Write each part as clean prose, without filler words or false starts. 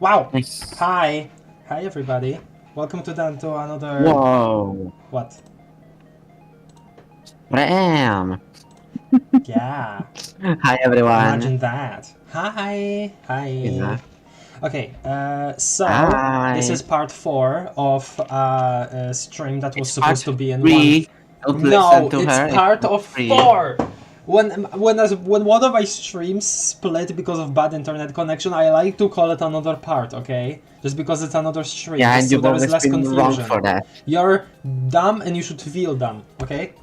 Wow! Nice. Hi! Hi everybody. Welcome to another... Whoa. What? Ram. Yeah. Hi everyone. Imagine that. Hi! Hi! Yeah. Okay, so Hi. this is part 4 of a stream that was It's supposed to part be in 3. Don't one... No, listen to it's her. part of 3. 4! When one of my streams split because of bad internet connection, I like to call it another part, okay? Just because it's another stream, Yeah, just and so you've there is always less been confusion. wrong for that. You're dumb and you should feel dumb, okay?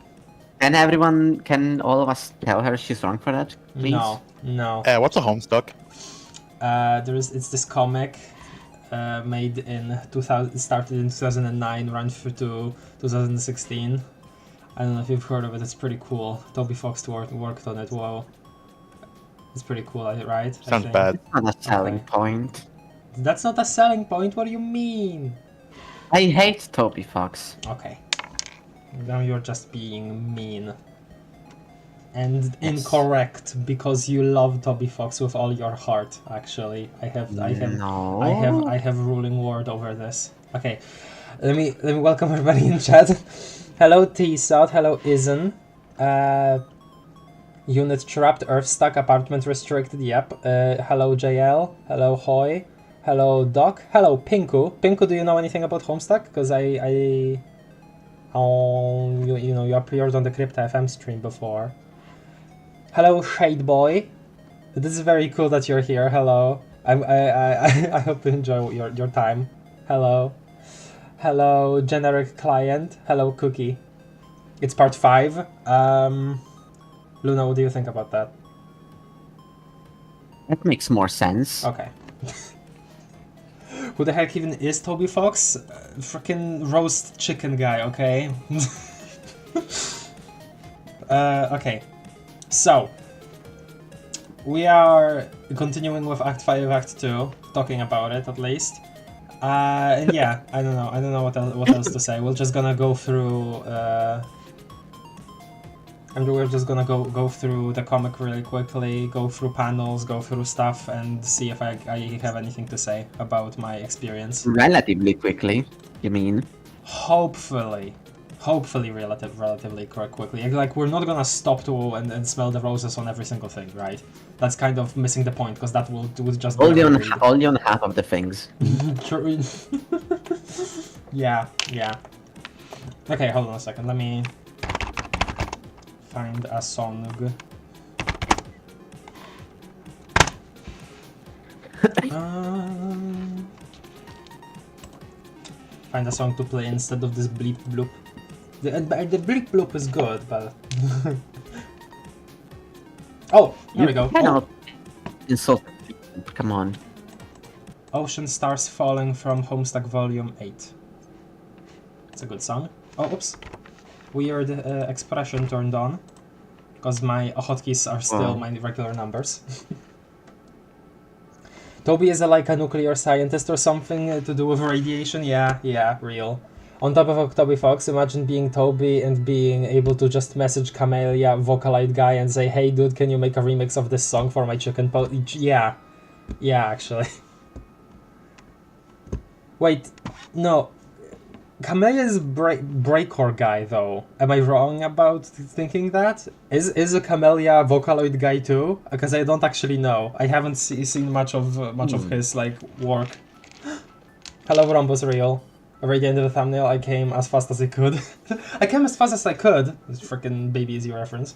Can all of us tell her she's wrong for that, please? No. What's a Homestuck? It's this comic made in 2000, started in 2009, ran through to 2016. I don't know if you've heard of it. It's pretty cool. Toby Fox worked on it. Wow, it's pretty cool, right? Sounds bad. It's not a selling point. That's not a selling point. What do you mean? I hate Toby Fox. Okay, now you're just being mean and incorrect because you love Toby Fox with all your heart. Actually, I have ruling word over this. Okay, let me welcome everybody in chat. Hello T-Sod, hello Izen. Unit trapped, earth stuck, apartment restricted, yep. Hello JL, hello Hoy, hello Doc, hello Pinku. Pinku, do you know anything about Homestuck? Because you know, you appeared on the Crypta FM stream before. Hello Shade Boy. This is very cool that you're here, hello. I hope you enjoy your time. Hello. Hello, generic client. Hello, Cookie. It's part 5. Luna, what do you think about that? That makes more sense. Okay. Who the heck even is Toby Fox? Freaking roast chicken guy, okay? Okay. So, we are continuing with Act 5, Act 2, talking about it at least. And yeah, I don't know what else to say. We're just gonna go through And we're just gonna go through the comic really quickly, go through panels, go through stuff, and see if I have anything to say about my experience. Relatively quickly, you mean? Hopefully relatively quickly. Like, we're not gonna stop to and smell the roses on every single thing, right? That's kind of missing the point, because that would just be Only a on half of the things. True. Yeah. Okay, hold on a second. Let me find a song. Find a song to play instead of this bleep bloop. The bleep bloop is good, but oh, here we go. Cannot insult. Come on. Ocean Stars Falling from Homestuck Volume 8. It's a good song. Oh, oops. Weird expression turned on, because my hotkeys are still my regular numbers. Toby is like a nuclear scientist or something to do with radiation. Yeah, real. On top of Toby Fox, imagine being Toby and being able to just message Camellia, Vocaloid guy, and say, "Hey dude, can you make a remix of this song for my chicken po-" Yeah, actually. Wait, no. Camellia is breakcore guy, though. Am I wrong about thinking that? Is a Camellia Vocaloid guy too? Because I don't actually know. I haven't seen much of his like work. Hello, Rhombus Real. Already into the thumbnail. I came as fast as I could. I came as fast as I could. This freaking Baby Easy reference.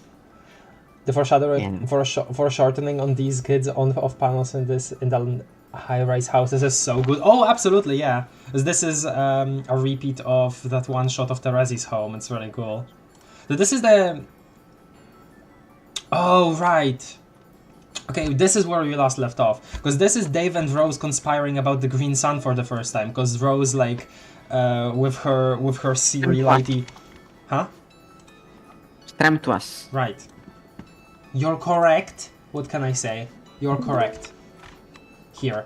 The foreshadowing for shortening on these kids off panels in the high-rise houses is so good. Oh, absolutely, yeah. This is a repeat of that one shot of Terezi's home. It's really cool. This is the... Oh, right. Okay, this is where we last left off. Because this is Dave and Rose conspiring about the Green Sun for the first time. Because Rose, like, with her Siri lighty... Huh? Tremtuas. Right. You're correct. What can I say? You're correct. Here.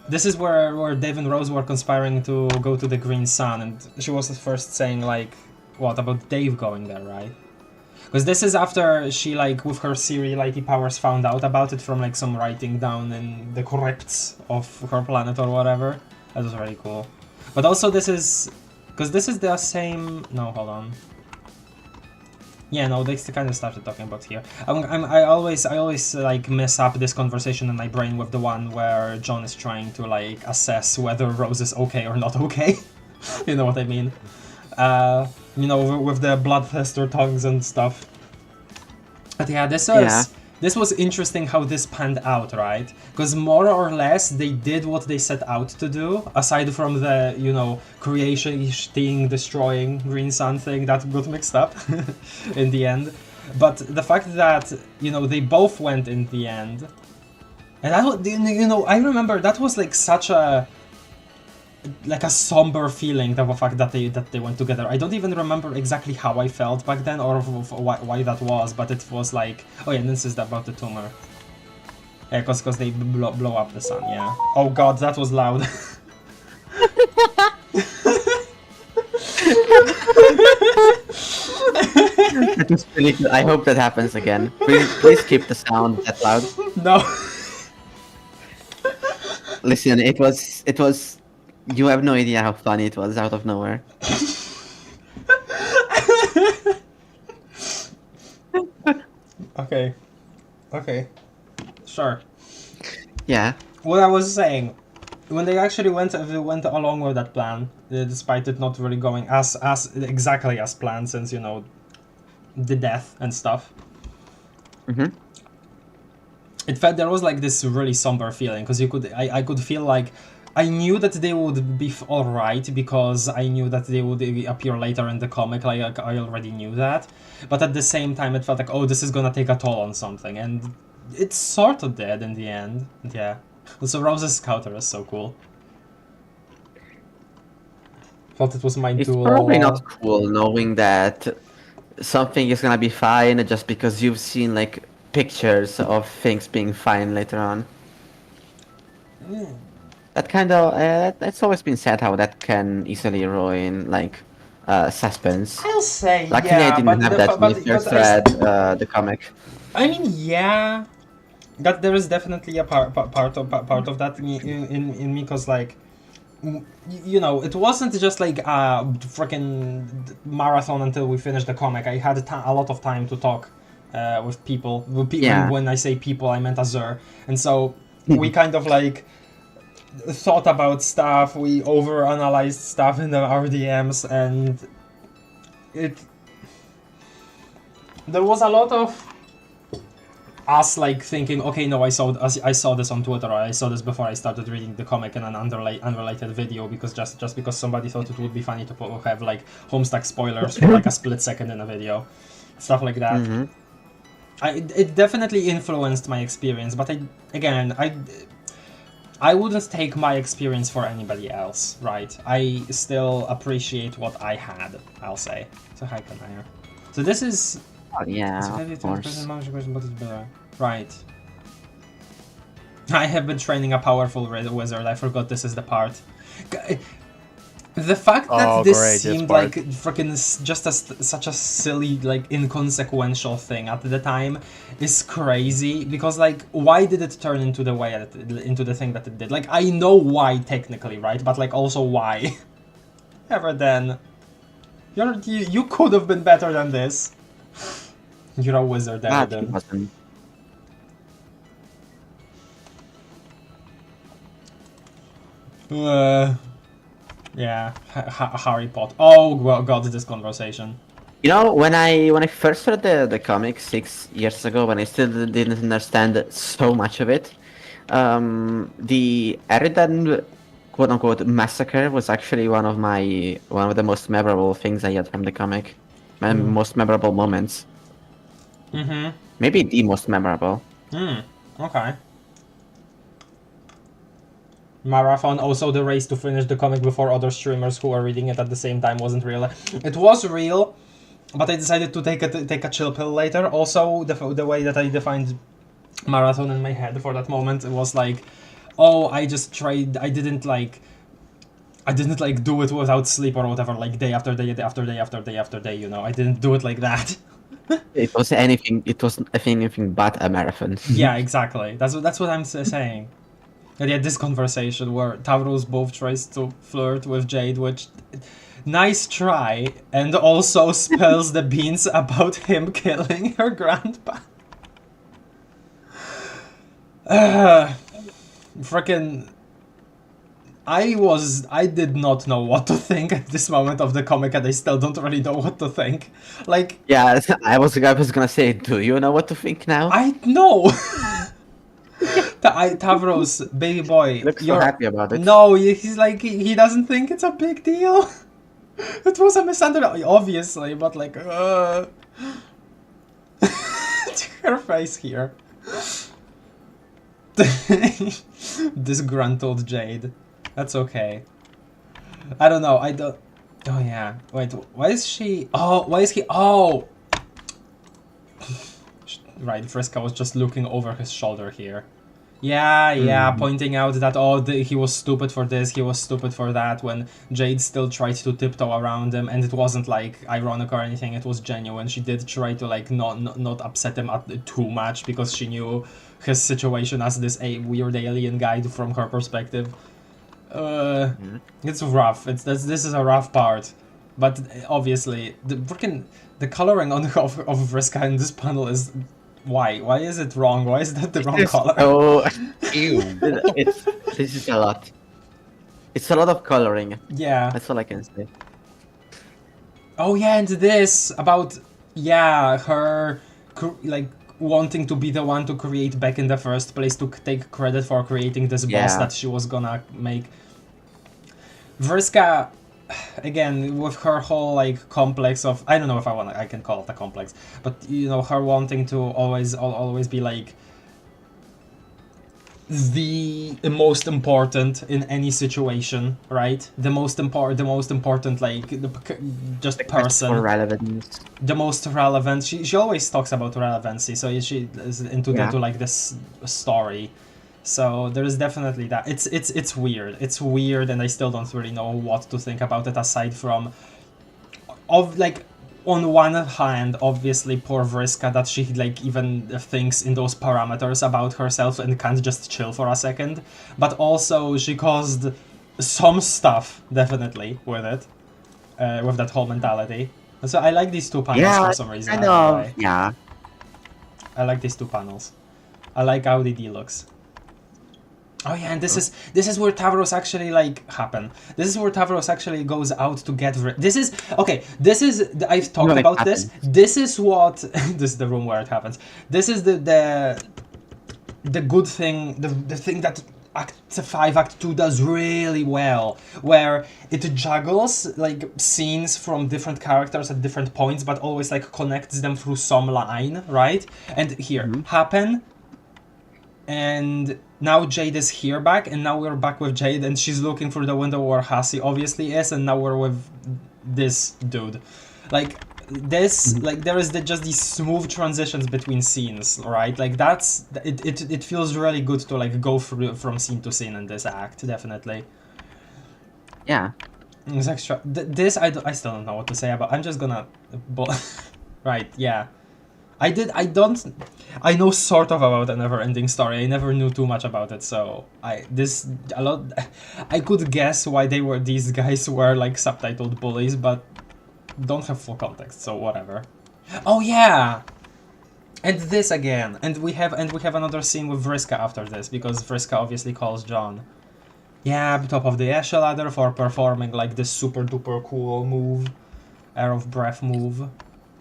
This is where Dave and Rose were conspiring to go to the Green Sun, and she was first saying, like, what about Dave going there, right? Because this is after she, like, with her Siri lighty powers found out about it from, like, some writing down in the crypts of her planet or whatever. That was really cool. But also this is... Because this is the same... No, hold on. Yeah, no, they kind of started talking about here. I always like mess up this conversation in my brain with the one where John is trying to like assess whether Rose is okay or not okay. You know what I mean? You know, with the bloodthirster tongues and stuff. But yeah, this was interesting how this panned out, right? Because more or less they did what they set out to do, aside from the, you know, creation-ish thing, destroying Green Sun thing that got mixed up in the end. But the fact that, you know, they both went in the end, and you know, I remember that was like such a somber feeling, the fact that they went together. I don't even remember exactly how I felt back then or why that was, but it was like, oh yeah, this is about the tumor. Yeah, because they blow up the sun, yeah. Oh god, that was loud. That was really good. I hope that happens again. Please keep the sound that loud. No. Listen, it was. You have no idea how funny it was out of nowhere. Okay. Sure. Yeah. What I was saying, when they actually went along with that plan, despite it not really going as exactly as planned, since, you know, the death and stuff. Mm-hmm. It felt there was like this really somber feeling, because I could feel like I knew that they would be alright, because I knew that they would appear later in the comic, like I already knew that. But at the same time, it felt like, oh, this is gonna take a toll on something, and it sort of did in the end. Yeah. Also, Rose's counter is so cool. Thought it was mine It's too. probably not cool knowing that something is gonna be fine just because you've seen like pictures of things being fine later on. That kind of it's always been said how that can easily ruin like suspense. I'll say Luckily, I yeah, didn't have that when I first read the comic. I mean, yeah, that there is definitely a part of that in me, because like, you know, it wasn't just like a freaking marathon until we finished the comic. I had a lot of time to talk with people. Yeah. When I say people, I meant Azure, and so we kind of like thought about stuff. We overanalyzed stuff in our DMs, and there was a lot of us like thinking, okay, no, I saw this on Twitter, or I saw this before I started reading the comic in an unrelated video, because just because somebody thought it would be funny to have like Homestuck spoilers for like a split second in a video, stuff like that. Mm-hmm. It definitely influenced my experience, but I wouldn't take my experience for anybody else, right? I still appreciate what I had, I'll say. So hi, Kanaya. So this is... Oh, yeah, of course. Right. I have been training a powerful wizard. I forgot this is the part. The fact that this seemed like freaking just such a silly, like, inconsequential thing at the time is crazy, because like, why did it turn into into the thing that it did? Like, I know why technically, right? But like, also why? Ever then, you could have been better than this. You're a wizard, Everden. Yeah, Harry Potter. Oh god, this conversation. You know, when I first read the comic 6 years ago, when I still didn't understand so much of it, the Eridan quote unquote massacre was actually one of the most memorable things I had from the comic. My most memorable moments. Mm-hmm. Maybe the most memorable. Okay. Marathon, also the race to finish the comic before other streamers who are reading it at the same time wasn't real. It was real, but I decided to take a chill pill later. Also, the way that I defined marathon in my head for that moment, it was like, oh, I just tried. I didn't like do it without sleep or whatever, like day after day after day after day after day. You know, I didn't do it like that. It was anything but a marathon. Yeah, exactly. That's what I'm saying. And yeah, this conversation where Tavros both tries to flirt with Jade, which, nice try, and also spills the beans about him killing her grandpa. Frickin'... I did not know what to think at this moment of the comic, and I still don't really know what to think. Like... Yeah, I was gonna say, do you know what to think now? I know! Tavros, baby boy, Looks so happy about it. No, he's like, he doesn't think it's a big deal. It was a misunderstanding, obviously, but like, her face here. Disgruntled Jade. That's okay. I don't know, I don't... Oh yeah, wait, why is she... Oh, why is he... Oh! Right, Vriska was just looking over his shoulder here. Yeah, pointing out that, oh, he was stupid for this, he was stupid for that, when Jade still tried to tiptoe around him, and it wasn't, like, ironic or anything, it was genuine. She did try to, like, not upset him too much, because she knew his situation as this weird alien guy from her perspective. It's rough. This is a rough part. But, obviously, the coloring of Vriska in this panel is... Why? Why is it wrong? Why is that the wrong color? Oh, ew. This is a lot. It's a lot of coloring. Yeah. That's all I can say. Oh yeah, and this about, yeah, her like wanting to be the one to create Beck in the first place, to take credit for creating this boss that she was gonna make. Vriska, again, with her whole like complex of, I don't know if I can call it a complex, but you know, her wanting to always be like the most important in any situation, right? The most important, like just the person. Relevance. The most relevant. She always talks about relevancy, so she is into like this story. So there is definitely that. It's weird. It's weird, and I still don't really know what to think about it, aside from of like, on one hand, obviously poor Vriska that she like even thinks in those parameters about herself and can't just chill for a second, but also she caused some stuff definitely with it, with that whole mentality. So I like these two panels for some reason. I don't know why. Yeah. I like these two panels. I like how DD looks. Oh yeah, and this is where Tavros actually like happen. This is where Tavros actually goes out to get rid. This is okay. This is I've talked about this. This is what this is the room where it happens. This is the good thing, the thing that Act 5, Act 2 does really well, where it juggles like scenes from different characters at different points, but always like connects them through some line, right? And here happen. And now Jade is here back, and now we're back with Jade, and she's looking through the window where Hassie obviously is, and now we're with this dude. Like, this, like, there is just these smooth transitions between scenes, right? Like, that's, it feels really good to, like, go through from scene to scene in this act, definitely. Yeah. It's extra, this, I still don't know what to say about, I'm just gonna, right, yeah. I know sort of about a never-ending story. I never knew too much about it, so I could guess why these guys were like subtitled bullies, but don't have full context, so whatever. Oh yeah, and this again, and we have another scene with Vriska after this, because Vriska obviously calls John. Yeah, top of the echelon ladder for performing like this super duper cool move, air of breath move,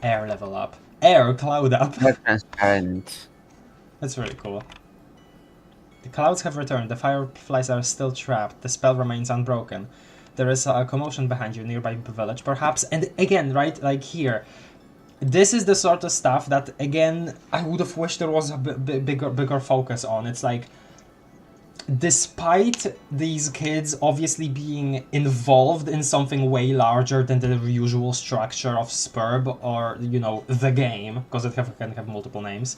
air level up. Air cloud up. More transparent. That's really cool. The clouds have returned. The fireflies are still trapped. The spell remains unbroken. There is a commotion behind you, nearby village, perhaps. And again, right, like here, this is the sort of stuff that, again, I would have wished there was a bigger focus on. It's like, despite these kids obviously being involved in something way larger than the usual structure of Spurb or, you know, the game, because it can have multiple names,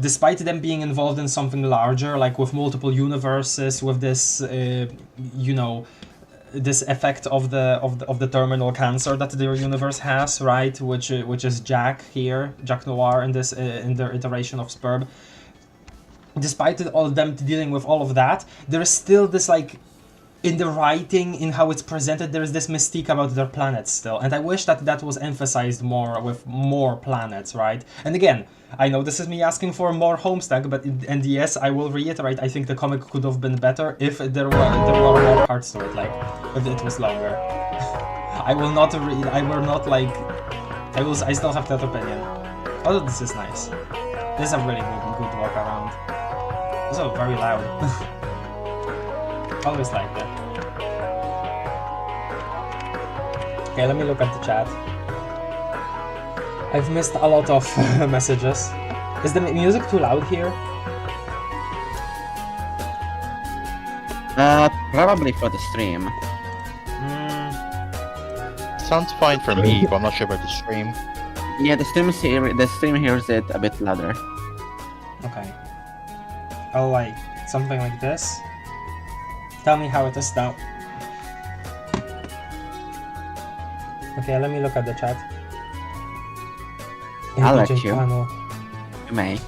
despite them being involved in something larger, like with multiple universes, with this, you know, this effect of the terminal cancer that their universe has, right? Which is Jack here, Jack Noir in this in their iteration of Spurb. Despite all of them dealing with all of that, there is still this, like, in the writing, in how it's presented, there is this mystique about their planets still. And I wish that that was emphasized more with more planets, right? And again, I know this is me asking for more Homestuck, but and yes, I will reiterate, I think the comic could have been better if there were more parts to it, like, if it was longer. I still have that opinion. Although this is nice. This is a really good walk around. Also very loud. Always like that. Okay, let me look at the chat. I've missed a lot of messages. Is the music too loud here? Probably for the stream. Sounds fine for me, but I'm not sure about the stream. Yeah, the stream hears it a bit louder. Okay. Oh, like something like this? Tell me how it is now. Okay, let me look at the chat. I'll let Engaging you. panel. You may.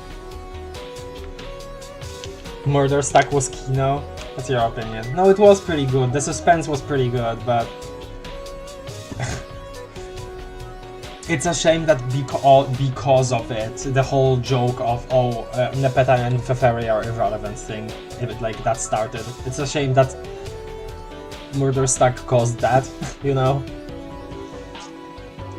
Murder Stack was Kino. What's your opinion? No, it was pretty good. The suspense was pretty good, but it's a shame that because of it, the whole joke of Nepeta and Feferi are irrelevant thing, if it like that started. It's a shame that Murder Stack caused that, you know?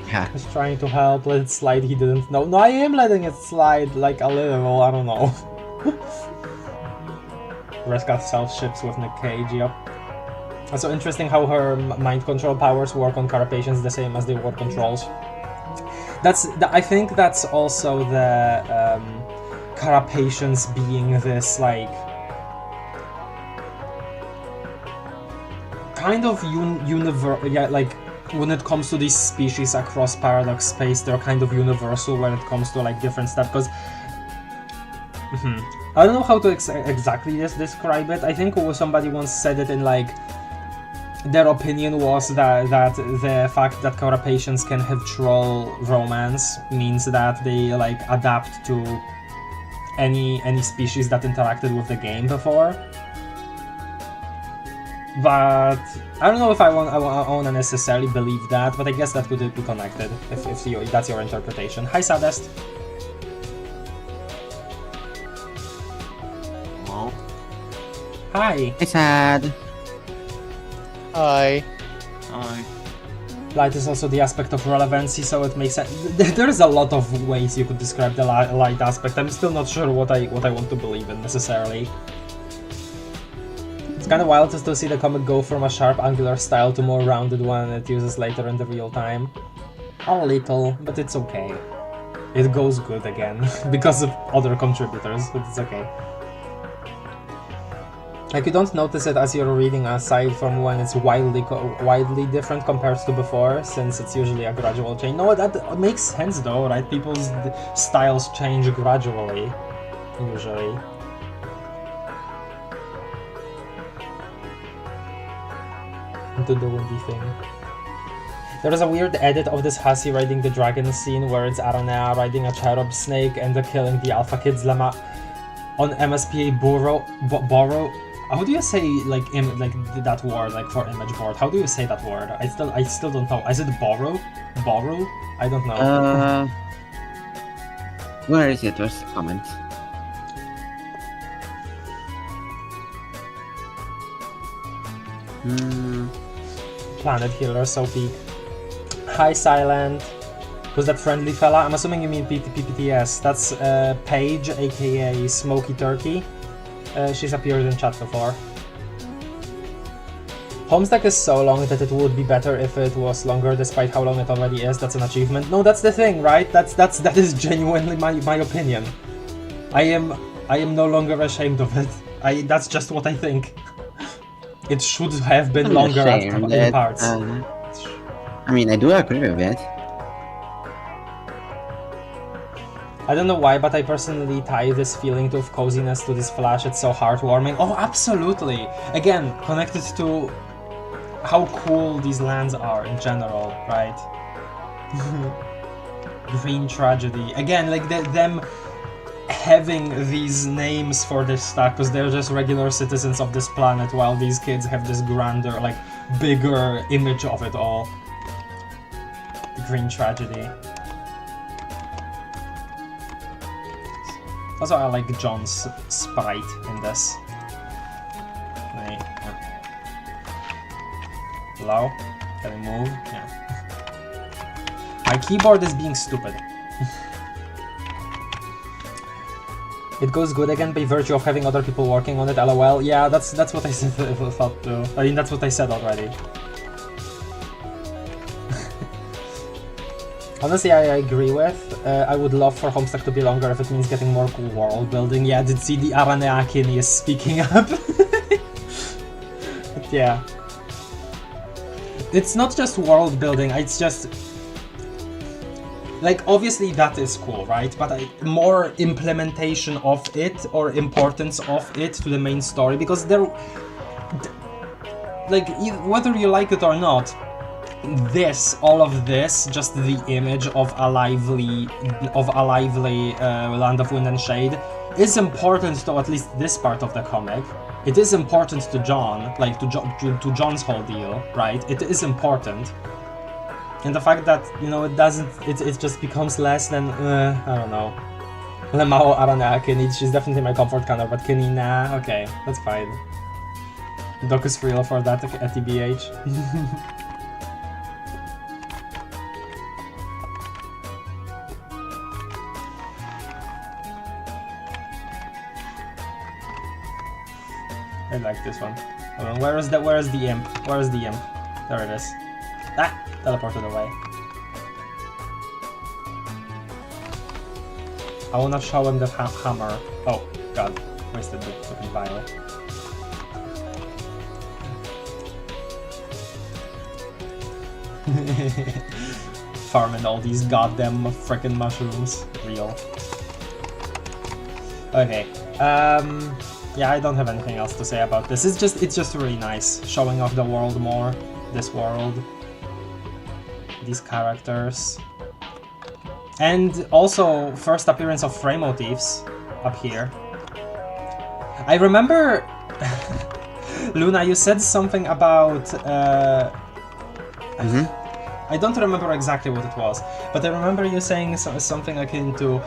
Yeah. He's trying to help, let it slide, he didn't know. No, I am letting it slide, like a little, I don't know. Reska self-ships with Nick Cage, yep. Also interesting how her mind control powers work on Carapations the same as the word controls. I think that's also the Carapations being this, like, kind of yeah, like, when it comes to these species across Paradox Space, they're kind of universal when it comes to, like, different stuff, because I don't know how to exactly describe it. I think somebody once said it in, like, their opinion was that the fact that carapacians can have troll romance means that they like adapt to any species that interacted with the game before. But I don't know if I want to necessarily believe that, but I guess that could be connected if that's your interpretation. Hi, Sadest. Oh. Hi. Hey, Sad. Hi. Hi. Light is also the aspect of relevancy, so it makes sense. There's a lot of ways you could describe the light aspect. I'm still not sure what I want to believe in necessarily. It's kind of wild to still see the comic go from a sharp angular style to more rounded one it uses later in the real time. A little, but it's okay. It goes good again, because of other contributors, but it's okay. Like, you don't notice it as you're reading, aside from when it's widely different compared to before, since it's usually a gradual change. No, that makes sense though, right? People's styles change gradually, usually. Do the windy thing. There is a weird edit of this Hasi riding the dragon scene where it's Aranea riding a cherub snake and killing the Alpha Kids Llama on MSPA Borrow. How do you say like that word like for image board? How do you say that word? I still don't know. Is it borrow? Borrow? I don't know. Where is it? Where's the comment? Planet Healer, so peak. Hi, Silent. Who's that friendly fella? I'm assuming you mean PPTS. That's Paige, aka Smoky Turkey. She's appeared in chat before. Homestuck is so long that it would be better if it was longer, despite how long it already is. That's an achievement. No, that's the thing, right? That is genuinely my opinion. I am no longer ashamed of it. That's just what I think. It should have been longer in parts. I mean, I do agree with it. I don't know why, but I personally tie this feeling of coziness to this flash. It's so heartwarming. Oh, absolutely! Again, connected to how cool these lands are in general, right? Green Tragedy. Again, like them having these names for this stuff, because they're just regular citizens of this planet, while these kids have this grander, like, bigger image of it all. The Green Tragedy. Also, I like John's sprite in this. Wait. Hello? Can I move? Yeah. My keyboard is being stupid. It goes good again by virtue of having other people working on it, lol. Yeah, that's what I thought too. I mean, that's what I said already. Honestly, I agree with. I would love for Homestuck to be longer if it means getting more cool world building. Yeah, did see the Araneakin is speaking up. But yeah. It's not just world building, it's just... Like, obviously that is cool, right? But more implementation of it, or importance of it to the main story, because there... Like, whether you like it or not, all of this, just the image of a lively Land of Wind and Shade, is important to at least this part of the comic. It is important to John, like to John's whole deal, right? It is important. And the fact that, you know, it just becomes less than, I don't know. Lemao Arana Kenny, she's definitely my comfort color, but Kenny, nah, okay, that's fine. Doc is real for that at TBH. I like this one. Hold on, where is the imp? Where is the imp? There it is. Ah! Teleported away. I wanna show him the hammer. Oh, god. Wasted the fucking vial. Farming all these goddamn frickin' mushrooms. Real. Okay. Yeah, I don't have anything else to say about this. It's just really nice, showing off the world more, this world, these characters. And also, first appearance of frame motifs up here. I remember, Luna, you said something about, I don't remember exactly what it was, but I remember you saying something akin to,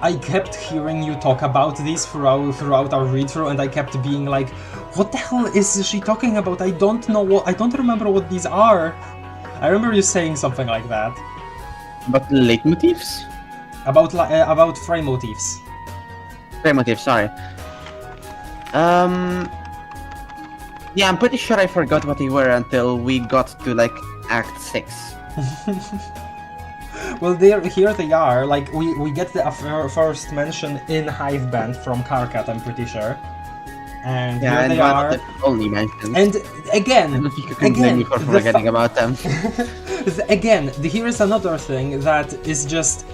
I kept hearing you talk about these throughout our read-through, and I kept being like, what the hell is she talking about? I don't remember what these are. I remember you saying something like that. About leitmotifs? About frame motifs. Frame motifs, sorry. Yeah, I'm pretty sure I forgot what they were until we got to, like, Act 6. Well, here they are. Like, we get the first mention in Hiveband from Karkat, I'm pretty sure. And yeah, here and they are. Only mentioned. And again, I don't think you can blame me for forgetting about them. Again, here is another thing that is just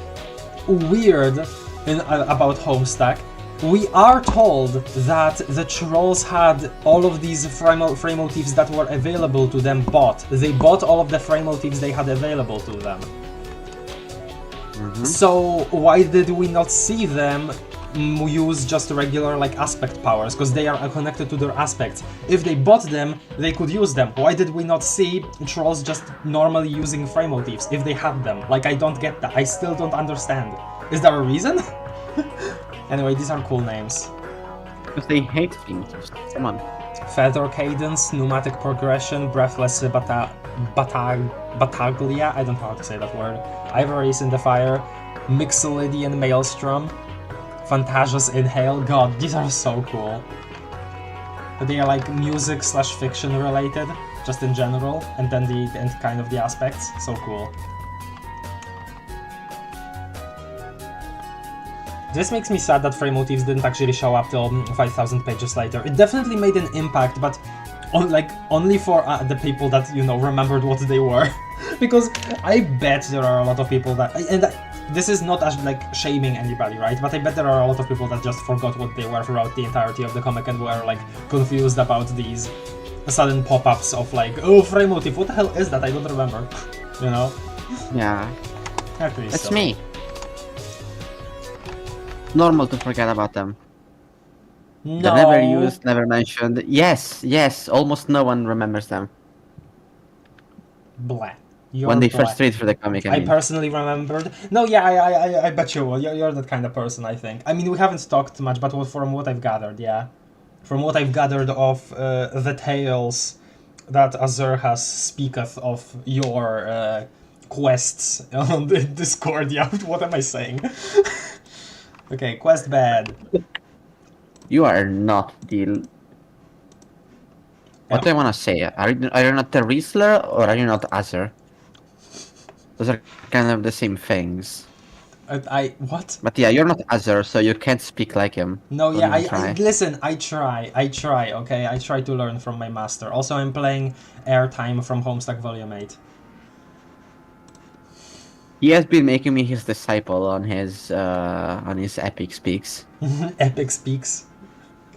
weird about Homestuck. We are told that the trolls had all of these frame motifs that were available to them bought. They bought all of the frame motifs they had available to them. So why did we not see them use just regular like aspect powers? Because they are connected to their aspects. If they bought them, they could use them. Why did we not see trolls just normally using frame motifs if they had them? Like, I don't get that. I still don't understand. Is there a reason? Anyway, these are cool names. Because they hate things. Come on. Feather Cadence, Pneumatic Progression, Breathless Bataglia, I don't know how to say that word. Ivories in the Fire, Mixolydian Maelstrom, Phantasia's Inhale. God, these are so cool. They are like music / fiction related, just in general, and then and kind of the aspects. So cool. This makes me sad that frame motifs didn't actually show up till 5,000 pages later. It definitely made an impact, but only for the people that, you know, remembered what they were. Because I bet there are a lot of people that... this is not as, like, shaming anybody, right? But I bet there are a lot of people that just forgot what they were throughout the entirety of the comic and were, like, confused about these sudden pop-ups of, like, oh, frame motif, what the hell is that? I don't remember. You know? Yeah. Actually, It's so. me. Normal to forget about them. No. They're never used, never mentioned. Yes, almost no one remembers them. Blah. When they first read for the comic, I I mean. personally remembered. No, yeah, I bet you will. You're that kind of person, I think. I mean, we haven't talked much, but from what I've gathered, yeah. From what I've gathered of the tales that Azurhas speaketh of your quests on the Discord, yeah, what am I saying? Okay, quest bad. You are not the... What do I want to say? Are you not the Riesler or are you not Azur? Those are kind of the same things. What? But yeah, you're not Azur, so you can't speak like him. No, Don't yeah, even try. listen, I try, okay? I try to learn from my master. Also, I'm playing Airtime from Homestuck Volume 8. He has been making me his disciple on his Epic Speaks. Epic Speaks.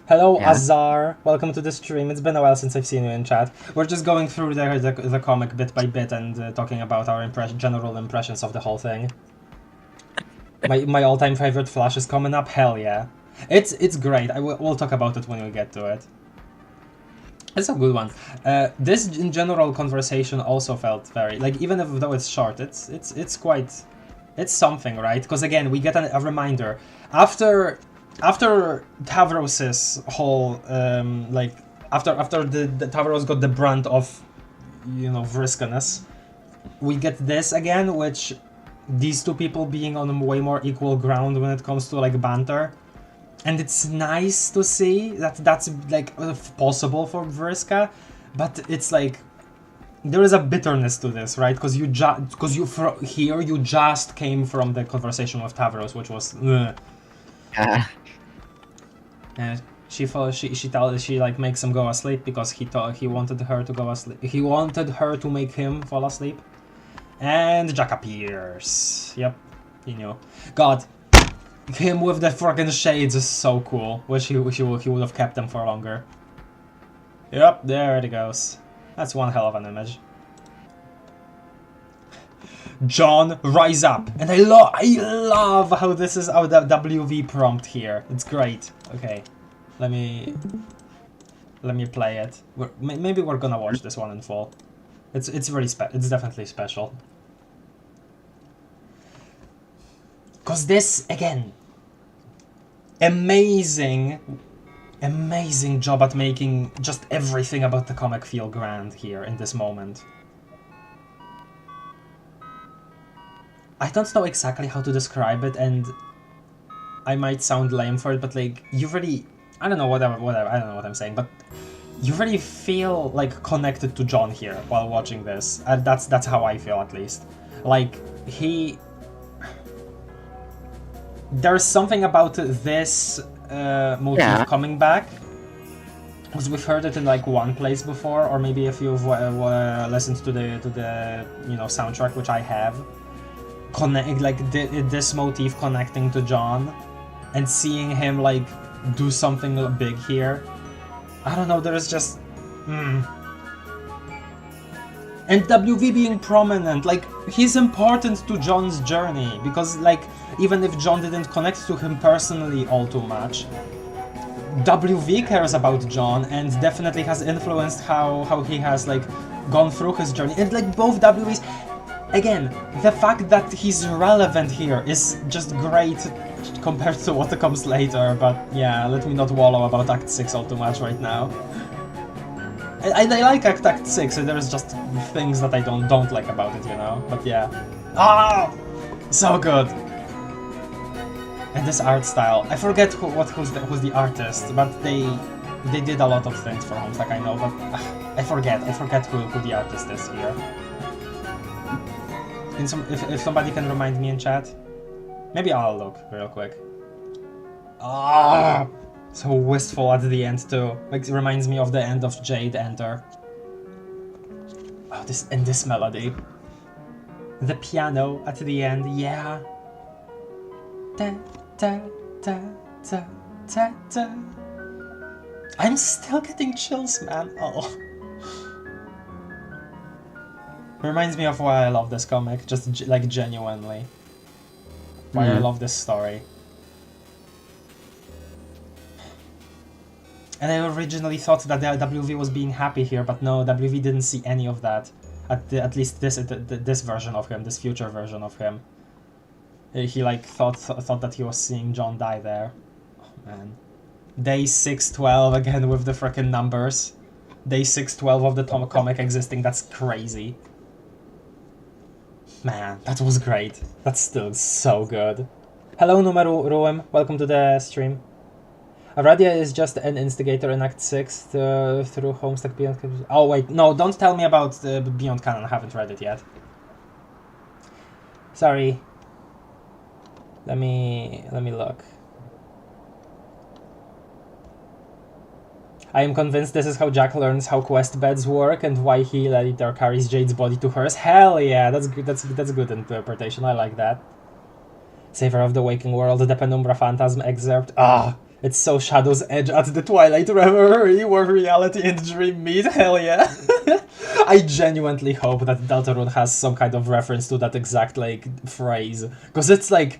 Hello, Yeah. Azar. Welcome to the stream. It's been a while since I've seen you in chat. We're just going through the comic bit by bit and talking about our general impressions of the whole thing. My all-time favorite Flash is coming up. Hell yeah, it's great. We'll talk about it when we get to it. It's a good one. This in general conversation also felt very like, even though it's short, it's quite, it's something, right? Because again, we get a reminder after Tavros's whole like after the Tavros got the brunt of, you know, Vriska-ness, we get this again, which these two people being on way more equal ground when it comes to like banter. And it's nice to see that that's like possible for Vriska, but it's like there is a bitterness to this, right? Because you just came from the conversation with Tavros, which was. And she like makes him go asleep because he wanted her to go asleep. He wanted her to make him fall asleep, and Jack appears. Yep, he knew. God. Him with the fucking shades is so cool. Wish he would have kept them for longer. Yep, there it goes. That's one hell of an image. John, rise up! And I love how this is our WV prompt here. It's great. Okay, let me play it. Maybe we're gonna watch this one in full. It's definitely special. Cause this again, amazing job at making just everything about the comic feel grand here in this moment. I don't know exactly how to describe it, and I might sound lame for it, but like, you really, I don't know, whatever, I don't know what I'm saying, but you really feel like connected to John here while watching this. That's how I feel, at least. Like, there's something about this motif coming back, because we've heard it in like one place before, or maybe if you've listened to the soundtrack, which I have. This motif connecting to John and seeing him like do something big here. I don't know, there's just and WV being prominent, like he's important to John's journey, because like even if John didn't connect to him personally all too much, WV cares about John and definitely has influenced how he has like gone through his journey. And like both WVs, again, the fact that he's relevant here is just great compared to what comes later, but yeah, let me not wallow about Act 6 all too much right now. I like Act 6, there's just things that I don't like about it, you know, but yeah. Ah! So good! And this art style, I forget who's the artist, but they did a lot of things for Homestuck, I know, but I forget who the artist is here. If somebody can remind me in chat, maybe I'll look real quick. Ah, so wistful at the end too. Like, it reminds me of the end of Jade Enter. Oh, this melody, the piano at the end, yeah. Da, da, da, da, da, da. I'm still getting chills, man. Oh. Reminds me of why I love this comic, just like genuinely. Why I love this story. And I originally thought that the WV was being happy here, but no, WV didn't see any of that. At least this version of him, this future version of him. He like thought that he was seeing John die there. Oh man. Day 612 again with the frickin' numbers. Day 612 of the comic existing, that's crazy. Man, that was great. That's still so good. Hello, Numeru Ruem. Welcome to the stream. Aradia is just an instigator in Act 6 through Homestuck Beyond Canon. Oh wait, no, don't tell me about Beyond Canon. I haven't read it yet. Sorry. Let me look. I am convinced this is how Jack learns how quest beds work and why he later carries Jade's body to hers. Hell yeah, that's good. That's good interpretation. I like that. Savor of the Waking World, the Penumbra Phantasm excerpt. Ah, it's so Shadow's Edge at the Twilight Reverie where reality and dream meet. Hell yeah. I genuinely hope that Deltarune has some kind of reference to that exact like phrase, because it's like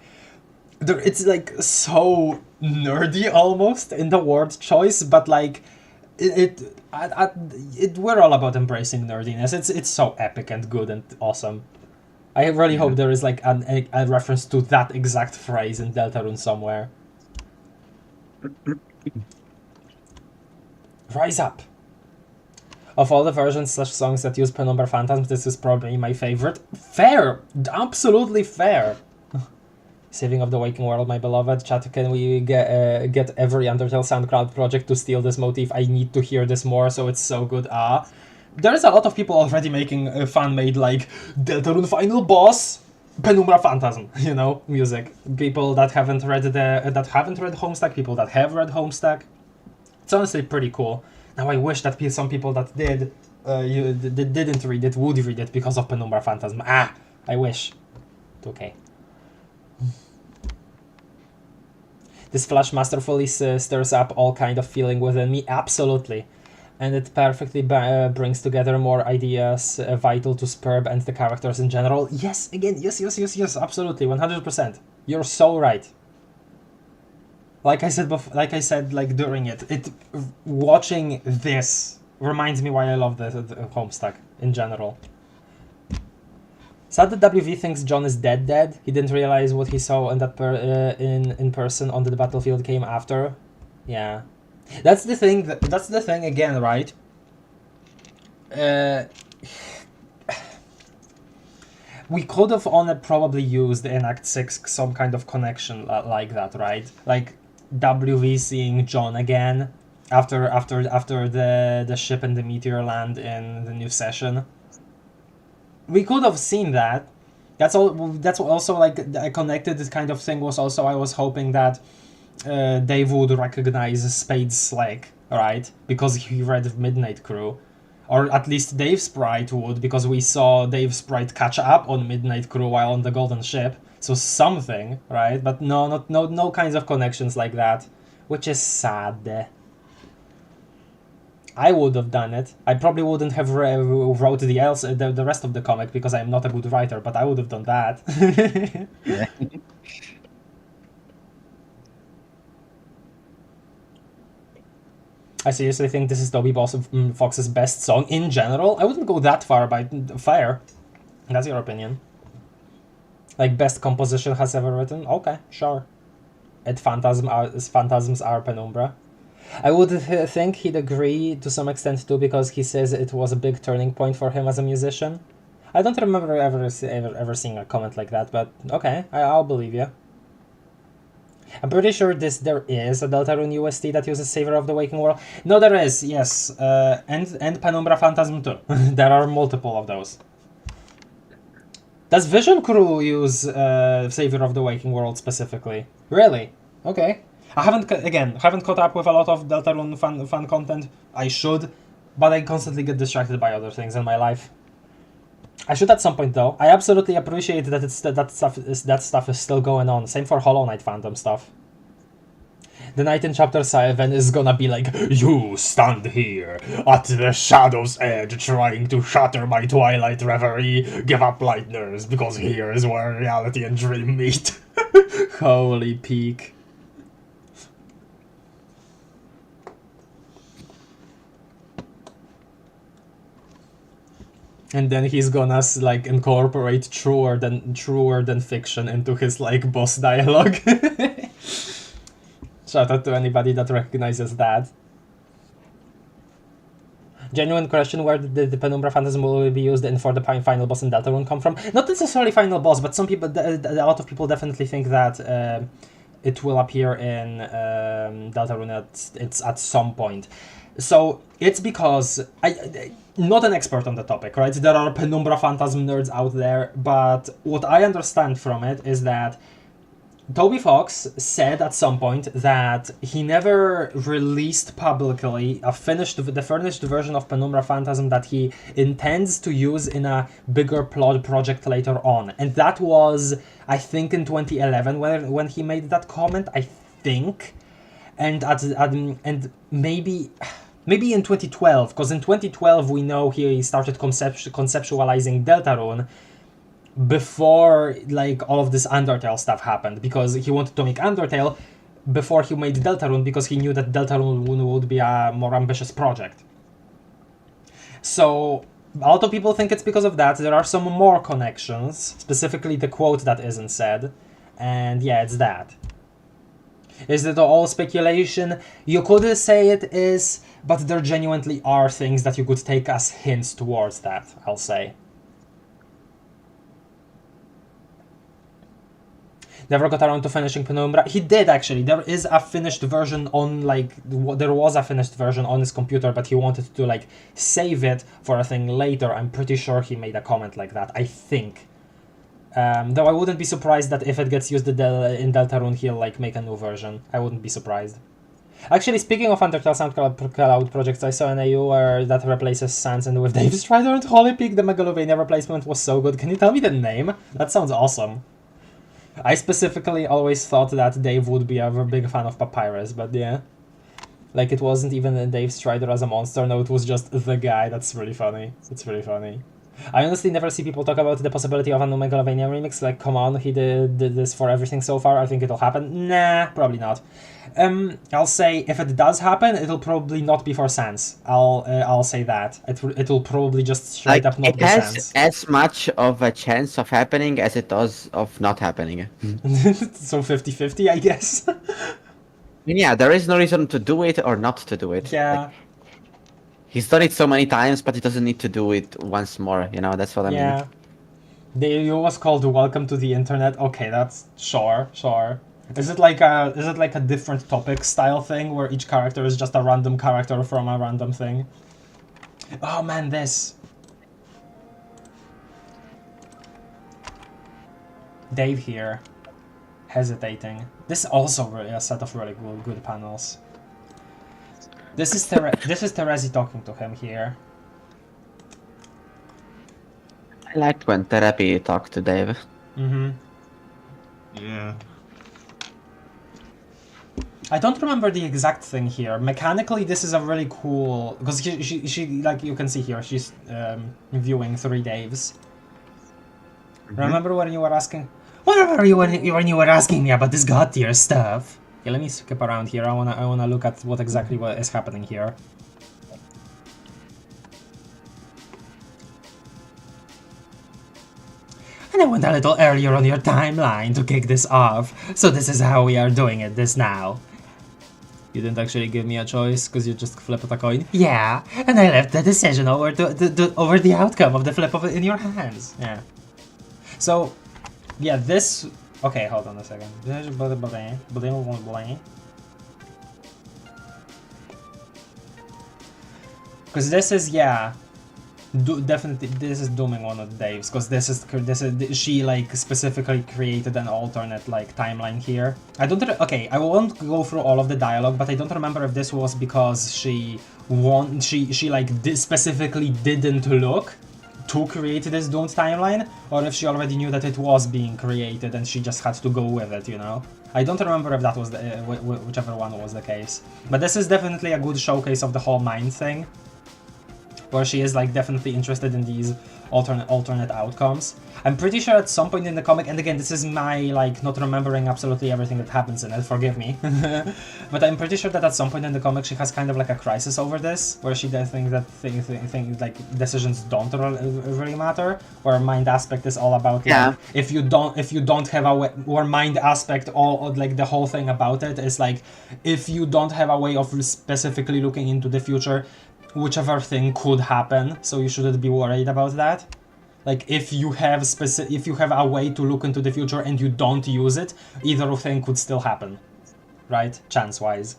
so nerdy almost in the word choice, but like we're all about embracing nerdiness. It's so epic and good and awesome. I really hope there is like a reference to that exact phrase in Deltarune somewhere. Rise up. Of all the versions / songs that use Penumbra Phantasms, this is probably my favorite. Fair! Absolutely fair! Saving of the Waking World, my beloved. Chat, can we get every Undertale SoundCloud project to steal this motif? I need to hear this more, so it's so good. There's a lot of people already making fan-made, like, Deltarune Final Boss, Penumbra Phantasm, you know, music. People that haven't read Homestuck, people that have read Homestuck. It's honestly pretty cool. Now I wish that some people that didn't read it would read it because of Penumbra Phantasm. I wish. Okay. This flash masterfully stirs up all kind of feeling within me, absolutely. And it perfectly brings together more ideas vital to Spurb and the characters in general. Yes, again, yes, absolutely, 100%. You're so right. Like I said before, like during it watching this reminds me why I love the Homestuck in general. Sad that WV thinks John is dead. He didn't realize what he saw in that in person on the battlefield came after. Yeah, that's the thing. That's the thing again, right? We could have probably used in Act 6 some kind of connection like that, right? Like WV seeing John again after the ship and the meteor land in the new session. We could have seen that. That's all. That's also like a connected kind of thing. Was also I was hoping that Dave would recognize Spade's Slick, right? Because he read Midnight Crew, or at least Dave Sprite would, because we saw Dave Sprite catch up on Midnight Crew while on the Golden Ship. So something, right? But no kinds of connections like that, which is sad. I would have done it. I probably wouldn't have wrote the rest of the comic because I'm not a good writer, but I would have done that. Yeah. I seriously think this is Toby Fox's best song in general. I wouldn't go that far, by fair. That's your opinion. Like, best composition has ever written? Okay, sure. Phantasms are Penumbra. I would think he'd agree to some extent too, because he says it was a big turning point for him as a musician. I don't remember ever seeing a comment like that, but okay, I'll believe you. I'm pretty sure there is a Deltarune UST that uses Savior of the Waking World. No, there is, yes, and Penumbra Phantasm too. There are multiple of those. Does Vision Crew use Savior of the Waking World specifically? Really? Okay. I haven't caught up with a lot of Deltarune fan content. I should, but I constantly get distracted by other things in my life. I should at some point though. I absolutely appreciate that that stuff is still going on. Same for Hollow Knight fandom stuff. The Knight in Chapter 7 is gonna be like, you stand here at the shadow's edge trying to shatter my twilight reverie. Give up, Lightners, because here is where reality and dream meet. Holy peak. And then he's gonna like incorporate truer than fiction into his like boss dialogue. Shout out to anybody that recognizes that. Genuine question: where did the Penumbra Phantasm will be used in for the final boss in Deltarune come from? Not necessarily final boss, but some people, a lot of people definitely think that it will appear in Deltarune at some point. So it's because I'm not an expert on the topic, right? There are Penumbra Phantasm nerds out there, but what I understand from it is that Toby Fox said at some point that he never released publicly the finished version of Penumbra Phantasm that he intends to use in a bigger plot project later on, and that was, I think, in 2011 when he made that comment. I think. And maybe in 2012, because in 2012 we know he started conceptualizing Deltarune before like all of this Undertale stuff happened, because he wanted to make Undertale before he made Deltarune, because he knew that Deltarune would be a more ambitious project. So a lot of people think it's because of that. There are some more connections, specifically the quote that isn't said, and yeah, it's that. Is it all speculation? You could say it is, but there genuinely are things that you could take as hints towards that, I'll say. Never got around to finishing Penumbra. He did, actually. There is a finished version on, like, there was a finished version on his computer, but he wanted to, like, save it for a thing later. I'm pretty sure he made a comment like that, I think. Though I wouldn't be surprised that if it gets used in Deltarune, he'll like make a new version. I wouldn't be surprised. Actually, speaking of Undertale SoundCloud projects, I saw an AU where that replaces Sans, and with Dave Strider and Holy Peak, the Megalovania replacement was so good. Can you tell me the name? That sounds awesome. I specifically always thought that Dave would be a very big fan of Papyrus, but yeah. Like, it wasn't even Dave Strider as a monster, no, it was just the guy. That's really funny. It's really funny. I honestly never see people talk about the possibility of a new Megalovania remix. Like, come on, he did this for everything so far. I think it'll happen. Nah, probably not. I'll say if it does happen, it'll probably not be for Sans. I'll say that. It'll probably just straight up not it be has Sans. as much of a chance of happening as it does of not happening. So 50-50, I guess. Yeah, there is no reason to do it or not to do it. Yeah. Like, he's done it so many times, but he doesn't need to do it once more. You know, that's what I mean. Yeah. It was called Welcome to the Internet. Okay, that's sure. Is it like a different topic style thing where each character is just a random character from a random thing? Oh man, this. Dave here, hesitating. This is also really a set of really good panels. This is Terezi talking to him here. I liked when Therapy talked to Dave. Mm-hmm. Yeah. I don't remember the exact thing here. Mechanically, this is a really cool... Because she like you can see here, she's viewing 3 Daves. Remember when you were asking... Whatever when you were asking me about this god tier stuff. Yeah, let me skip around here. I wanna look at what exactly is happening here. And I went a little earlier on your timeline to kick this off, so this is how we are doing it this now. You didn't actually give me a choice, because you just flipped a coin? Yeah, and I left the decision over the outcome of the flip of it in your hands. Yeah. So, yeah, this... Okay, hold on a second. Because this is, yeah... definitely, this is dooming one of Dave's, because this is she like specifically created an alternate like timeline here. I don't okay, I won't go through all of the dialogue, but I don't remember if this was because she like specifically didn't look to create this doomed timeline, or if she already knew that it was being created and she just had to go with it, you know. I don't remember if that was the, whichever one was the case, but this is definitely a good showcase of the whole mind thing, where she is like definitely interested in these alternate outcomes. I'm pretty sure at some point in the comic, and again, this is my like not remembering absolutely everything that happens in it, forgive me, but I'm pretty sure that at some point in the comic she has kind of like a crisis over this, where she does think that things like decisions don't really matter, where mind aspect is all about like, if you don't have a way, or mind aspect, all like the whole thing about it is like, if you don't have a way of specifically looking into the future, whichever thing could happen, so you shouldn't be worried about that. Like, if you have a way to look into the future and you don't use it, either thing could still happen, right? Chance-wise.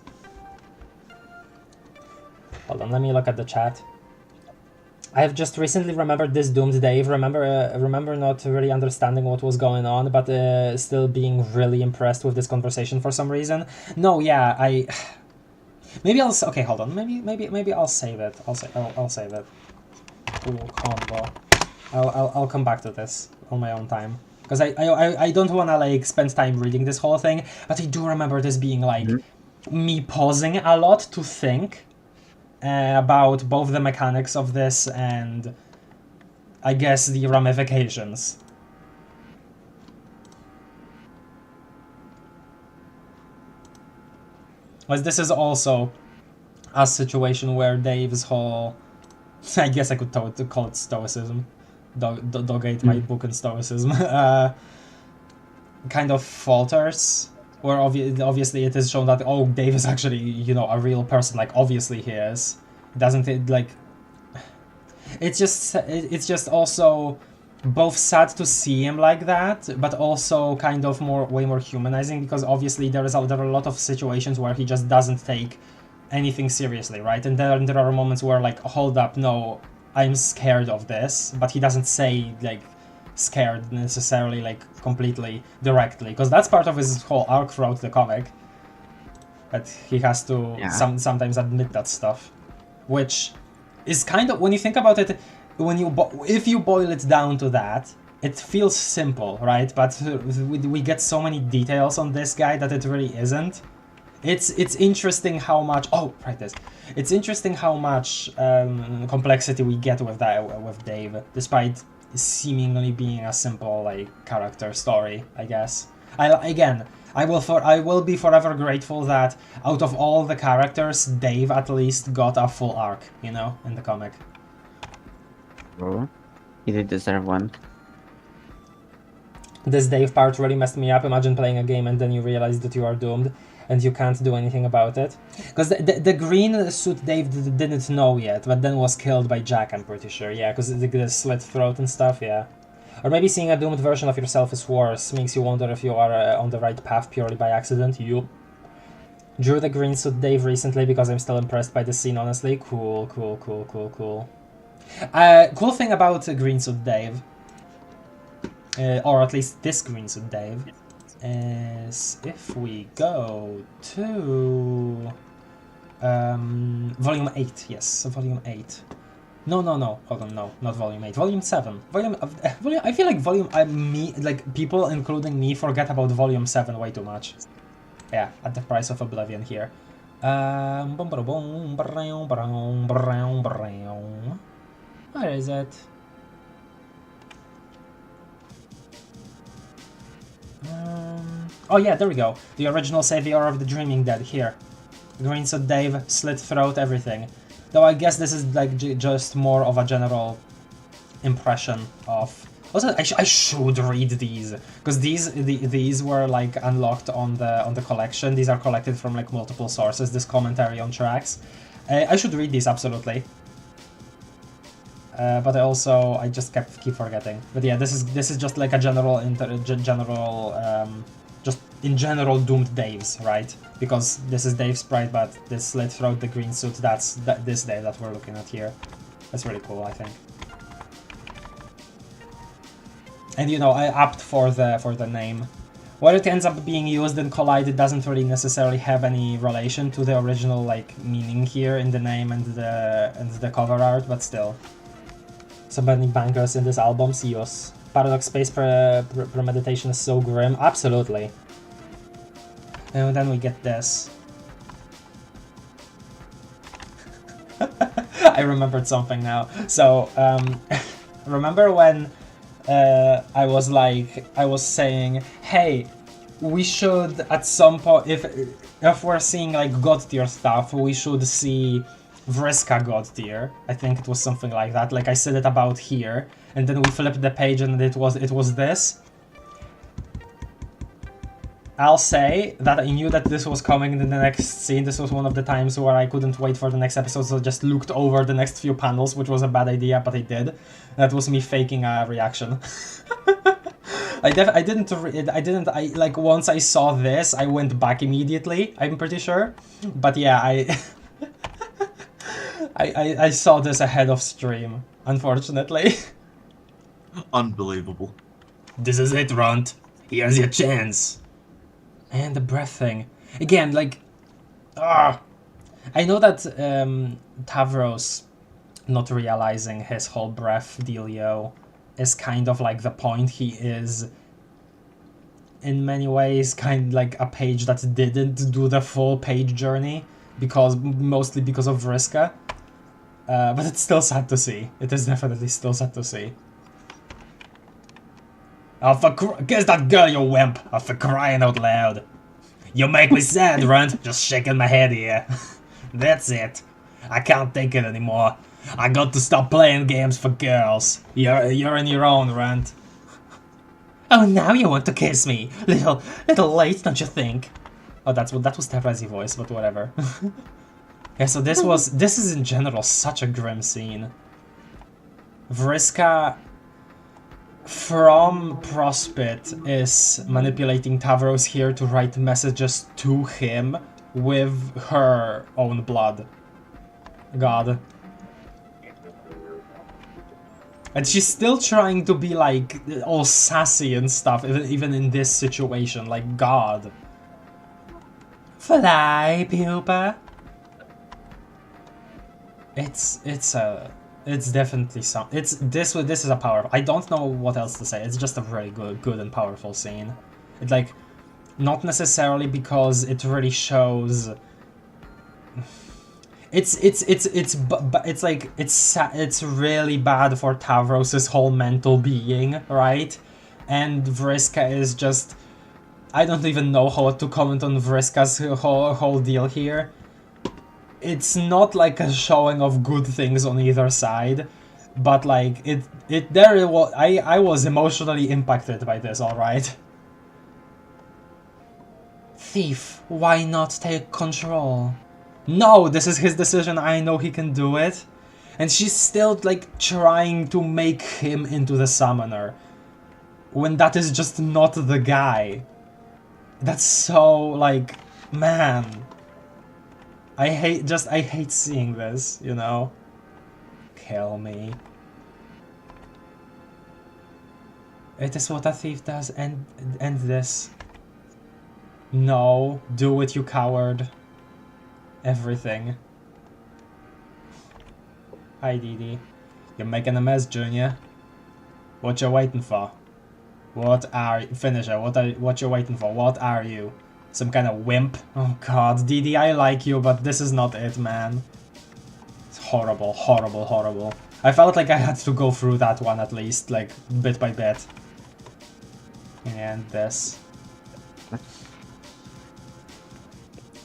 Hold on, let me look at the chat. I have just recently remembered this doomed Dave. Remember not really understanding what was going on, but still being really impressed with this conversation for some reason. No, yeah, maybe I'll... Okay, hold on. Maybe I'll save it. I'll save it. Cool combo. I'll come back to this on my own time, because I don't want to like spend time reading this whole thing, but I do remember this being like me pausing a lot to think about both the mechanics of this and I guess the ramifications. But this is also a situation where Dave's whole... I guess I could call it stoicism. Dog ate my book in stoicism. Kind of falters. Where obviously it is shown that, oh, Dave is actually, you know, a real person. Like, obviously he is. Doesn't it, like... It's just also both sad to see him like that, but also kind of way more humanizing, because obviously there are a lot of situations where he just doesn't take anything seriously, right? And there are moments where like, hold up, no, I'm scared of this, but he doesn't say like scared necessarily like completely directly, because that's part of his whole arc throughout the comic, that he has to sometimes admit that stuff, which is kind of, when you think about it, if you boil it down to that, it feels simple, right? But we get so many details on this guy that it really isn't. It's interesting how much. Oh, right, this. It's interesting how much complexity we get with Dave, despite seemingly being a simple like character story. I guess. I will be forever grateful that out of all the characters, Dave at least got a full arc, you know, in the comic. Oh, he did deserve one. This Dave part really messed me up. Imagine playing a game and then you realize that you are doomed and you can't do anything about it. Because the green suit Dave didn't know yet, but then was killed by Jack, I'm pretty sure. Yeah, because the slit throat and stuff, yeah. Or maybe seeing a doomed version of yourself is worse. Makes you wonder if you are on the right path purely by accident. Yup. Drew the green suit Dave recently because I'm still impressed by the scene, honestly. Cool. Cool thing about green suit Dave, or at least this green suit Dave, is if we go to volume 8, yes, volume 8. No, hold on, no, not volume 8, volume 7. I feel like people, including me, forget about volume 7 way too much. Yeah, at the price of oblivion here. Where is it? Oh yeah, there we go. The original savior of the dreaming dead here. Green suit Dave, slit throat, everything. Though I guess this is like just more of a general impression of. Also, I should read these because these were like unlocked on the collection. These are collected from like multiple sources. This commentary on tracks. I should read these absolutely. But I just keep forgetting. But yeah, this is just like a just in general doomed Dave's, right? Because this is Dave's sprite, but this slit throat, the green suit, that's this Dave that we're looking at here. That's really cool, I think. And you know, I opted for the name. Where it ends up being used in Collide, it doesn't really necessarily have any relation to the original like meaning here in the name and the cover art, but still. So many bangers in this album, Sios. Paradox Space Premeditation is so grim. Absolutely. And then we get this. I remembered something now. So, remember when I was saying, hey, we should at some point, if we're seeing like God tier stuff, we should see Vriska God tier. I think it was something like that. Like I said it about here, and then we flipped the page and it was this. I'll say that I knew that this was coming in the next scene. This was one of the times where I couldn't wait for the next episode, so I just looked over the next few panels, which was a bad idea, but I did. That was me faking a reaction. I once I saw this, I went back immediately, I'm pretty sure. But yeah, I saw this ahead of stream, unfortunately. Unbelievable. This is it, Runt. Here's your chance. And the breath thing. Again, like... I know that Tavros not realizing his whole breath dealio is kind of like the point. He is, in many ways, kind of like a page that didn't do the full page journey, mostly because of Vriska. But it's still sad to see. It is definitely still sad to see. Oh, kiss that girl, you wimp! Oh, for crying out loud. You make me sad, Runt. Just shaking my head here. That's it. I can't take it anymore. I got to stop playing games for girls. You're in your own, Runt. Oh, now you want to kiss me. Little late, don't you think? Oh, that was Tefrazi voice, but whatever. Yeah, so this is in general such a grim scene. Vriska from Prospit is manipulating Tavros here to write messages to him with her own blood. God. And she's still trying to be like all sassy and stuff, even in this situation, like God. Fly, pupa. It's It's definitely some. It's this. This is a powerful. I don't know what else to say. It's just a really good and powerful scene. It like, not necessarily because it really shows. It's like it's really bad for Tavros's whole mental being, right? And Vriska is just. I don't even know how to comment on Vriska's whole deal here. It's not like a showing of good things on either side, but like I was emotionally impacted by this, alright? Thief, why not take control? No, this is his decision, I know he can do it. And she's still like trying to make him into the summoner, when that is just not the guy. That's so like, man. I hate seeing this, you know? Kill me. It is what a thief does, end this. No, do it, you coward. Everything. Hi, Dee Dee. You're making a mess, Junior. What you waiting for? Finisher, what you waiting for? What are you? Some kind of wimp? Oh god, Dee Dee, I like you, but this is not it, man. It's horrible, horrible, horrible. I felt like I had to go through that one at least, like, bit by bit. And this.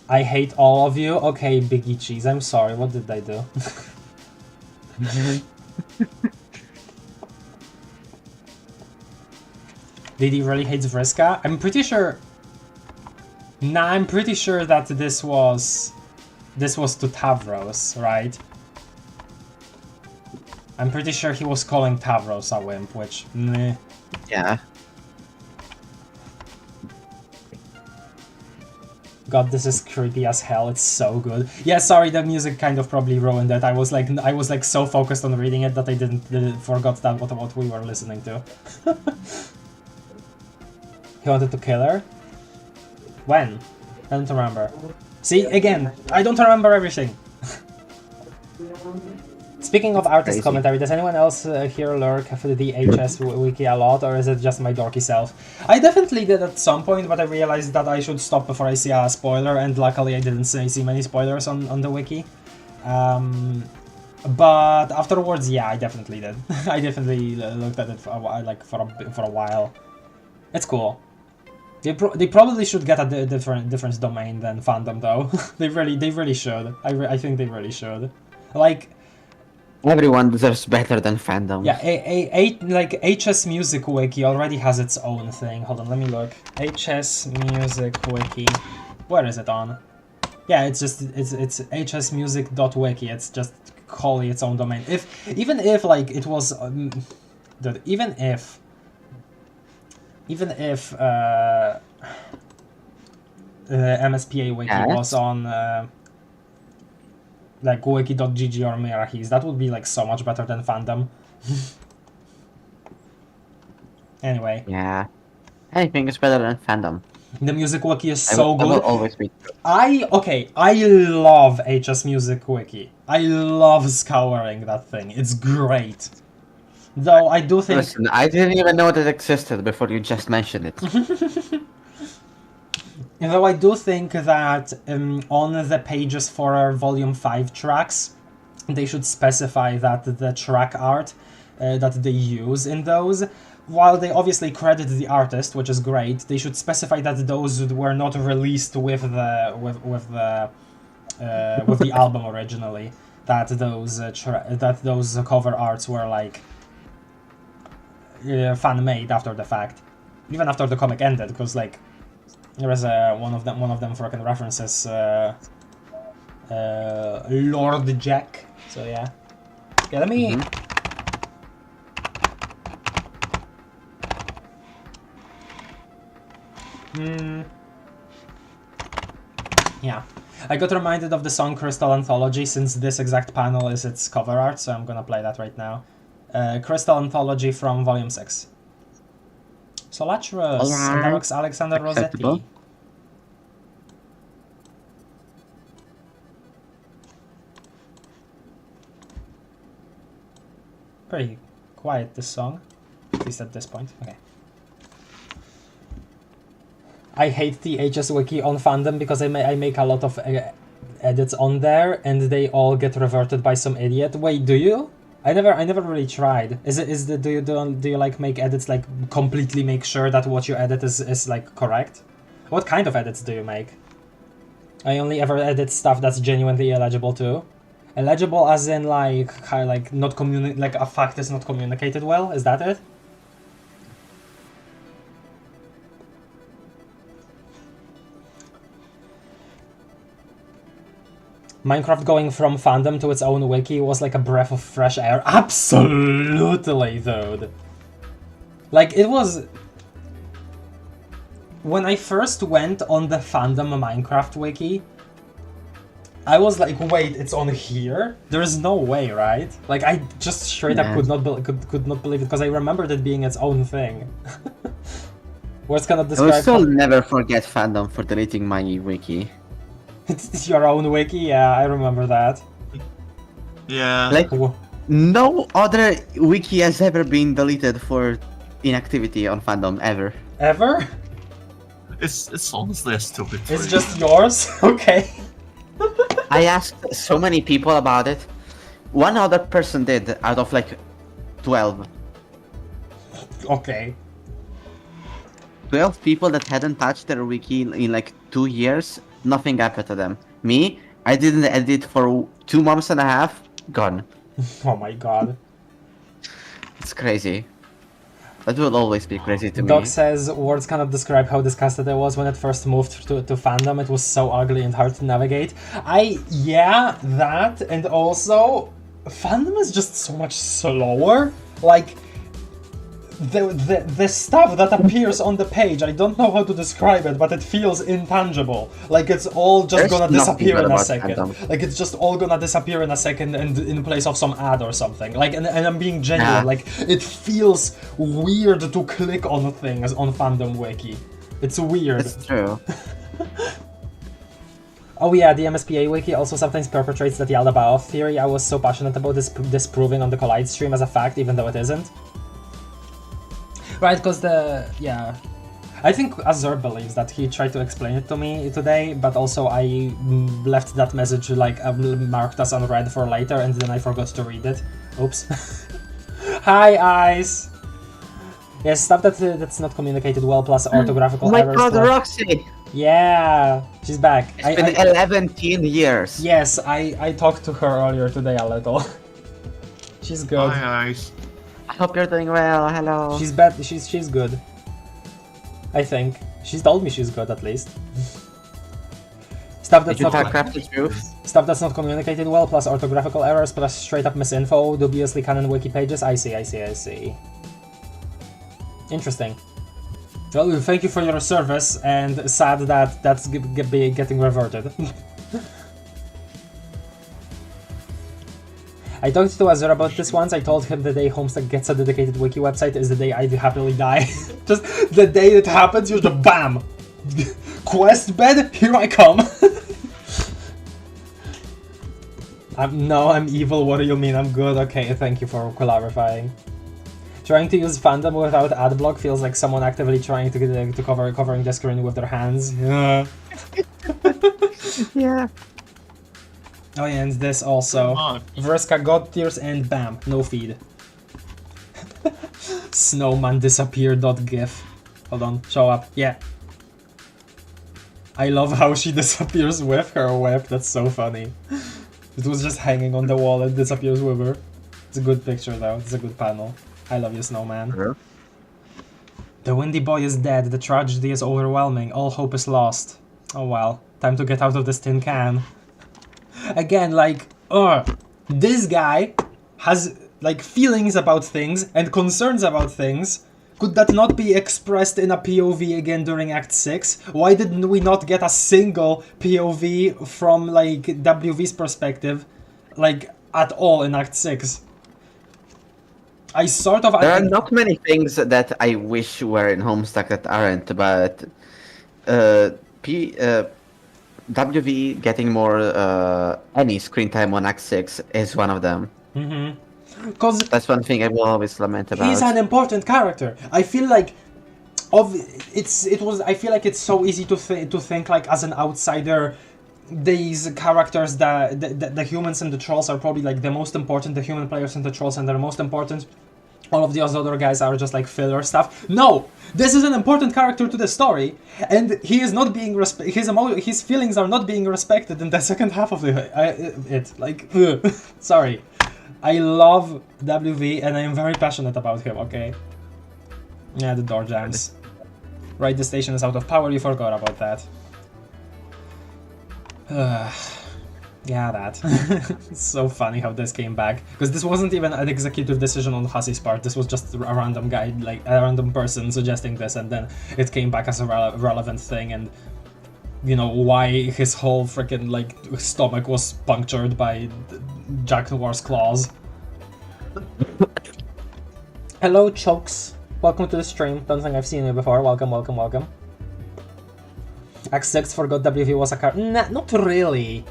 I hate all of you? Okay, Biggie Cheese, I'm sorry, what did I do? Did he really hates Vriska? I'm pretty sure... Nah, I'm pretty sure that this was to Tavros, right? I'm pretty sure he was calling Tavros a wimp, which... Meh. Yeah. God, this is creepy as hell. It's so good. Yeah, sorry, the music kind of probably ruined it. I was like so focused on reading it that I forgot that what we were listening to. He wanted to kill her? When? I don't remember. See, again, I don't remember everything. Speaking of artist commentary, does anyone else here lurk for the HS wiki a lot, or is it just my dorky self? I definitely did at some point, but I realized that I should stop before I see a spoiler, and luckily I didn't see many spoilers on the wiki. But afterwards, yeah, I definitely did. I definitely looked at it for a while. It's cool. They probably should get a different domain than fandom, though. they really should. I think they really should. Like, everyone deserves better than fandom. yeah, like HS Music Wiki already has its own thing. Hold on, let me look. HS Music Wiki. Where is it on? Yeah, it's hsmusic.wiki. It's just wholly its own domain. Even if like it was, even if MSPA Wiki was on like wiki.gg or Mirahis, that would be like so much better than fandom. Anyway. Yeah. Anything is better than fandom. The music wiki is so good. I will always be true. I love HS Music Wiki. I love scouring that thing. It's great. Though I do think... Listen, I didn't even know that it existed before you just mentioned it. Though I do think that on the pages for our Volume 5 tracks, they should specify that the track art that they use in those, while they obviously credit the artist, which is great, they should specify that those were not released with the album originally. That those cover arts were like fan made after the fact, even after the comic ended, because like there was one of them fucking references Lord Jack. So yeah, let me. Yeah, I got reminded of the song Crystal Anthology since this exact panel is its cover art, so I'm gonna play that right now. Crystal Anthology from Volume 6. Solatrus, and Alex Alexander Rossetti. Pretty quiet, this song. At least at this point. Okay. I hate the HS Wiki on fandom because I make a lot of edits on there and they all get reverted by some idiot. Wait, do you? I never really tried. Do you like make edits like completely make sure that what you edit is like correct? What kind of edits do you make? I only ever edit stuff that's genuinely illegible too. Illegible as in like not like a fact is not communicated well, is that it? Minecraft going from fandom to its own wiki was like a breath of fresh air. Absolutely, dude. Like, it was... When I first went on the fandom Minecraft wiki, I was like, wait, it's on here? There's no way, right? Like, I just straight up could not believe it, because I remembered it being its own thing. What's gonna I describe... will still never forget fandom for deleting my wiki. It's your own wiki? Yeah, I remember that. Yeah. Like, no other wiki has ever been deleted for inactivity on fandom, ever. Ever? It's honestly a stupid It's tree. just yours? Okay. I asked so many people about it. One other person did, out of like 12. Okay. 12 people that hadn't touched their wiki in like 2 years, nothing happened to them. Me, I didn't edit for 2 months and a half, gone. Oh my god. It's crazy. That will always be crazy to Doc me. says, words cannot describe how disgusted I was when it first moved to fandom. It was so ugly and hard to navigate. Yeah, that, and also, fandom is just so much slower. Like, the stuff that appears on the page, I don't know how to describe it, but it feels intangible. Like it's all just There's gonna nothing disappear good in a about second. fandom. Like it's just all gonna disappear in a second and in place of some ad or something. Like, and I'm being genuine, Yeah. like it feels weird to click on things on fandom wiki. It's weird. It's true. Oh yeah, the MSPA wiki also sometimes perpetrates the Yaldabaoth theory. I was so passionate about disproving on the Collide stream as a fact, even though it isn't. Right, because I think Azur believes that he tried to explain it to me today, but also I left that message like marked as unread for later, and then I forgot to read it. Oops. Hi, Ice! Yes, stuff that's not communicated well, plus orthographical Oh my errors. god, plus... Roxy! Yeah, she's back. It's been 11 years. Yes, I talked to her earlier today a little. She's good. Hi guys. I hope you're doing well, hello. She's bad. She's good. I think she's told me she's good at least. Stuff that's Did you not talk the truth? stuff that's not communicated well, plus orthographical errors, plus straight up misinfo, dubiously canon wiki pages. I see. Interesting. Well, thank you for your service, and sad that that's getting reverted. I talked to Azur about this once. I told him the day Homestuck gets a dedicated wiki website is the day I'd happily die. Just the day it happens, you're just BAM! Quest bed, here I come! I'm evil, what do you mean? I'm good, okay, thank you for clarifying. Trying to use fandom without adblock feels like someone actively trying to covering the screen with their hands. Yeah. Yeah. Oh yeah, and this also. Vriska got tears and bam, no feed. Snowman disappear.gif. Hold on, show up. Yeah. I love how she disappears with her whip, that's so funny. It was just hanging on the wall and disappears with her. It's a good picture though, it's a good panel. I love you, Snowman. Yeah. The windy boy is dead, the tragedy is overwhelming, all hope is lost. Oh well, time to get out of this tin can. Again, like, this guy has, like, feelings about things and concerns about things. Could that not be expressed in a POV again during Act 6? Why didn't we not get a single POV from, like, WV's perspective, like, at all in Act 6? I sort of... There are not many things that I wish were in Homestuck that aren't, but... WV getting more any screen time on Act 6 is one of them. Mm-hmm. Because That's one thing I will always lament about. he's an important character. I feel like I feel like it's so easy to think like as an outsider, these characters, the humans and the trolls are probably like the most important, the human players and the trolls and they're most important. All of those other guys are just like filler stuff. No! This is an important character to the story, and he is not being his feelings are not being respected in the second half of Sorry. I love WV and I am very passionate about him, okay? Yeah, the door jams. Right, the station is out of power, you forgot about that. Yeah, that. It's so funny how this came back. Because this wasn't even an executive decision on Hussey's part, this was just a random guy, like a random person suggesting this, and then it came back as a relevant thing, and you know, why his whole freaking like stomach was punctured by Jack Noir's claws. Hello, Chokes. Welcome to the stream. Don't think I've seen you before. Welcome, welcome, welcome. X6 forgot WV was a car. Nah, not really.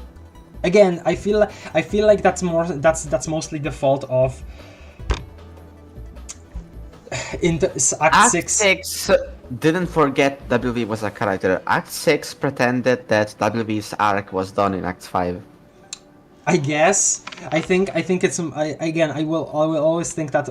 Again, I feel like that's mostly the fault of Act 6 didn't forget WV was a character. Act 6 pretended that WV's arc was done in Act 5. I guess. I think it's I will always think that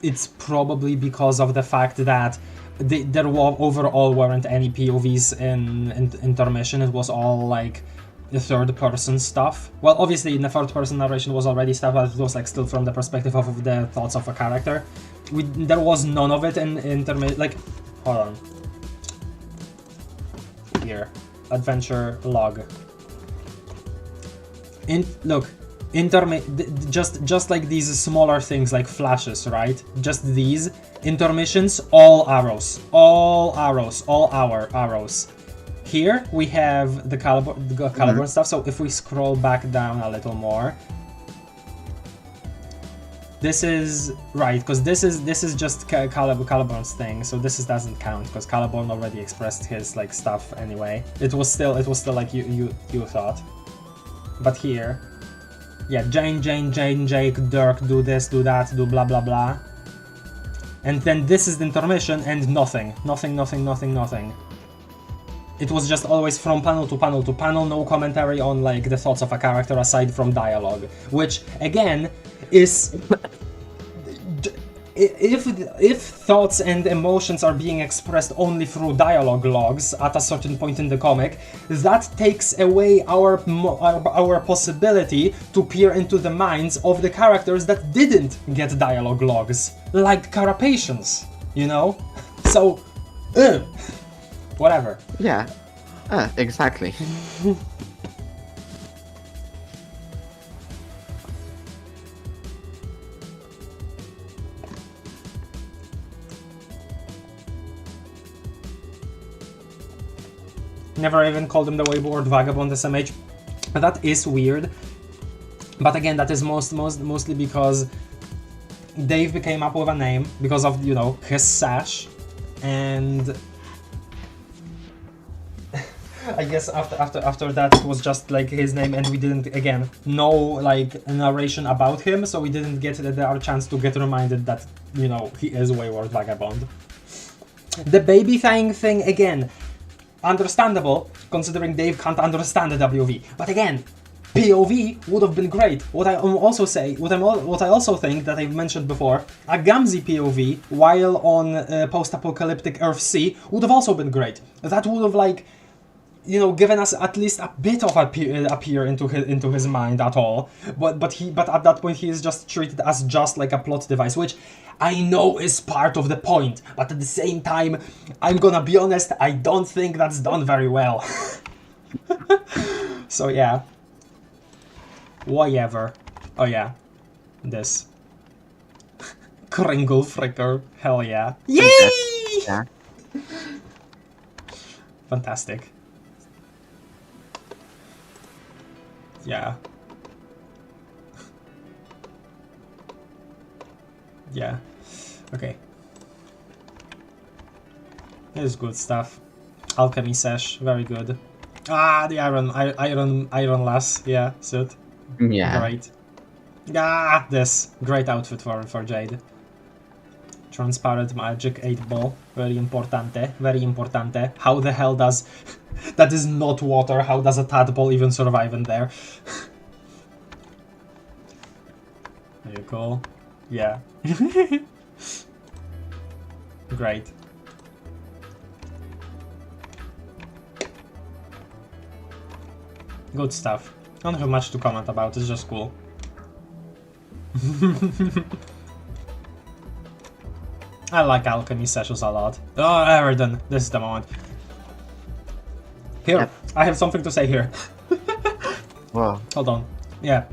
it's probably because of the fact that there overall weren't any POVs in intermission. It was all like the third person stuff. Well, obviously in the third person narration was already stuff, but it was like still from the perspective of the thoughts of a character. There was none of it in intermission. Like, hold on. Here, adventure log. Just like these smaller things like flashes, right? Just these intermissions, all arrows, all our arrows. Here we have the Caliburn stuff. So if we scroll back down a little more, this is right, because this is just Caliburn's thing. So this doesn't count because Caliburn already expressed his like stuff anyway. It was still like you thought. But here, yeah, Jane, Jake, Dirk, do this, do that, do blah blah blah. And then this is the intermission and nothing. It was just always from panel to panel to panel, no commentary on like the thoughts of a character aside from dialogue, which again is if thoughts and emotions are being expressed only through dialogue logs at a certain point in the comic, that takes away our possibility to peer into the minds of the characters that didn't get dialogue logs, like Carapations, you know? So, whatever. Yeah, exactly. Never even called him the Wayward Vagabond SMH. That is weird. But again, that is mostly because Dave came up with a name because of, you know, his sash. And I guess after that it was just like his name, and we didn't, again, no like narration about him, so we didn't get our chance to get reminded that, you know, he is Wayward Vagabond. The baby thing again, understandable, considering Dave can't understand the WV. But again, POV would have been great. What I also think that I've mentioned before, a Gamzee POV while on post-apocalyptic Earth C would have also been great. That would have, like, you know, given us at least a bit of a peer into his mind at all. But at that point he is just treated as just like a plot device, which I know is part of the point, but at the same time, I'm gonna be honest, I don't think that's done very well. So yeah. Whatever. Oh yeah. This. Kringle Fricker. Hell yeah. Yay! Yeah. Fantastic. Yeah. Yeah. Okay. This is good stuff. Alchemy Sesh, very good. Ah, the iron lass, yeah, suit. Yeah. Great. Ah, this. Great outfit for Jade. Transparent magic 8-ball. Very importante. Very importante. How the hell does... that is not water. How does a tadpole even survive in there? Are you cool? Yeah. Great. Good stuff. I don't have much to comment about, it's just cool. I like alchemy sessions a lot. Oh, Eridan, this is the moment. Here, Yep. I have something to say here. Wow. Hold on. Yeah.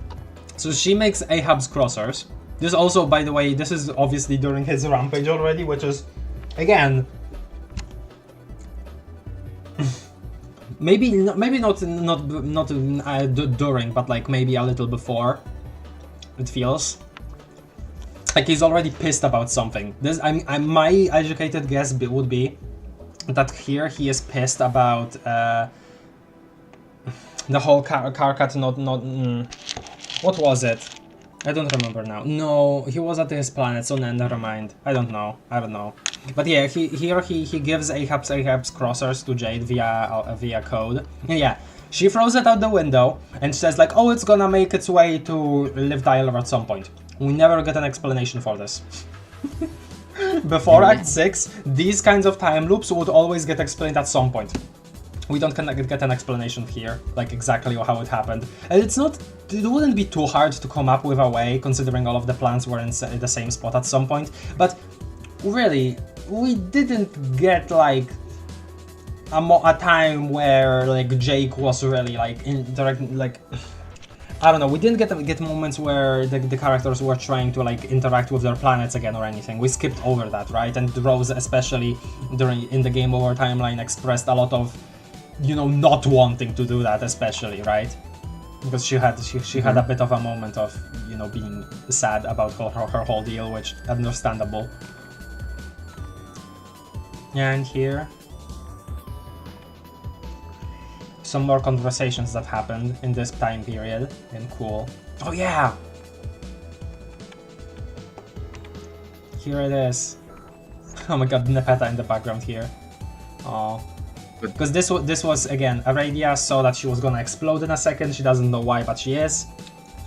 So she makes Ahab's crossers. This also, by the way, this is obviously during his rampage already, which is, again, maybe not during, but like maybe a little before. It feels like he's already pissed about something. This, my educated guess would be that here he is pissed about the whole car cut. What was it? I don't remember now. No, he was at his planet, so never mind. I don't know. But yeah, he gives Ahab's crossers to Jade via code. Yeah, she throws it out the window and says like, oh, it's gonna make its way to Live Dialogue at some point. We never get an explanation for this. Before Act 6, these kinds of time loops would always get explained at some point. We don't get an explanation here, like exactly how it happened. And it wouldn't be too hard to come up with a way, considering all of the plans were in the same spot at some point. But really, we didn't get like a time where like Jake was really like I don't know. We didn't get moments where the characters were trying to like interact with their planets again or anything. We skipped over that, right? And Rose, especially in the game over timeline, expressed a lot of, you know, not wanting to do that, especially, right? Because she had a bit of a moment of, you know, being sad about her whole deal, which understandable. Yeah, and here some more conversations that happened in this time period, and cool. Oh yeah! Here it is. Oh my god, Nepeta in the background here. Oh. Because this was, again, Aradia saw that she was gonna explode in a second, she doesn't know why, but she is.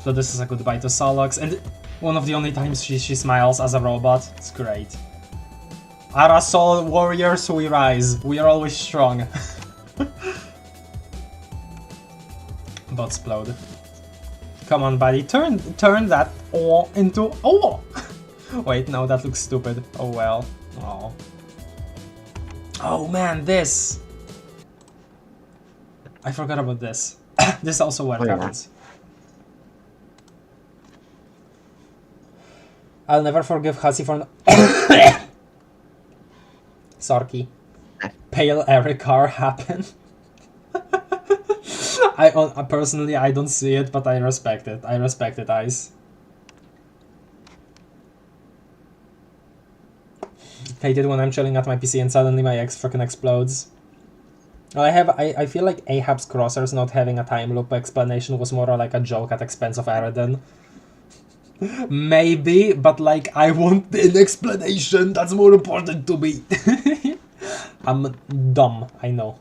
So this is a goodbye to Solux, and one of the only times she smiles as a robot. It's great. Arasol warriors, we rise. We are always strong. Botsplode. Come on, buddy, turn that O into O! Wait, no, that looks stupid. Oh well. Oh. Oh man, this! I forgot about this. This is also where it happens. I'll never forgive Hasi for Sorky. Pale Erikar happened. I personally, I don't see it, but I respect it. I respect it, Ice. Hate it when I'm chilling at my PC and suddenly my X freaking explodes. I feel like Ahab's crossers not having a time loop explanation was more like a joke at expense of Eridan. Maybe, but like, I want an explanation, that's more important to me. I'm dumb, I know.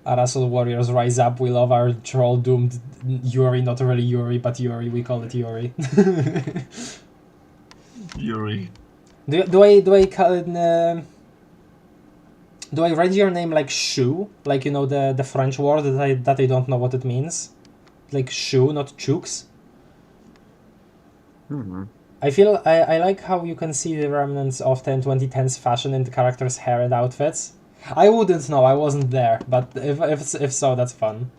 Arasol warriors rise up, we love our troll doomed Yuri, not really Yuri, but Yuri, we call it Yuri. Yuri. Do I call it, do I read your name like Shu? Like, you know, the French word that I don't know what it means? Like Shu, not Chooks? I feel I like how you can see the remnants of 2010s fashion in the characters' hair and outfits. I wouldn't know, I wasn't there, but if so, that's fun.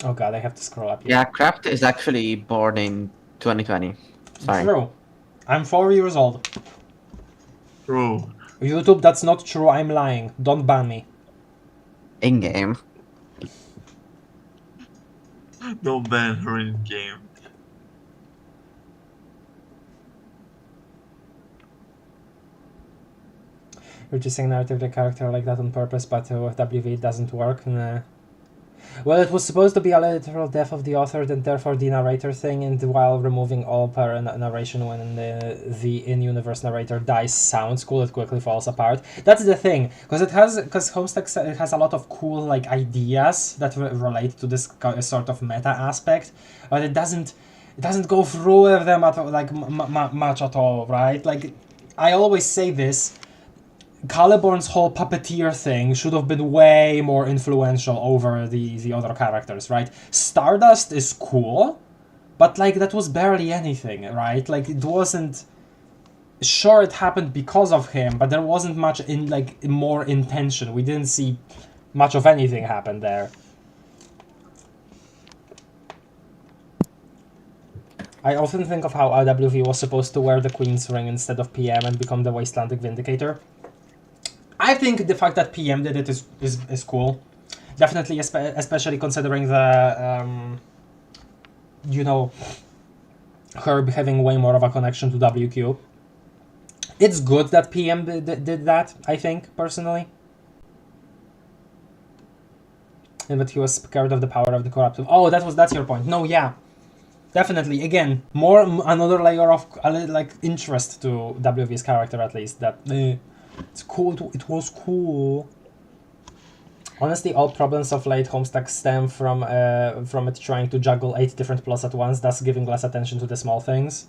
Oh god, I have to scroll up here. Yeah, Kraft is actually born in 2020. Sorry. True. I'm 4 years old. True. YouTube, that's not true, I'm lying. Don't ban me. In-game. Don't ban her in game. You're just saying narrative the character like that on purpose, but with WV it doesn't work. Nah. Well, it was supposed to be a literal death of the author and therefore the narrator thing, and while removing all narration when the in-universe narrator dies sounds cool, it quickly falls apart. That's the thing, because Homestuck has a lot of cool like ideas that relate to this sort of meta aspect, but it doesn't go through with them at all, like much at all, right? Like I always say this. Caliborn's whole puppeteer thing should have been way more influential over the other characters, right? Stardust is cool, but like that was barely anything, right? Like it wasn't... Sure, it happened because of him, but there wasn't much in like more intention. We didn't see much of anything happen there. I often think of how RWV was supposed to wear the Queen's Ring instead of PM and become the Wastelandic Vindicator. I think the fact that PM did it is cool. Definitely, especially considering the, you know, her having way more of a connection to WQ. It's good that PM did that, I think, personally. And that he was scared of the power of the corruptive. Oh, that's your point. No, yeah. Definitely, again, another layer of like interest to WV's character, at least. That it's cool. It was cool. Honestly, all problems of late Homestuck stem from it trying to juggle 8 different plots at once, thus giving less attention to the small things.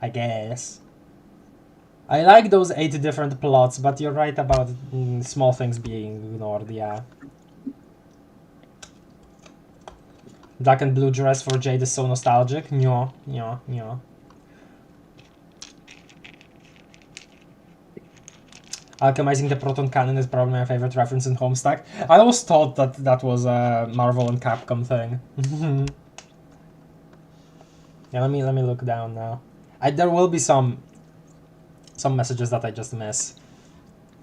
I guess. I like those 8 different plots, but you're right about small things being ignored. Yeah. Black and blue dress for Jade is so nostalgic. Nyo, nyo, nyo. Alchemizing the Proton Cannon is probably my favorite reference in Homestuck. I always thought that was a Marvel and Capcom thing. Yeah, let me look down now. There will be some messages that I just miss.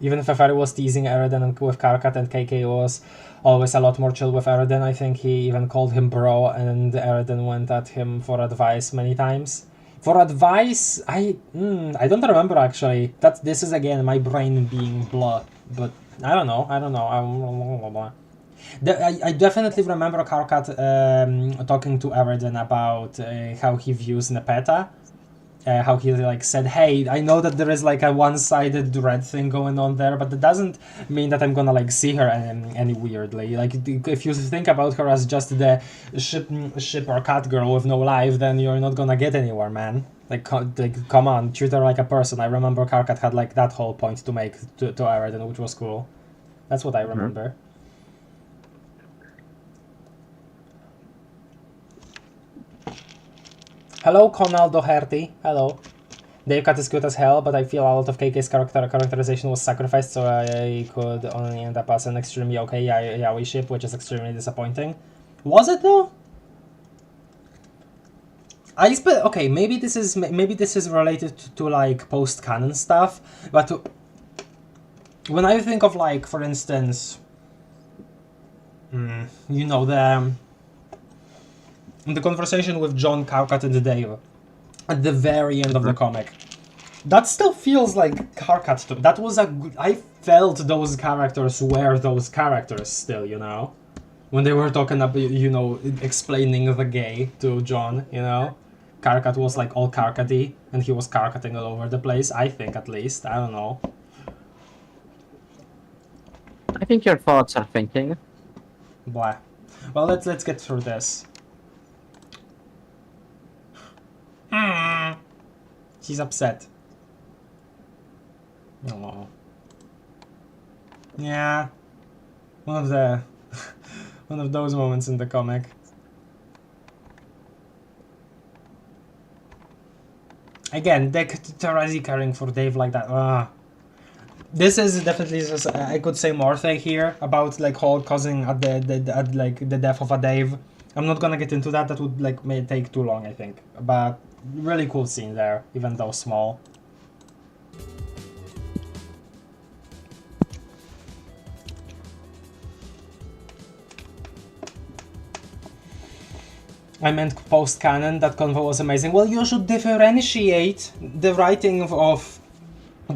Even if Feferi was teasing Eridan with Karkat, and KK was always a lot more chill with Eridan. I think he even called him bro, and Eridan went at him for advice many times. For advice, I don't remember actually. This is again my brain being blah, but I don't know. I definitely remember Karkat talking to Eridan about how he views Nepeta. How he like said, hey, I know that there is like a one-sided dread thing going on there, but that doesn't mean that I'm gonna like see her any weirdly. Like if you think about her as just the ship or cat girl with no life, then you're not gonna get anywhere, man. Like come on, treat her like a person. I remember Karkat had like that whole point to make to Eridan, which was cool. That's what I remember. Hello, Conal Doherty. Hello. Dave Cut is good as hell, but I feel a lot of KK's characterization was sacrificed, so I could only end up as an extremely okay yaoi ship, which is extremely disappointing. Was it though? Okay, maybe this is related to like post-canon stuff, but when I think of like, for instance, you know, the conversation with John, Karkat, and Dave at the very end of the comic, that still feels like Karkat to me. That was I felt those characters were those characters still, you know, when they were talking about, you know, explaining the gay to John, you know. Karkat was like all Karkat-y, and he was Karkating all over the place, I think, at least. I don't know. I think your thoughts are thinking. Blah. Well, let's get through this. She's upset. Oh. Yeah. One of those moments in the comic. Again, Tarazi caring for Dave like that. This is definitely just, I could say more thing here about like Hulk causing the death of a Dave. I'm not gonna get into that. That would like may take too long, I think. But really cool scene there, even though small. I meant post-canon. That convo was amazing. Well, you should differentiate the writing of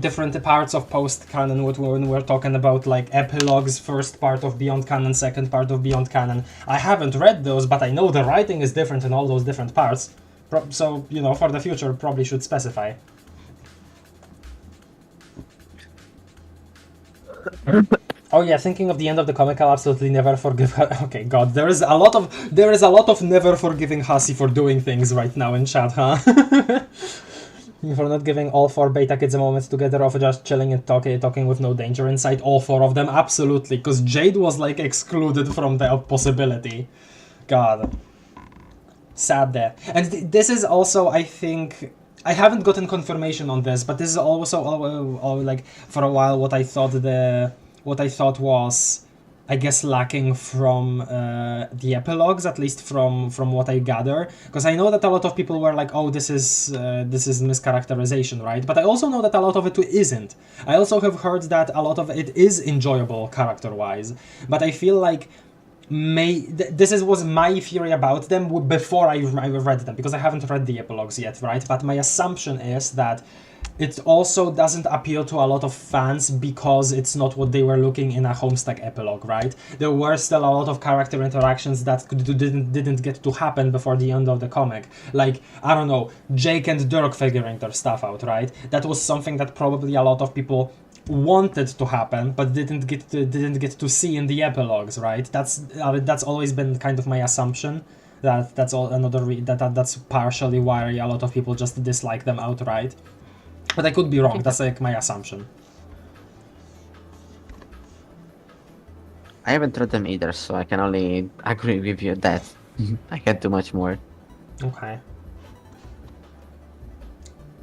different parts of post-canon when we're talking about like epilogues, first part of Beyond Canon, second part of Beyond Canon. I haven't read those, but I know the writing is different in all those different parts. So, you know, for the future, probably should specify. Oh yeah, thinking of the end of the comic, I'll absolutely never forgive her. Okay, God, there is a lot of never forgiving Hasi for doing things right now in chat, huh? For not giving all 4 beta kids a moment together of just chilling and talking with no danger in sight. All 4 of them, absolutely, because Jade was like excluded from the possibility. God. Sad there. And this is also, I think, I haven't gotten confirmation on this, but this is also like for a while what I thought was, I guess, lacking from the epilogues, at least from what I gather, because I know that a lot of people were like, oh, this is mischaracterization, right? But I also know that a lot of it isn't. I also have heard that a lot of it is enjoyable character-wise, but I feel like was my theory about them before I read them, because I haven't read the epilogues yet, right? But my assumption is that it also doesn't appeal to a lot of fans because it's not what they were looking in a Homestuck epilogue, right? There were still a lot of character interactions that didn't get to happen before the end of the comic. Like, I don't know, Jake and Dirk figuring their stuff out, right? That was something that probably a lot of people wanted to happen but didn't get to see in the epilogues, right? That's always been kind of my assumption. That's partially why a lot of people just dislike them outright. But I could be wrong. That's like my assumption. I haven't read them either, so I can only agree with you that I can't do much more. Okay.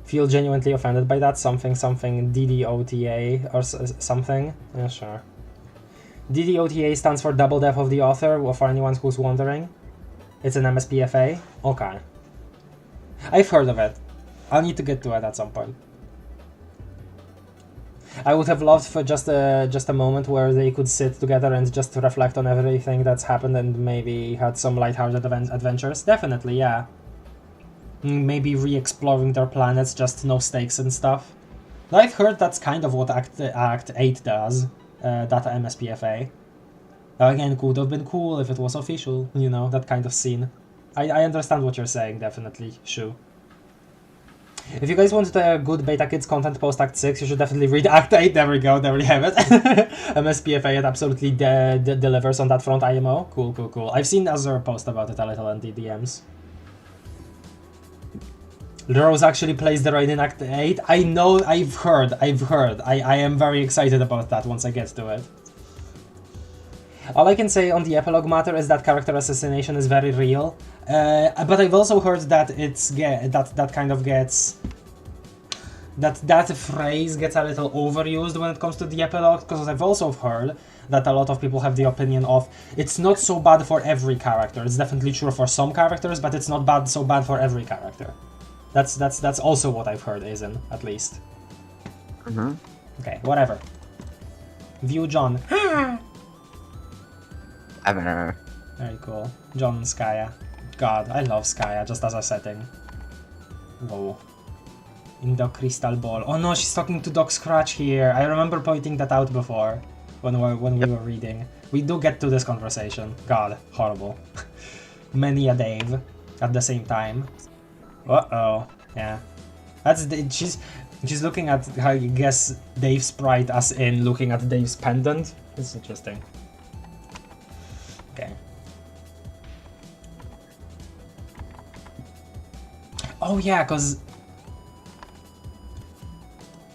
Feel genuinely offended by that? Something DDOTA or something? Yeah, sure. DDOTA stands for Double Death of the Author, for anyone who's wondering. It's an MSPFA? Okay. I've heard of it. I'll need to get to it at some point. I would have loved for just a moment where they could sit together and just reflect on everything that's happened and maybe had some lighthearted adventures. Definitely, yeah. Maybe re-exploring their planets, just no stakes and stuff. I've heard that's kind of what Act 8 does, that MSPFA. Again, could have been cool if it was official, you know, that kind of scene. I understand what you're saying, definitely, Shu. If you guys want the good Beta Kids content post-Act 6, you should definitely read Act 8. There we go, there we have it. MSPFA, it absolutely delivers on that front, IMO. Cool. I've seen Azure post about it a little in the DMs. Rose actually plays the raid in Act 8. I know, I've heard. I am very excited about that once I get to it. All I can say on the epilogue matter is that character assassination is very real. But I've also heard that that phrase gets a little overused when it comes to the epilogue, because I've also heard that a lot of people have the opinion of it's not so bad for every character. It's definitely true for some characters, but it's not so bad for every character. That's also what I've heard, isn't at least. Okay, whatever. View John. Ever. Very cool. John and Skaya. God, I love Skaya just as a setting. Whoa. In the crystal ball. Oh no, she's talking to Doc Scratch here. I remember pointing that out before when we were reading. We do get to this conversation. God, horrible. Many a Dave at the same time. Uh-oh. Yeah. She's looking at, I guess, Dave's sprite as in looking at Dave's pendant. It's interesting. Okay. Oh yeah, because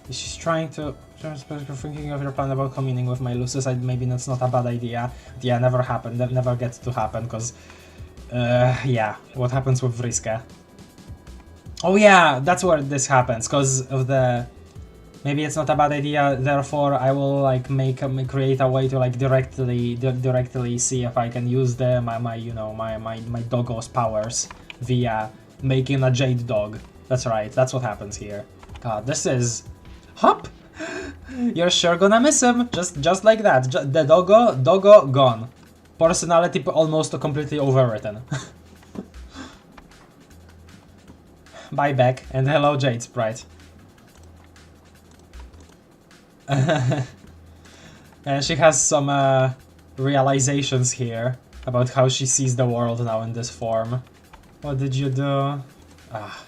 she's trying to thinking of your plan about communing with my Lucis. Maybe that's not a bad idea. Yeah, never happened. That never gets to happen because yeah, what happens with Vriska? Oh yeah, that's where this happens because of the. Maybe it's not a bad idea. Therefore, I will like create a way to like directly see if I can use my doggo's powers via making a jade dog. That's right. That's what happens here. God, this is hop. You're sure gonna miss him. Just like that. The doggo gone. Personality almost completely overwritten. Bye, Beck, and hello, Jade Sprite. And she has some realizations here about how she sees the world now in this form. What did you do? Ah,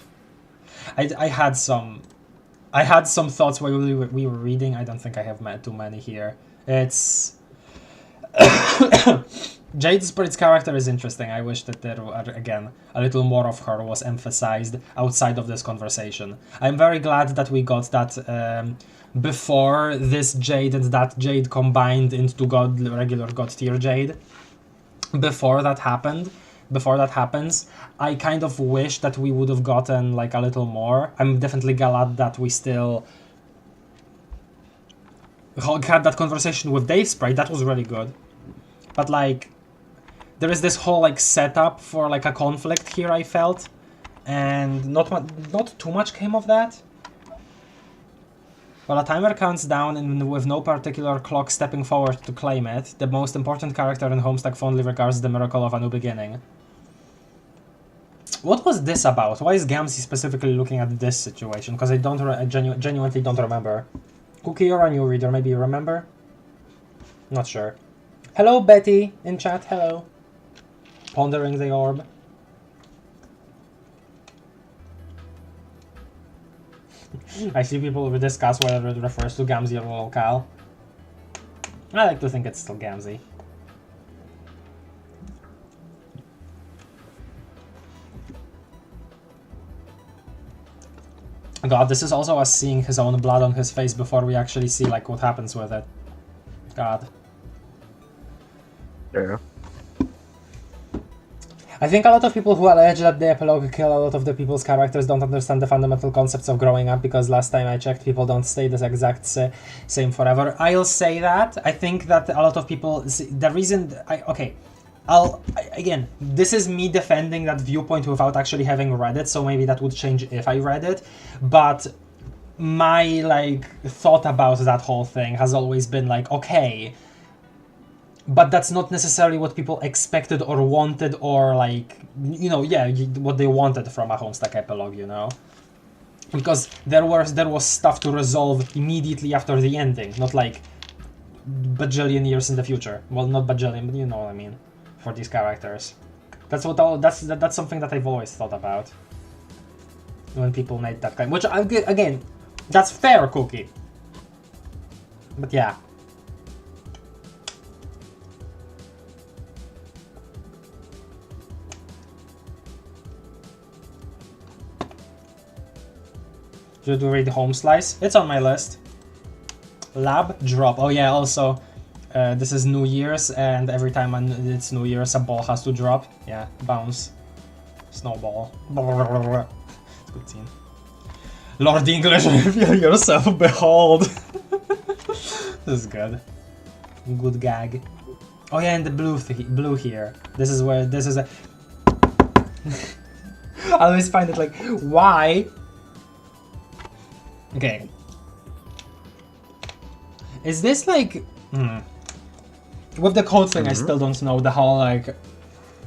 I had some thoughts while we were reading. I don't think I have too many here. It's Jade Spirit's character is interesting. I wish that there were, again, a little more of her was emphasized outside of this conversation. I'm very glad that we got that before this Jade and that Jade combined into regular God tier Jade. Before that happens, I kind of wish that we would have gotten like a little more. I'm definitely glad that we still had that conversation with Dave Sprite. That was really good. But like, there is this whole like setup for like a conflict here, I felt, and not too much came of that. While a timer counts down and with no particular clock stepping forward to claim it, the most important character in Homestuck fondly regards the miracle of a new beginning. What was this about? Why is Gamzee specifically looking at this situation? Because I genuinely don't remember. Cookie, you're a new reader, maybe you remember? Not sure. Hello, Betty, in chat, hello. Pondering the orb. I see people will discuss whether it refers to Gamzee or locale. I like to think it's still Gamzee. God, this is also us seeing his own blood on his face before we actually see like what happens with it. God. Yeah. I think a lot of people who allege that the epilogue kill a lot of the people's characters don't understand the fundamental concepts of growing up, because last time I checked, people don't stay the exact same forever. I'll say that. I think that a lot of people... The reason... Again, this is me defending that viewpoint without actually having read it, so maybe that would change if I read it. But my, like, thought about that whole thing has always been like, okay... But that's not necessarily what people expected or wanted, or like, you know, yeah, what they wanted from a Homestuck epilogue, you know? Because there was stuff to resolve immediately after the ending, not like bajillion years in the future. Well, not bajillion, but you know what I mean, for these characters. That's something that I've always thought about when people made that kind. Which again, that's fair, Cookie. But yeah. Should we read Home Slice? It's on my list. Lab drop. Oh yeah, also, this is New Year's, and every time it's New Year's, a ball has to drop. Yeah, bounce. Snowball. It's a good scene. Lord English, reveal yourself, behold! This is good. Good gag. Oh yeah, and the blue here. This is where, this is a... I always find it like, why? Okay. Is this like... With the code thing, I still don't know the whole like...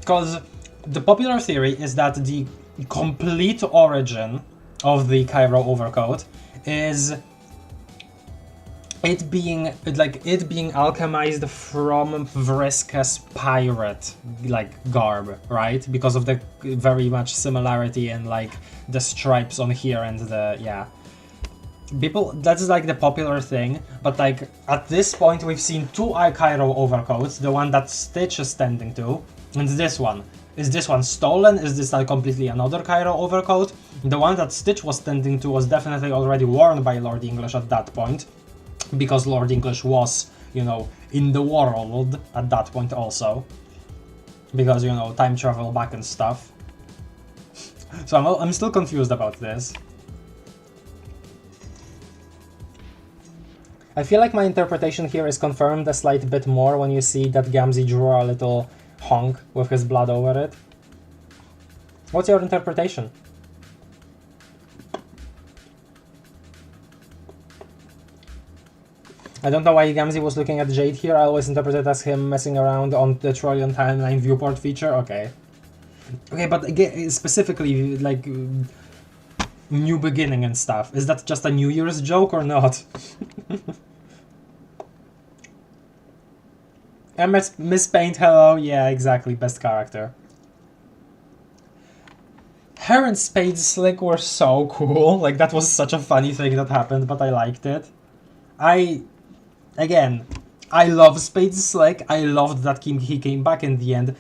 Because the popular theory is that the complete origin of the Cairo overcoat is it being alchemized from Vriska's pirate like garb, right? Because of the very much similarity in like the stripes on here and the people, that's like the popular thing, but like at this point we've seen two Cairo overcoats, the one that Stitch is standing to, and this one. Is this one stolen? Is this like completely another Cairo overcoat? The one that Stitch was standing to was definitely already worn by Lord English at that point, because Lord English was, you know, in the world at that point also, because, you know, time travel back and stuff. So I'm still confused about this. I feel like my interpretation here is confirmed a slight bit more when you see that Gamzee drew a little honk with his blood over it. What's your interpretation? I don't know why Gamzee was looking at Jade here. I always interpret it as him messing around on the Trillion Timeline viewport feature. Okay. Okay, but again, specifically, like, new beginning and stuff. Is that just a New Year's joke or not? Miss Paint, hello. Yeah, exactly. Best character. Her and Spade Slick were so cool. Like, that was such a funny thing that happened, but I liked it. Again, I love Spade Slick. I loved that he came back in the end.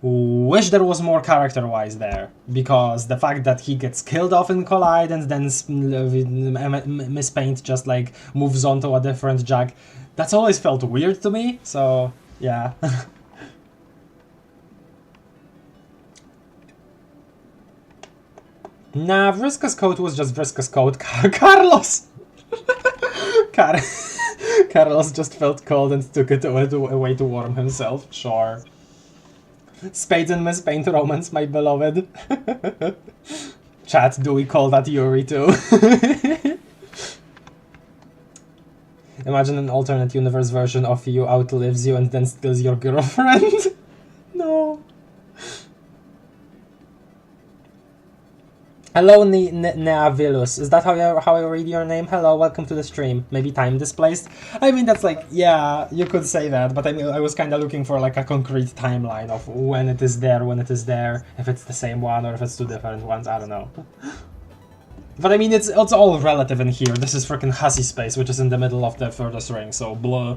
Wish there was more character-wise there, because the fact that he gets killed off in Collide and then Miss Paint just like moves on to a different Jack, that's always felt weird to me, so yeah. Nah, Vriska's coat was just Vriska's coat. Carlos! Carlos just felt cold and took it away to warm himself, sure. Spades and Miss Paint romance, my beloved. Chat, do we call that Yuri too? Imagine an alternate universe version of you outlives you and then steals your girlfriend. No. Hello, Neavilus. Is that how I read your name? Hello, welcome to the stream. Maybe time displaced? I mean, that's like, yeah, you could say that, but I mean, I was kind of looking for like a concrete timeline of when it is there, if it's the same one or if it's two different ones, I don't know. But I mean, it's all relative in here. This is freaking Hussy Space, which is in the middle of the furthest ring, so blah.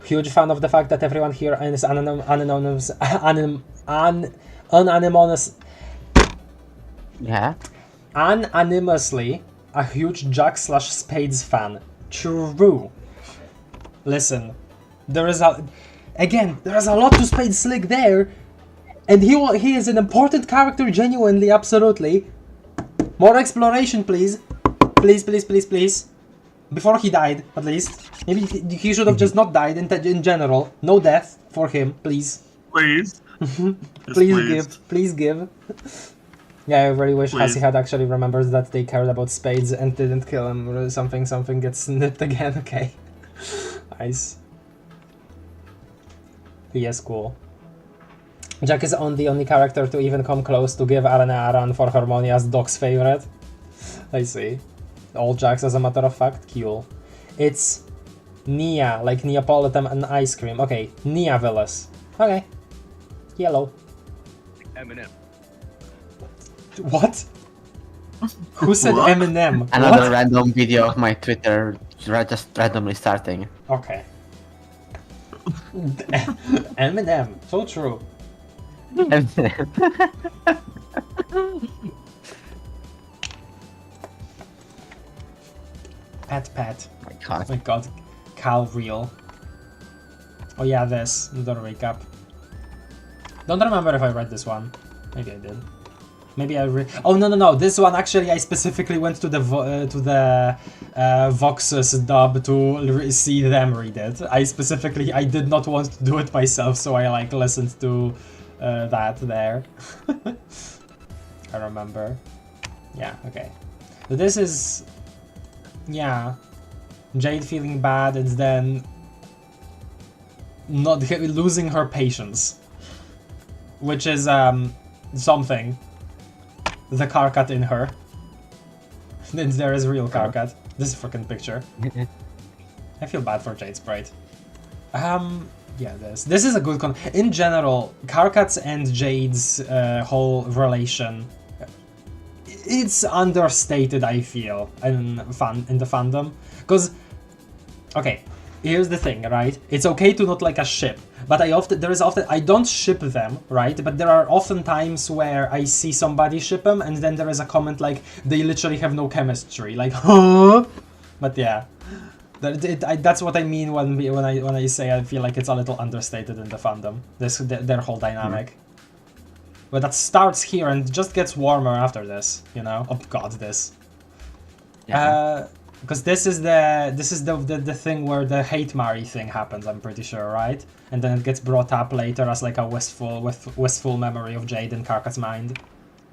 Huge fan of the fact that everyone here is anonymous. Yeah? Anonymously a huge Jack/Spades fan. True. Listen, there is a lot to Spades Slick there, and he is an important character, genuinely, absolutely. More exploration, please. Please. Before he died, at least. Maybe he should have just not died in general. No death for him, please. Please. Please give. Yeah, I really wish Hussy had actually remembered that they cared about Spades and didn't kill him. Something gets snipped again, okay. Nice. Yes, cool. Jack is the only character to even come close to give Arena a run for Harmonia's dog's favorite. I see. All Jacks, as a matter of fact. Cool. It's Nia, like Neapolitan and ice cream. Okay, Nia Villas. Okay. Yellow. Eminem. What? Who said Eminem? Another What? random video of my Twitter just randomly starting. Okay. Eminem. So true. Pat. My God. Oh my god. Cal Real. Oh yeah, this. The recap. Don't remember if I read this one. Maybe I did. Maybe I read. Oh no! This one actually, I specifically went to the Vox's dub to see them read it. I did not want to do it myself, so I like listened to that there. I remember. Yeah. Okay. So this is. Yeah. Jade feeling bad and then not losing her patience, which is something. The Karkat in her. Then there is real Karkat. This is a freaking picture. I feel bad for Jade Sprite. Yeah, this is a good con. In general, Karkat's and Jade's whole relation, it's understated, I feel, in the fandom. Because, okay, here's the thing, right? It's okay to not like a ship, but I don't ship them, right? But there are often times where I see somebody ship them, and then there is a comment like, they literally have no chemistry, like, huh? But yeah, that's what I mean when I say I feel like it's a little understated in the fandom, their whole dynamic. But that starts here and just gets warmer after this, you know? Oh god, this. Yeah. Because this is the thing where the hate Mari thing happens, I'm pretty sure, right? And then it gets brought up later as like a wistful memory of Jade in Karkat's mind,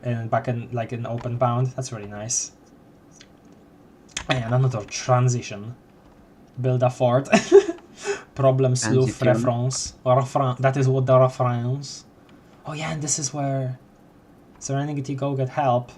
and back in Open Bound. That's really nice. And another transition. Build a fort. Problem sleuth refrains. That is what the refrains. Oh yeah, and this is where Serenity go get help.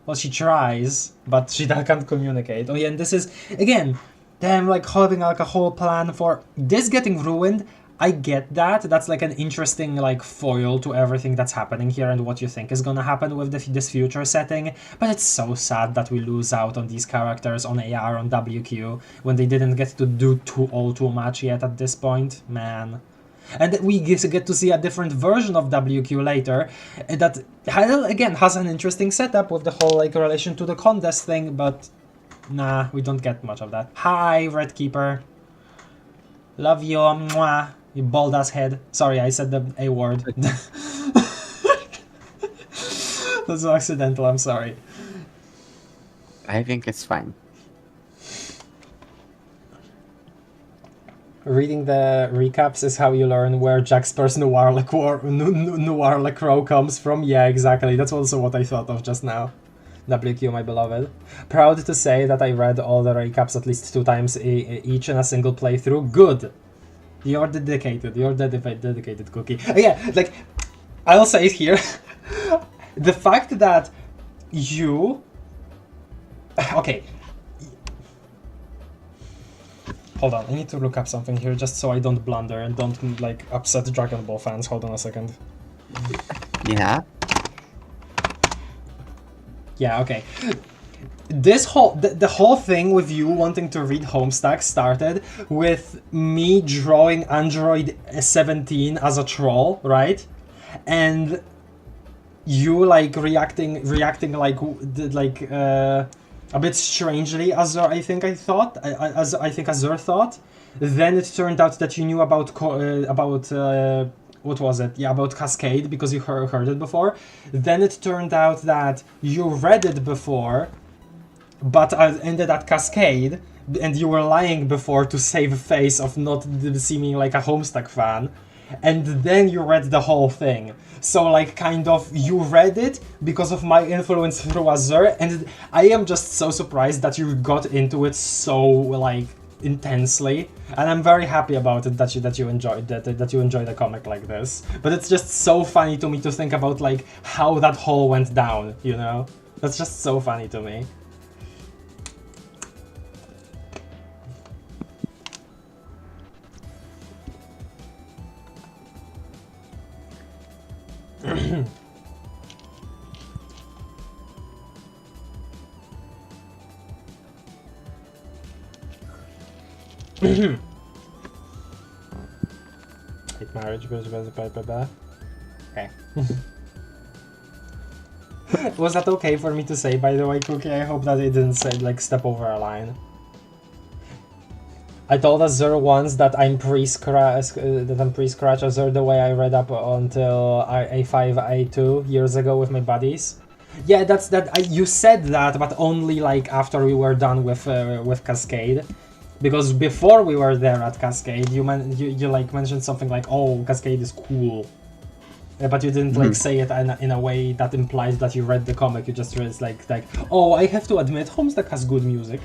Well, she tries, but she can't communicate. Oh yeah, and this is, again, them like having like a whole plan for this getting ruined. I get that. That's like an interesting like foil to everything that's happening here and what you think is gonna happen with this future setting. But it's so sad that we lose out on these characters on AR, on WQ, when they didn't get to do too much yet at this point. Man. And we get to see a different version of WQ later that, again, has an interesting setup with the whole like relation to the contest thing, but nah, we don't get much of that. Hi, Red Keeper. Love you, mwah. You bald ass head. Sorry, I said the A word. That's accidental, I'm sorry. I think it's fine. Reading the recaps is how you learn where Jaxper's Noir Le Crow comes from. Yeah, exactly. That's also what I thought of just now. WQ, my beloved. Proud to say that I read all the recaps at least 2 times each in a single playthrough. Good. You're dedicated. You're dedicated, Cookie. Yeah, like, I'll say it here. The fact that you... Okay. Hold on, I need to look up something here just so I don't blunder and don't, like, upset Dragon Ball fans. Hold on a second. Yeah. Yeah, okay. This whole the whole thing with you wanting to read Homestuck started with me drawing Android 17 as a troll, right? And you like reacting like a bit strangely, Azure. I think Azure thought. Then it turned out that you knew about what was it? Yeah, about Cascade because you heard it before. Then it turned out that you read it before, but I ended at Cascade, and you were lying before to save face of not seeming like a Homestuck fan. And then you read the whole thing. So like kind of you read it because of my influence through Azure, and I am just so surprised that you got into it so like intensely, and I'm very happy about it that you enjoyed that you enjoyed a comic like this. But it's just so funny to me to think about like how that whole went down, you know? That's just so funny to me. Hate marriage, okay. Was that okay for me to say, by the way, Cookie? I hope that it didn't say, like, step over a line. I told Azure once that I'm pre-scratch Azure the way I read up until A5, A2 years ago with my buddies. Yeah, you said that, but only like after we were done with Cascade. Because before we were there at Cascade, you like mentioned something like, "Oh, Cascade is cool," but you didn't like say it in a way that implies that you read the comic. You just read like, "Oh, I have to admit, Homestuck has good music."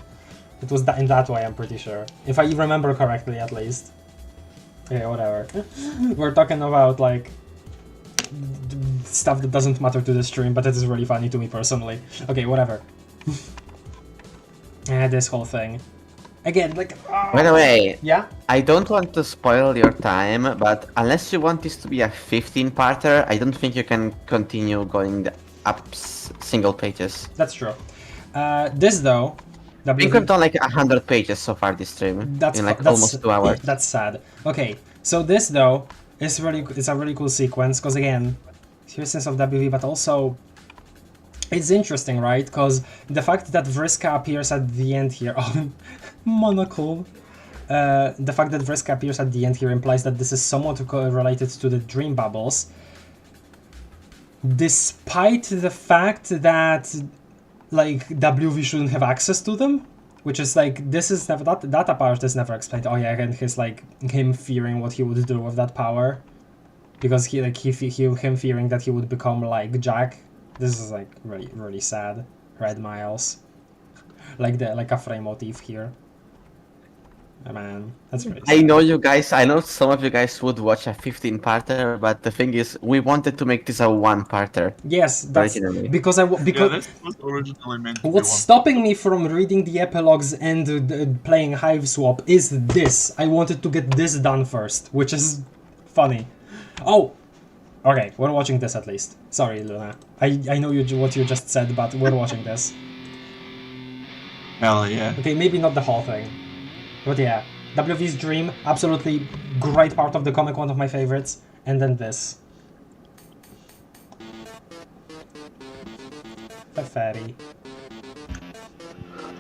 It was in that way, I'm pretty sure, if I remember correctly, at least. Yeah, whatever. We're talking about like stuff that doesn't matter to the stream, but it is really funny to me personally. Okay, whatever. This whole thing. Again, like... By the way, yeah? I don't want to spoil your time, but unless you want this to be a 15-parter, I don't think you can continue going up single pages. That's true. This, though... I think we've done like 100 pages so far this stream, in like almost 2 hours. That's sad. Okay, so this, though, is it's a really cool sequence, because again, seriousness of WV, but also... It's interesting, right? Because the fact that Vriska appears at the end here... Oh, monocle. The fact that Vriska appears at the end here implies that this is somewhat related to the Dream Bubbles. Despite the fact that, like, WV shouldn't have access to them. Which is, like, this is never... That part is never explained. Oh, yeah, and his, like, him fearing what he would do with that power. Because him fearing that he would become, like, Jack. This is like really, really sad. Red Miles, like a frame motif here. Oh, man, that's really I sad. know you guys. I know some of you guys would watch a 15-parter, but the thing is, we wanted to make this a 1-parter Yes, that's originally. because Yeah, because this was originally meant to be what's one. stopping me from reading the epilogues and playing Hive Swap is this. I wanted to get this done first, which is funny. Oh, okay, we're watching this at least. Sorry, Luna. I know what you just said, but we're watching this. Hell yeah. Okay, maybe not the whole thing, but yeah. WV's Dream, absolutely great part of the comic, one of my favorites. And then this. The fairy.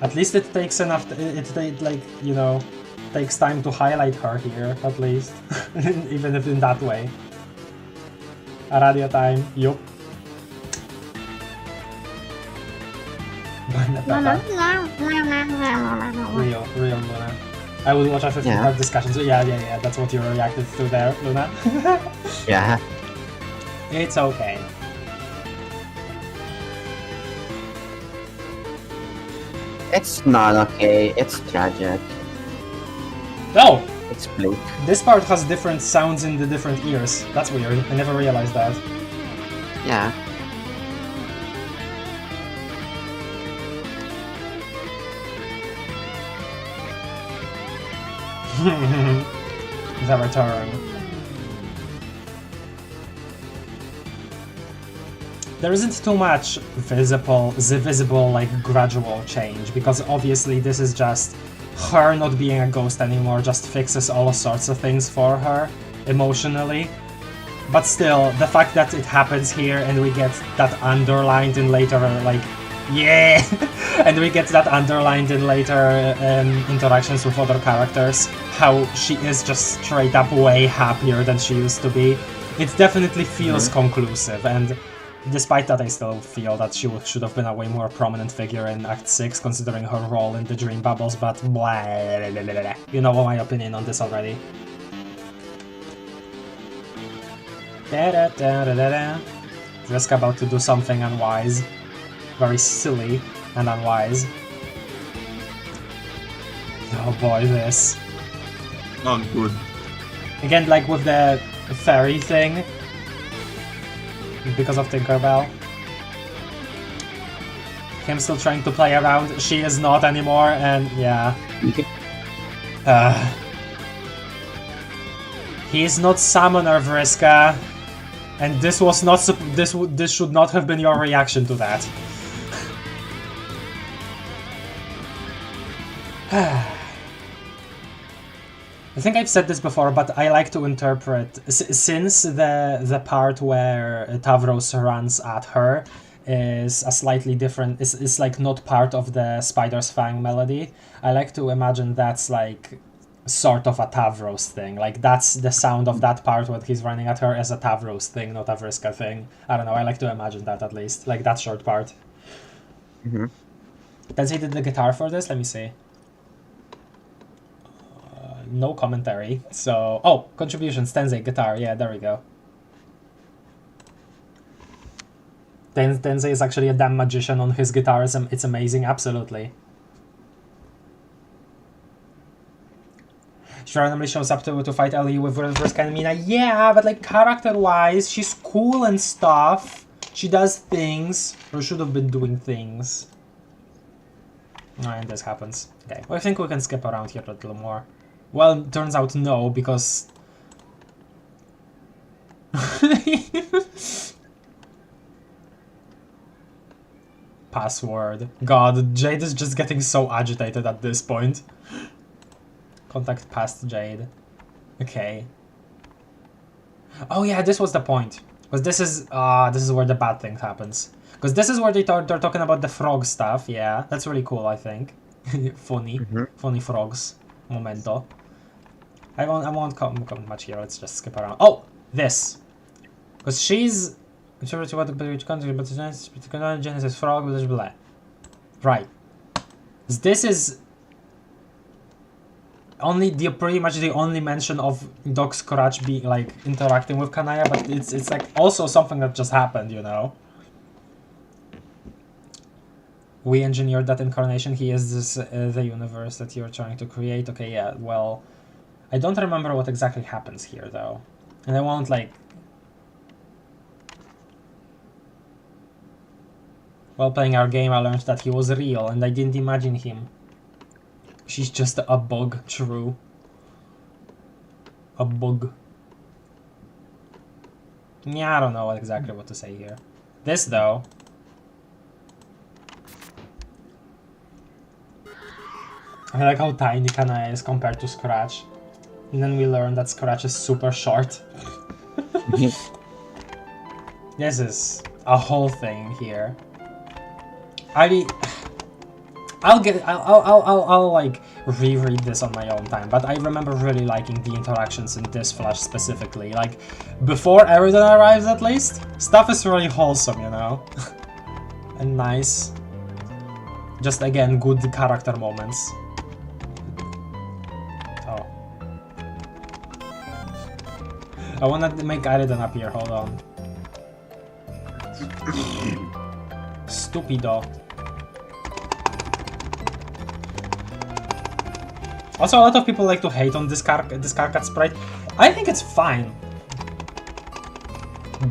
At least it takes enough. It like, you know, takes time to highlight her here, at least, even if in that way. Aradia time, yup. Real Luna. I will watch a 15-part discussion. So yeah, that's what you reacted to there, Luna. Yeah. It's okay. It's not okay. It's tragic. No! It's bleak. This part has different sounds in the different ears. That's weird. I never realized that. Yeah. The return. There isn't too much visible like gradual change, because obviously this is just her not being a ghost anymore, just fixes all sorts of things for her emotionally. But still, the fact that it happens here and we get that underlined in later, like, yeah, and we get that underlined in later interactions with other characters, how she is just straight up way happier than she used to be. It definitely feels conclusive, and despite that, I still feel that she should have been a way more prominent figure in Act 6, considering her role in the Dream Bubbles, but blah, blah, blah, blah, blah. You know my opinion on this already. Vriska about to do something unwise. Very silly and unwise. Oh boy, this. Not good. Again, like with the fairy thing, because of Tinkerbell. Him still trying to play around, she is not anymore, and yeah. He is not Summoner, Vriska. And this was not this should not have been your reaction to that. I think I've said this before, but I like to interpret, since the part where Tavros runs at her is a slightly different, is like not part of the Spider's Fang melody, I like to imagine that's like sort of a Tavros thing. Like that's the sound of that part when he's running at her as a Tavros thing, not a Vriska thing. I don't know, I like to imagine that at least, like that short part. Tensei did the guitar for this, let me see. No commentary, so... Oh, contributions, Tensei, guitar, yeah, there we go. Tensei is actually a damn magician on his guitar, it's amazing, absolutely. She randomly shows up to fight Ellie with Vriska and Mina. Yeah, but like character-wise, she's cool and stuff. She does things, or should have been doing things. And this happens. Okay, well, I think we can skip around here a little more. Well, turns out no, because... Password. God, Jade is just getting so agitated at this point. Contact past Jade. Okay. Oh yeah, this was the point. Because this is where the bad thing happens. Because this is where they're talking about the frog stuff. Yeah, that's really cool, I think. Funny. Funny frogs. Momento. I won't comment much here, let's just skip around. Oh! This! Because she's... Genesis frog, blah, blah. Right. This is... pretty much the only mention of Doc Scratch being, like, interacting with Kanaya, but it's like, also something that just happened, you know? We engineered that incarnation. He is this, the universe that you're trying to create. Okay, yeah, well, I don't remember what exactly happens here, though. And I won't, like... While playing our game, I learned that he was real, and I didn't imagine him. She's just a bug, true. A bug. Yeah, I don't know exactly what to say here. This, though... I like how tiny Kanaya is compared to Scratch. And then we learn that Scratch is super short. This is a whole thing here. I'll like reread this on my own time, but I remember really liking the interactions in this Flash specifically. Like, before Eridan arrives at least, stuff is really wholesome, you know? And nice. Just again, good character moments. Oh. I wanna make Eridan appear, hold on. Stupido. Also, a lot of people like to hate on this Karkat sprite. I think it's fine.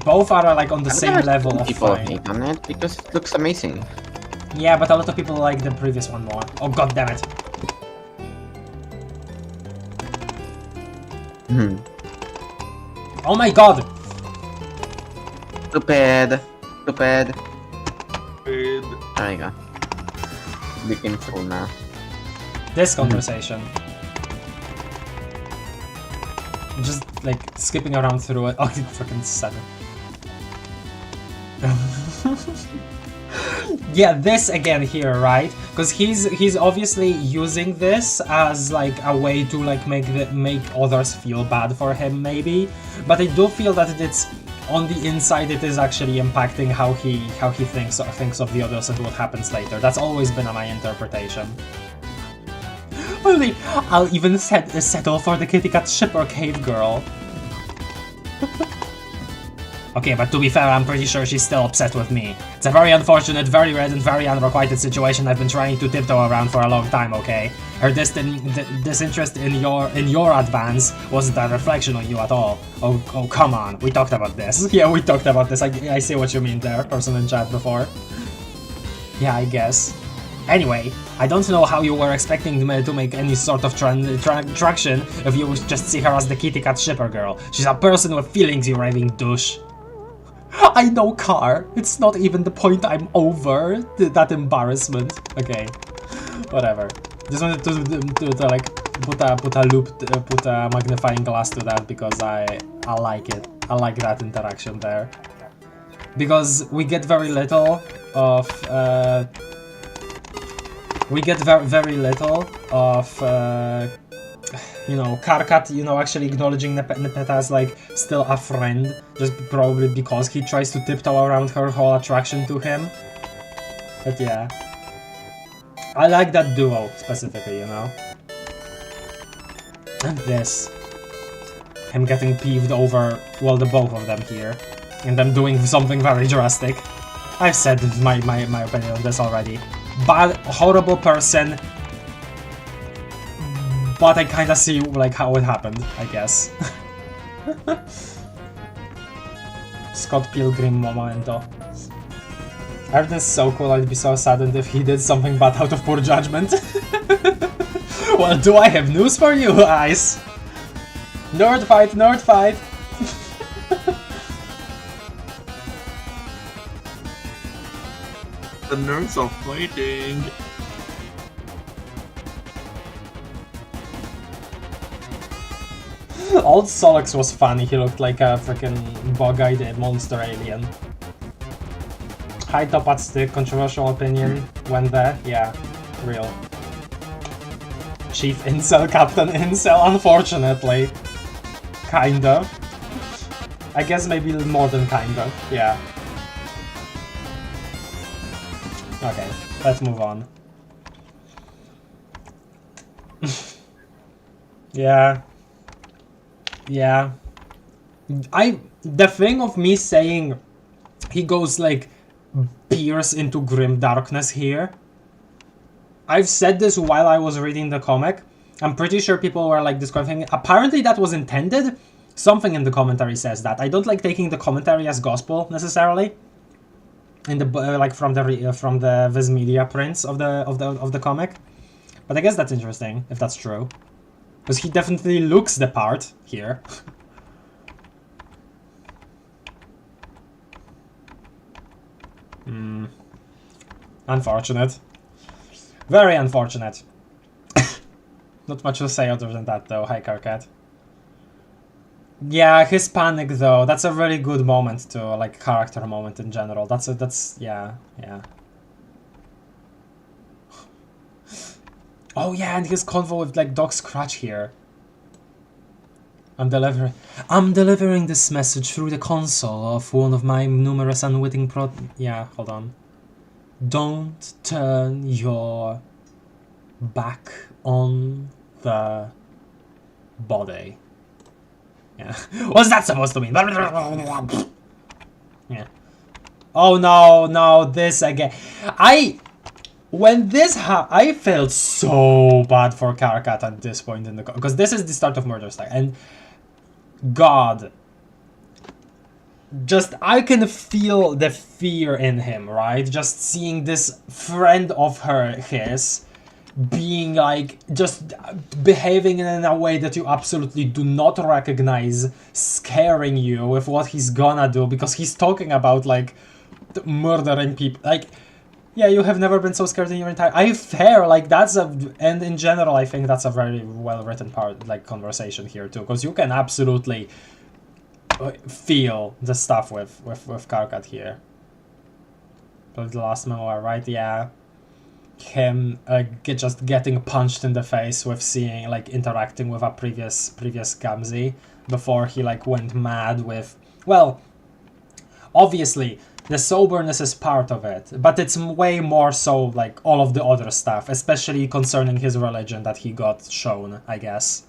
Both are like on the same level of people fine. hate on it because it looks amazing. Yeah, but a lot of people like the previous one more. Oh god damn it. Oh my god! Stupid. Stupid. With There you go. Became full now. This conversation. Just like skipping around through it. Oh, it's fucking 7. Yeah, this again here, right? Because he's obviously using this as like a way to like make others feel bad for him, maybe. But I do feel that it's on the inside. It is actually impacting how he thinks of the others and what happens later. That's always been my interpretation. I'll even settle for the kitty cat shipper cave girl. Okay, but to be fair, I'm pretty sure she's still upset with me. It's a very unfortunate, very red, and very unrequited situation I've been trying to tiptoe around for a long time, okay? Her disinterest in your advance wasn't a reflection on you at all. Oh, come on, we talked about this. Yeah, we talked about this. I see what you mean there, person in chat before. Yeah, I guess. Anyway, I don't know how you were expecting me to make any sort of traction if you just see her as the kitty cat shipper girl. She's a person with feelings, you raving douche. I know, Car. It's not even the point. I'm over that embarrassment. Okay, whatever. Just wanted to like put a magnifying glass to that because I like it. I like that interaction there because we get very little of very little of you know, Karkat, you know, actually acknowledging Nepeta as like still a friend, just probably because he tries to tiptoe around her whole attraction to him. But yeah, I like that duo specifically, you know. And this, him getting peeved over, well, the both of them here, and them doing something very drastic. I've said my opinion on this already. Bad, horrible person. But I kinda see like how it happened, I guess. Scott Pilgrim momento. Everything's so cool, I'd be so saddened if he did something bad out of poor judgment. Well, do I have news for you, Ice? Nerd fight, nerd fight! the nerds are fighting. Old Solix was funny, he looked like a freaking bug-eyed monster alien. High top at stick, controversial opinion, went there, yeah, real. Chief Incel, Captain Incel, unfortunately. Kind of. I guess maybe more than kind of, yeah. Okay, let's move on. Yeah. Yeah. The thing of me saying he goes like pierce into grim darkness here I've said this while I was reading the comic. I'm pretty sure people were like describing it. Apparently that was intended. Something in the commentary says that. I don't like taking the commentary as gospel necessarily. In the like from the Viz Media prints of the comic. But I guess that's interesting if that's true. Because he definitely looks the part here. Unfortunate. Very unfortunate. Not much to say other than that though. Hi Carcat. Yeah, his panic though. That's a really good moment to like character moment in general. That's yeah. Oh yeah, and his convo with like Doc Scratch here. I'm delivering this message through the console of one of my numerous unwitting yeah, hold on. Don't turn your back on the body. Yeah. What's that supposed to mean? Yeah. Oh no, this again. When this I felt so bad for Karkat at this point in the because this is the start of Murder Stack, and God, just I can feel the fear in him, right? Just seeing this friend of his being like just behaving in a way that you absolutely do not recognize, scaring you with what he's gonna do because he's talking about like murdering people, like. Yeah, you have never been so scared in your entire... like, that's a... And in general, I think that's a very well-written part, like, conversation here, too. Because you can absolutely feel the stuff with Karkat here. But the last memoir, right? Yeah. Him just getting punched in the face with seeing, like, interacting with a previous Gamzee before he, like, went mad with... Well, obviously... The soberness is part of it, but it's way more so like all of the other stuff, especially concerning his religion that he got shown, I guess.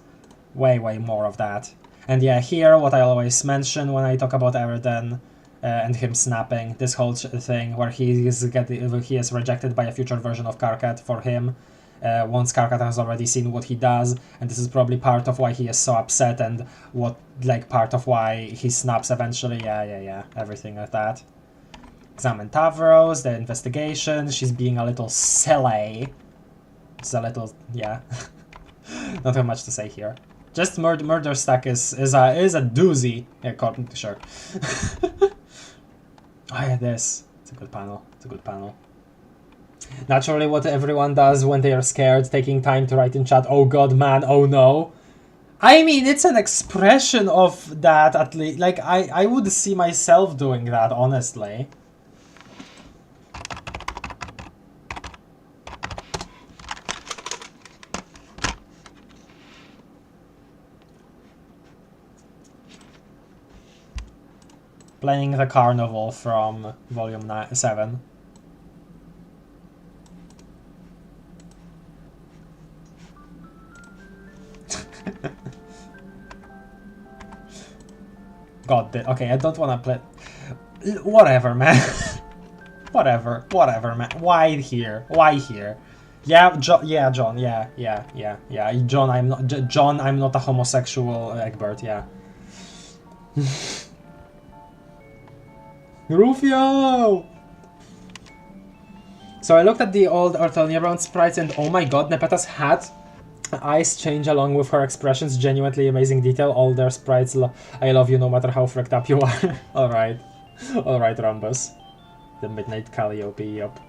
Way more of that. And yeah, here, what I always mention when I talk about Eridan and him snapping, this whole thing where he is rejected by a future version of Karkat for him, once Karkat has already seen what he does, and this is probably part of why he is so upset and what, like, part of why he snaps eventually, yeah, everything like that. Examine Tavros, the investigation, she's being a little silly. It's a little, yeah. Not have much to say here. Just Murder Stack is a doozy. Yeah, sure. Oh yeah, this. It's a good panel. Naturally, what everyone does when they are scared, taking time to write in chat, oh god, man, oh no. I mean, it's an expression of that, at least. Like, I would see myself doing that, honestly. Playing the Carnival from Volume 7. God, okay, I don't want to play... Whatever, man. Whatever, man. Why here? Yeah, John, yeah. John, I'm not a homosexual, Egbert, yeah. Rufio! So I looked at the old Artonia Round sprites and oh my god, Nepeta's hat eyes change along with her expressions, genuinely amazing detail, all their sprites, I love you no matter how freaked up you are. Alright, Rambus. The Midnight Calliope, yup.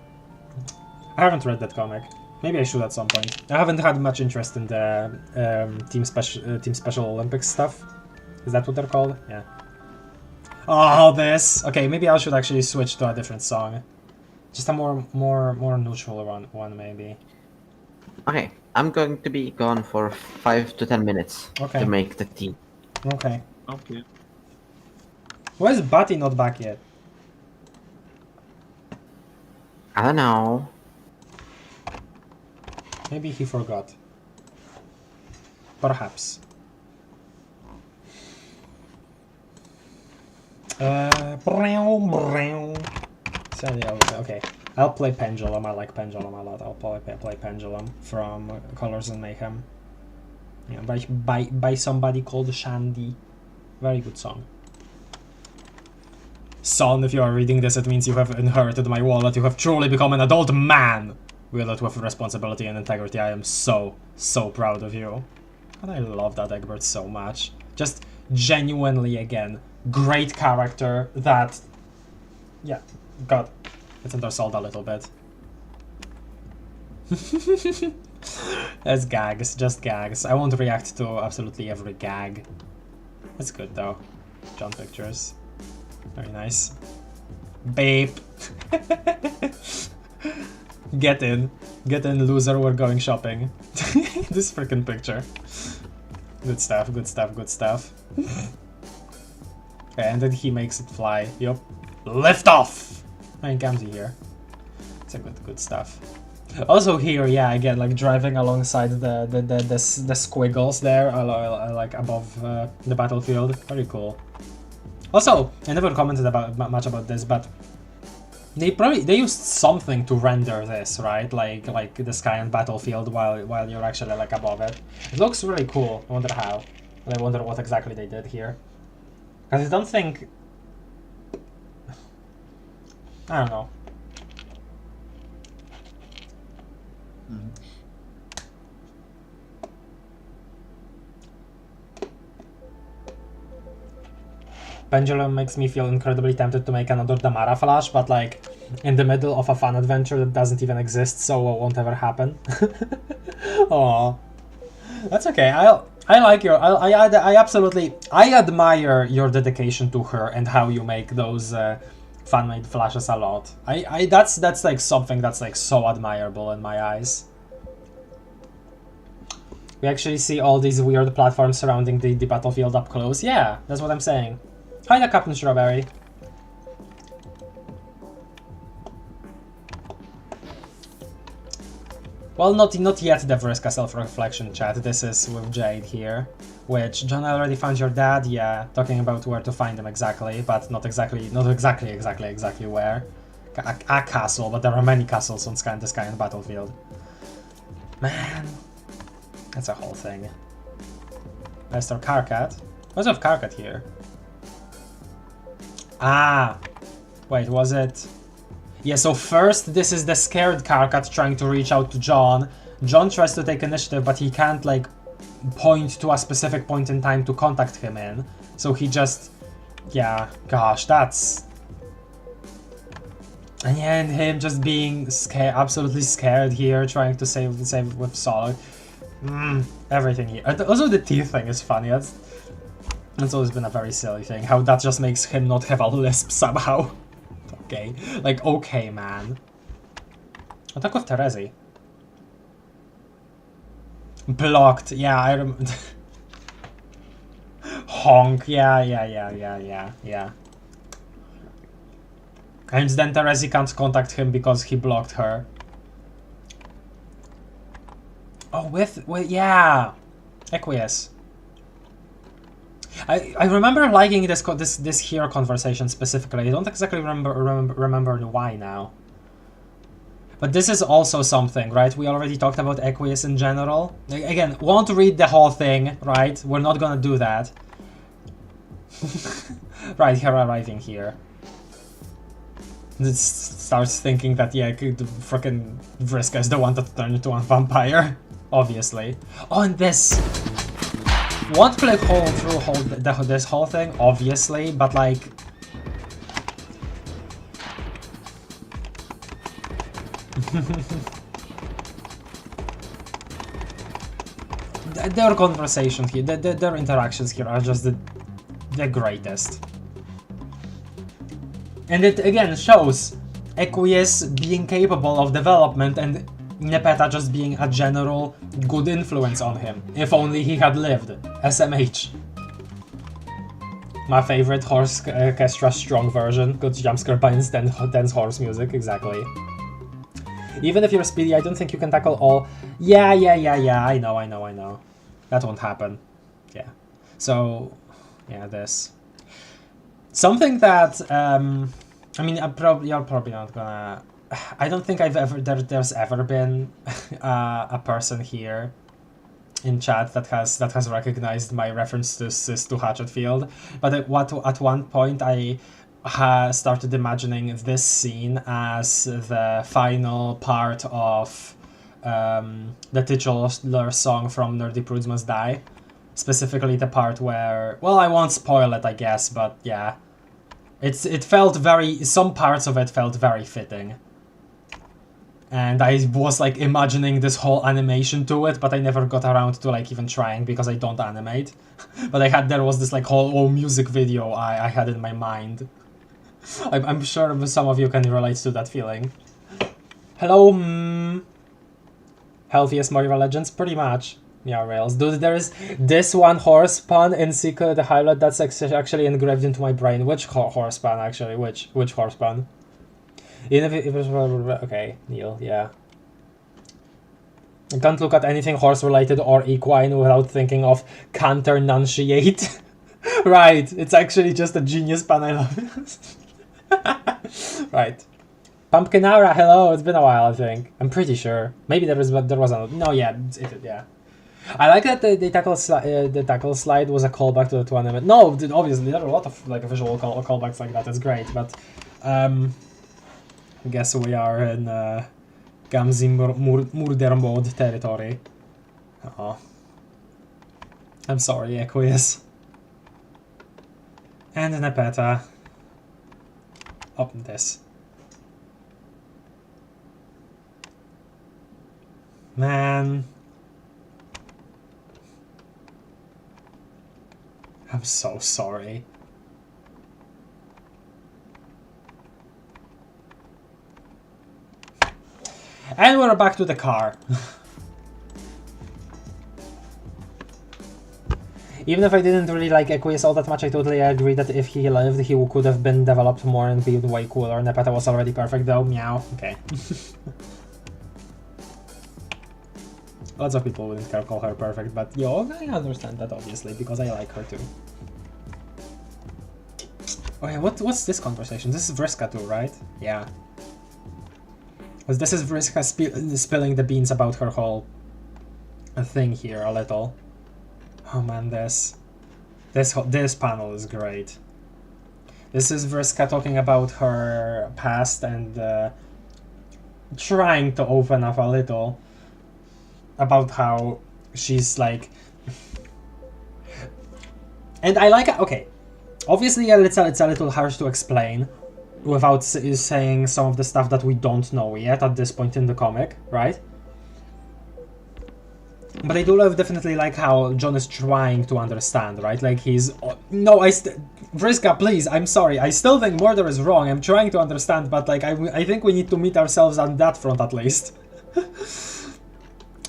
I haven't read that comic. Maybe I should at some point. I haven't had much interest in the Team Special Olympics stuff. Is that what they're called? Yeah. Oh, this! Okay, maybe I should actually switch to a different song. Just a more neutral one, maybe. Okay, I'm going to be gone for 5 to 10 minutes to make the tea. Okay. Okay. Why is Batty not back yet? I don't know. Maybe he forgot. Perhaps. Okay. I'll play Pendulum. I like Pendulum a lot. I'll play Pendulum from Colors and Mayhem. Yeah, by somebody called Shandy. Very good song. Son, if you are reading this, it means you have inherited my wallet. You have truly become an adult man, wielded with responsibility and integrity. I am so proud of you. And I love that Egbert so much. Just genuinely, again, great character that, yeah, got it's undersold a little bit. That's gags, just gags. I won't react to absolutely every gag. That's good though. John Pictures. Very nice. Babe. Get in, loser, we're going shopping. This freaking picture. Good stuff, good stuff, good stuff. Okay, and then he makes it fly. Yup. Lift off! And Gamzee here. It's a good stuff. Also here, yeah, again, like driving alongside the squiggles there, like above the battlefield. Very cool. Also, I never commented much about this, but they used something to render this, right? Like the sky and battlefield while you're actually like above it. It looks really cool. I wonder how. And I wonder what exactly they did here. Because I don't think... I don't know. Pendulum makes me feel incredibly tempted to make another Damara flash, but like in the middle of a fun adventure that doesn't even exist, so it won't ever happen. Aww. That's okay. I like your... I absolutely... I admire your dedication to her and how you make those fan-made flashes a lot. That's like something that's like so admirable in my eyes. We actually see all these weird platforms surrounding the battlefield up close. Yeah, that's what I'm saying. Hi there, Captain Strawberry. Well, not yet the Vriska self-reflection chat. This is with Jade here. Which, John, I already found your dad. Yeah, talking about where to find him exactly, but not exactly where. A castle, but there are many castles on the Sky and Battlefield. Man, that's a whole thing. Mr. Karkat. What's with Karkat here? Ah, wait, was it? Yeah, so first this is the scared Karkat trying to reach out to John. John tries to take initiative, but he can't like point to a specific point in time to contact him in. So he just, yeah, gosh, that's... And yeah, and him just being scared, absolutely scared here, trying to save with Solid. Everything here. Also the teeth thing is funny. That's always been a very silly thing, how that just makes him not have a lisp somehow. Okay, like, okay, man. Attack of Terezi. Blocked, yeah, I remember. Honk, yeah. And then Terezi can't contact him because he blocked her. Oh, with yeah! Equius. I remember liking this here conversation specifically. I don't exactly remember why now. But this is also something, right? We already talked about Equius in general. Again, won't read the whole thing, right? We're not gonna do that. Right, her arriving here. It starts thinking that, yeah, frickin' Vriska is the one that turned into a vampire. Obviously. Oh, and this... Won't play this whole thing, obviously, but like... Their conversations here, their interactions here are just the greatest. And it again shows Equius being capable of development and Nepeta just being a general good influence on him. If only he had lived. SMH. My favorite horse orchestra strong version. Good jumpscare by dance horse music, exactly. Even if you're speedy, I don't think you can tackle all... Yeah, I know. That won't happen. Yeah. So, yeah, this. Something that, I mean, you're probably not gonna... I don't think there's ever been a person here in chat that has recognized my reference to Hatchetfield, but at one point I started imagining this scene as the final part of the titular song from Nerdy Prudes Must Die, specifically the part where, well, I won't spoil it, I guess, but yeah, it felt some parts of it felt very fitting. And I was like imagining this whole animation to it, but I never got around to like even trying because I don't animate. But there was this like whole music video I had in my mind. I'm sure some of you can relate to that feeling. Hello, healthiest Moriva Legends? Pretty much. Yeah, Rails. Dude, there is this one horse pun in Secret the Highlight that's actually engraved into my brain. Which horse pun, actually? Which horse pun? Even if it was... Okay, Neil, yeah. I can't look at anything horse-related or equine without thinking of canter nunciate. Right, it's actually just a genius pun, I love it. Right. Pumpkinara, hello, it's been a while, I think. I'm pretty sure. Maybe there was another... No, yeah, yeah. I like that the tackle slide was a callback to the tournament. No, obviously, there are a lot of like visual callbacks like that, it's great, but... I guess we are in Gamzi murder mode territory. Oh. I'm sorry, Equius. And Nepeta. Open this. Man. I'm so sorry. And we're back to the car. Even if I didn't really like Equius all that much, I totally agree that if he lived, he could have been developed more and be way cooler. Nepeta was already perfect though, meow. Okay. Lots of people wouldn't call her perfect, but yo, I understand that obviously, because I like her too. Okay, what's this conversation? This is Vriska too, right? Yeah. This is Vriska spilling the beans about her whole thing here a little. Oh man, this panel is great. This is Vriska talking about her past and trying to open up a little about how she's like... And I like it. Okay, obviously it's a little harsh to explain without saying some of the stuff that we don't know yet at this point in the comic, right? But I do definitely like how John is trying to understand, right? Like he's... No, Vriska, please, I'm sorry. I still think murder is wrong. I'm trying to understand, but like I think we need to meet ourselves on that front at least.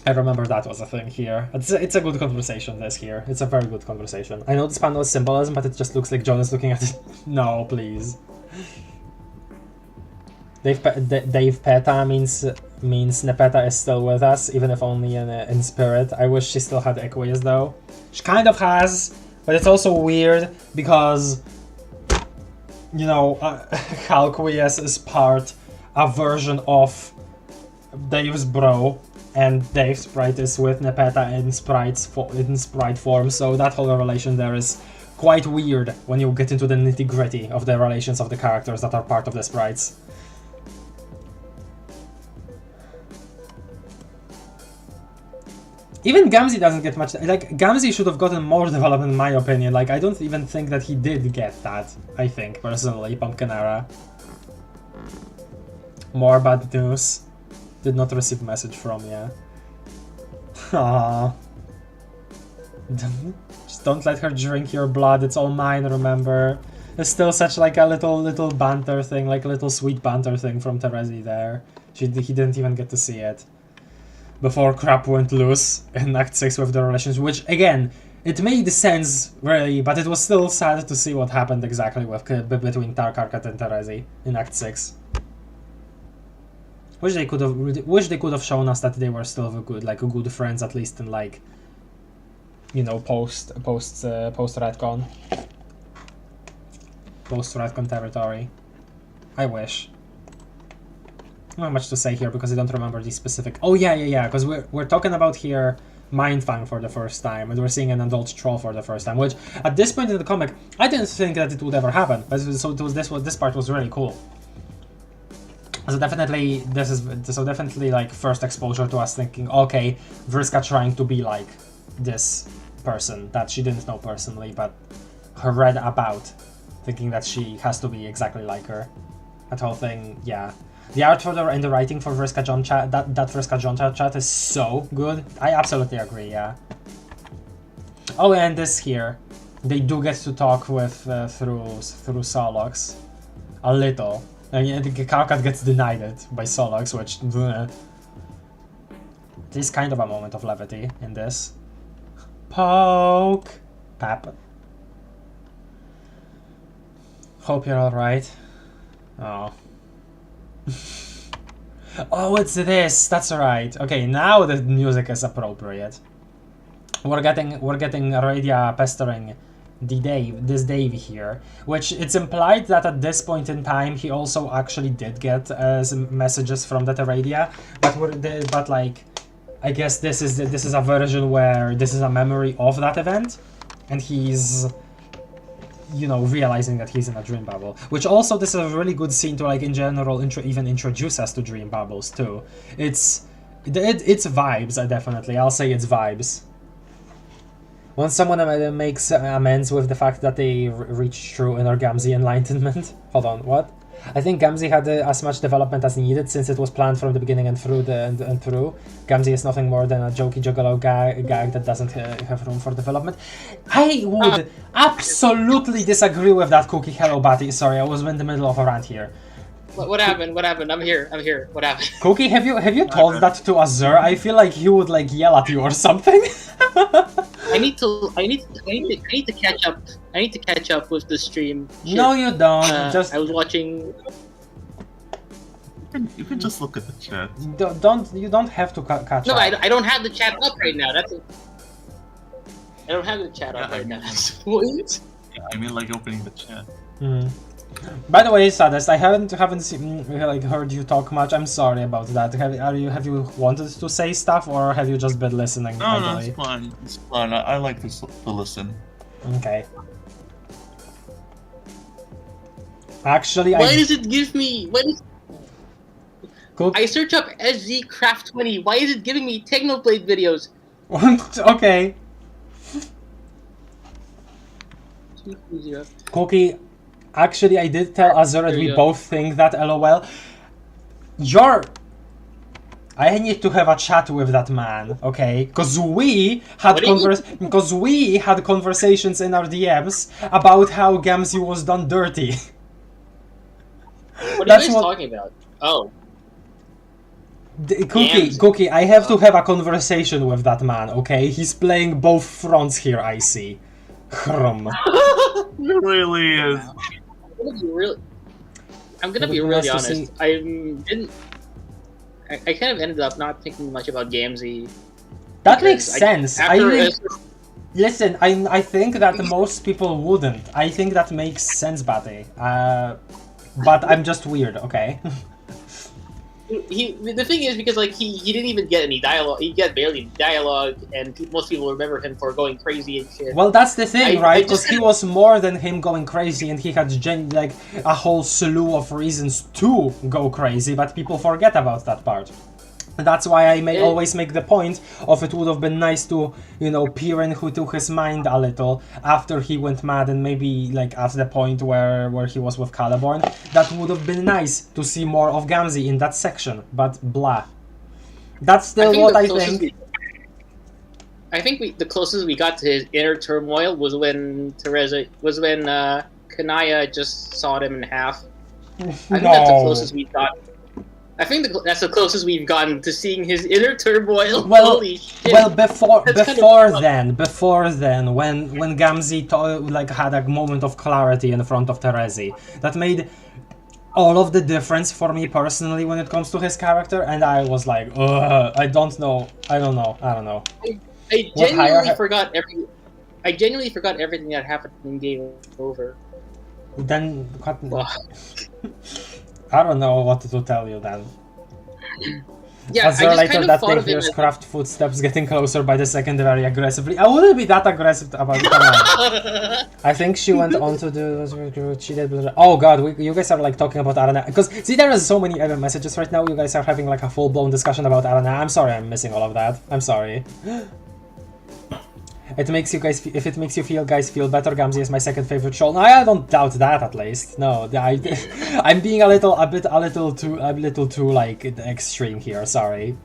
I remember that was a thing here. It's a good conversation, this here. It's a very good conversation. I know this panel is symbolism, but it just looks like John is looking at it. No, please. Dave Peta means Nepeta is still with us, even if only in spirit. I wish she still had Equius though. She kind of has, but it's also weird because, you know, Halquius is a version of Dave's bro, and Dave's sprite is with Nepeta in sprite form, so that whole relation there is quite weird when you get into the nitty-gritty of the relations of the characters that are part of the sprites. Even Gamzi doesn't get much. Like, Gamzi should have gotten more development in my opinion. Like, I don't even think that he did get that, I think, personally, Pumpkinara. More bad news. Did not receive message from, yeah. Aww. Just don't let her drink your blood, it's all mine, remember? There's still such like a little banter thing, like a little sweet banter thing from Terezi there. He didn't even get to see it. Before crap went loose in Act 6 with the relations, which, again, it made sense, really, but it was still sad to see what happened exactly with between Karkat and Terezi in Act 6. Wish they could have shown us that they were still good friends, at least in, like, you know, post retcon territory. I wish. Not much to say here because I don't remember the specific. Oh yeah. Because we're talking about here Mindfang for the first time, and we're seeing an adult troll for the first time. Which at this point in the comic, I didn't think that it would ever happen. But so it was this part was really cool. So definitely definitely like first exposure to us thinking, okay, Vriska trying to be like this person that she didn't know personally, but her read about, thinking that she has to be exactly like her. That whole thing, yeah. The art for and the writing for Vriska John chat, that Vriska John chat is so good. I absolutely agree, yeah. Oh, and this here, they do get to talk with through Solox a little. And Cowcat gets denied it by Solox, which there's kind of a moment of levity in this. Poke, Pap. Hope you're all right. Oh. Oh, it's this. That's right. Okay, now the music is appropriate. We're getting Radia pestering this Davy here, which it's implied that at this point in time he also actually did get some messages from that Radia, but like I guess this is a version where this is a memory of that event, and he's, you know, realizing that he's in a dream bubble. Which also, this is a really good scene to, like, in general, even introduce us to dream bubbles too. It's vibes, definitely. I'll say it's vibes. Once someone makes amends with the fact that they reached true inner Gamzee enlightenment. Hold on, what? I think Gamzee had as much development as needed since it was planned from the beginning and through. Gamzee is nothing more than a jokey juggalo gag that doesn't have room for development. I would absolutely disagree with that, Cookie. Hello, Batty. Sorry, I was in the middle of a rant here. What happened? What happened? I'm here. What happened? Cookie, have you told that to Azur? I feel like he would like yell at you or something. I need to catch up. I need to catch up with the stream. Shit. No, you don't. I was watching. You can just look at the chat. You don't have to catch No, up. I don't have the chat up right now. That's it. I don't have the chat up right now. What? Yeah, I mean, like opening the chat. By the way, Saddest, I haven't seen, like, heard you talk much. I'm sorry about that. Have you wanted to say stuff, or have you just been listening? No, it's fine. It's fine. I like to listen. Okay. Actually, Why does it give me? I search up SZ Craft 20. Why is it giving me Technoblade videos? Okay. Cookie. Actually, I did tell Azur that we both think that LOL. I need to have a chat with that man, okay? Because we had conversations in our DMs about how Gamzee was done dirty. What are you guys talking about? Oh. Cookie, I have to have a conversation with that man, okay? He's playing both fronts here, I see. It really is. I'm gonna be really honest. I kind of ended up not thinking much about Gamzee. That makes sense. Listen, I think that most people wouldn't. I think that makes sense, Batty. But I'm just weird, okay? The thing is, because like he didn't even get any dialogue. He got barely dialogue, and most people remember him for going crazy and shit. Well, that's the thing, right? Because he was more than him going crazy, and he had like a whole slew of reasons to go crazy, but people forget about that part. That's why I always make the point of it would have been nice to, you know, peer into his mind a little after he went mad, and maybe like at the point where he was with Caliborn. That would have been nice to see more of Gamzee in that section, but blah. That's still what I think. I think the closest we got to his inner turmoil was when Kanaya just sawed him in half. I think that's the closest we got. I think that's the closest we've gotten to seeing his inner turmoil. Well, holy shit. Well, before then, when Gamzee had a moment of clarity in front of Terezi, that made all of the difference for me personally when it comes to his character, and I was like, I don't know. I genuinely forgot everything that happened in Game Over. Then I don't know what to tell you then. Yeah, As I just later kind of that thought they of him hear as craft footsteps getting closer by the second very aggressively. I wouldn't be that aggressive about it. Come on. I think she went on to do. She did. Oh god, you guys are like talking about Arena. Because see, there is so many messages right now. You guys are having like a full blown discussion about Arena. I'm sorry, I'm missing all of that. I'm sorry. It makes you guys, if it makes you feel better, Gamzee is my second favorite show. No, I don't doubt that at least. No, I'm being a little too like extreme here. Sorry.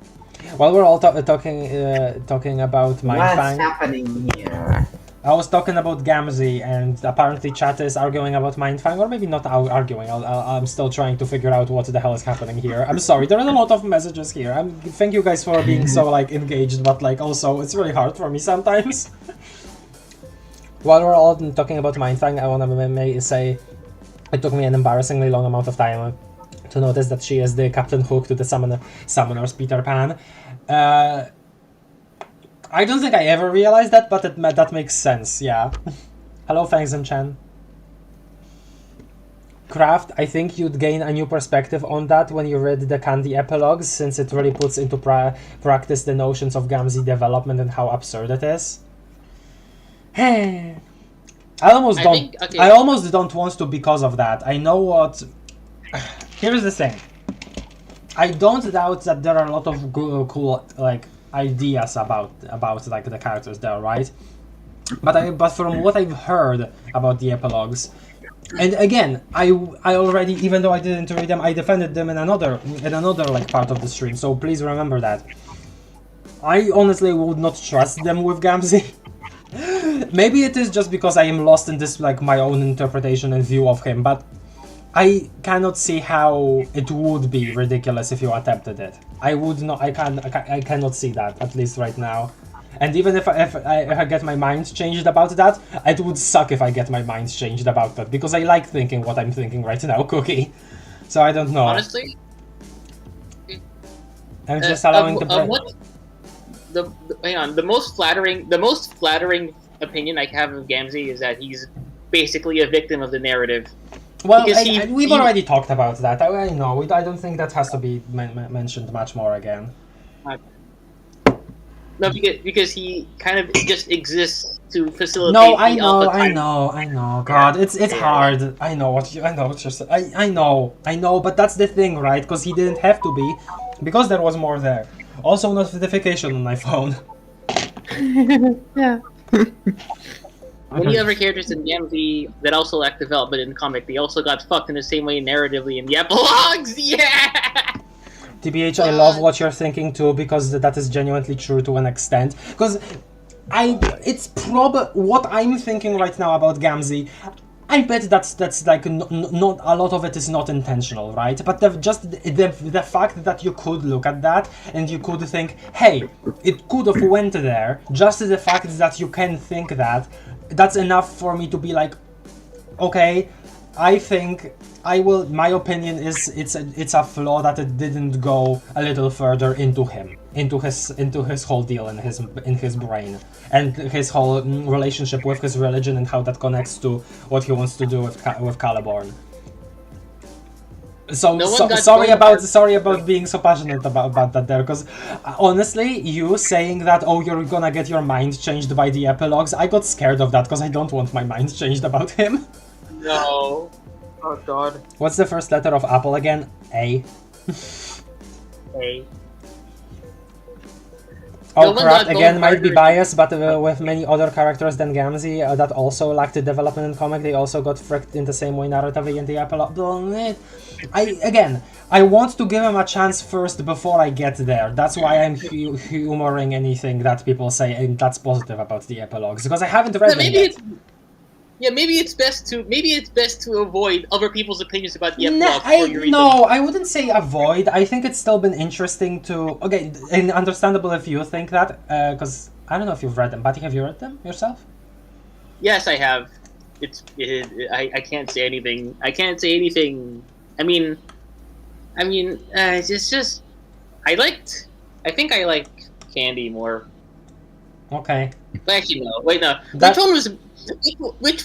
While we're all talking about What's Mindfang, happening here? I was talking about Gamzee, and apparently chat is arguing about Mindfang, or maybe not arguing. I'm still trying to figure out what the hell is happening here. I'm sorry, there are a lot of messages here. Thank you guys for being so like engaged, but like also it's really hard for me sometimes. While we're all talking about Mindfang, I want to say it took me an embarrassingly long amount of time to notice that she is the Captain Hook to the Summoner's Peter Pan. I don't think I ever realized that, but that makes sense, yeah. Hello, Fangs and Chen. Craft, I think you'd gain a new perspective on that when you read the Candy epilogues, since it really puts into practice the notions of Gamzee development and how absurd it is. I almost don't want to because of that. I know what... Here's the thing. I don't doubt that there are a lot of cool like ideas about like the characters there, right? But from what I've heard about the epilogues, and again, I already, even though I didn't read them, I defended them in another like part of the stream. So please remember that. I honestly would not trust them with Gamzee. Maybe it is just because I am lost in this like my own interpretation and view of him, but I cannot see how it would be ridiculous if you attempted it. I would not. I cannot see that, at least right now. And even if I get my mind changed about that, it would suck if I get my mind changed about that, because I like thinking what I'm thinking right now, Cookie. So I don't know. Honestly, I'm just allowing the most flattering opinion I have of Gamzee is that he's basically a victim of the narrative. Well, we've already talked about that. I know. I don't think that has to be mentioned much more again. No, because he kind of just exists to facilitate. No, I know. God, it's hard. I know what you're saying. I know, but that's the thing, right? Because he didn't have to be, because there was more there. Also, notification on my phone. Yeah. Many other characters in Gamzee that also lack development in the comic, they also got fucked in the same way narratively in the epilogues. Yeah. TBH, I love what you're thinking too, because that is genuinely true to an extent. Because it's probably what I'm thinking right now about Gamzee. I bet that's like not a lot of it is not intentional, right? But the fact that you could look at that and you could think, hey, it could have went there. Just the fact that you can think that, that's enough for me to be like, okay, I think I will. My opinion is it's a flaw that it didn't go a little further into him, into his whole deal in his brain, and his whole relationship with his religion and how that connects to what he wants to do with Caliborn. Sorry about being so passionate about that there, because honestly, you saying that, oh, you're gonna get your mind changed by the epilogues, I got scared of that because I don't want my mind changed about him. No. Oh god. What's the first letter of Apple again? A. A. Oh, crap, again, might be biased, but with many other characters than Gamzee that also lacked the development in comic, they also got fricked in the same way narratively in the epilogue. I want to give him a chance first before I get there. That's why I'm humoring anything that people say and that's positive about the epilogues, because I haven't read them yet. Maybe it's best to avoid other people's opinions about the epilogue. No, I wouldn't say avoid. I think it's still been interesting to. Okay, and understandable if you think that, because I don't know if you've read them. But have you read them yourself? Yes, I have. I can't say anything. I can't say anything. I mean, it's just. I think I like Candy more. Okay. Actually, no. Wait, no. Which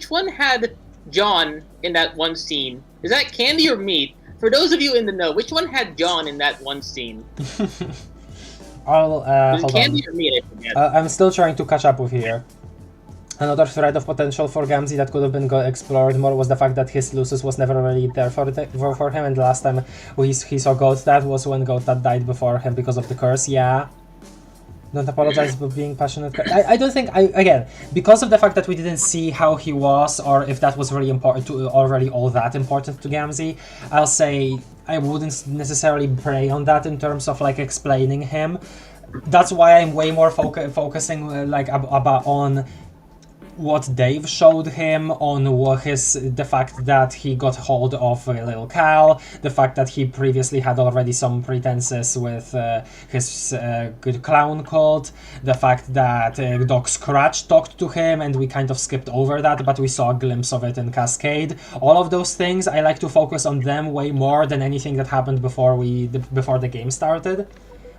one had John in that one scene? Is that Candy or Meat? For those of you in the know, which one had John in that one scene? I'll Was it hold on. Candy or me? I forget. I'm still trying to catch up with here. Another thread of potential for Gamzee that could have been explored more was the fact that his Lucis was never really there for him, and the last time he saw Goatdad was when Goatdad died before him because of the curse. Yeah. Don't apologize for being passionate. I don't think again, because of the fact that we didn't see how he was or if that was really important to already all that important to Gamzee, I'll say I wouldn't necessarily prey on that in terms of like explaining him. That's why I'm way more focusing like about on what Dave showed him, on the fact that he got hold of Lil Cal, the fact that he previously had already some pretenses with his good clown cult, the fact that Doc Scratch talked to him and we kind of skipped over that, but we saw a glimpse of it in Cascade. All of those things, I like to focus on them way more than anything that happened before the game started.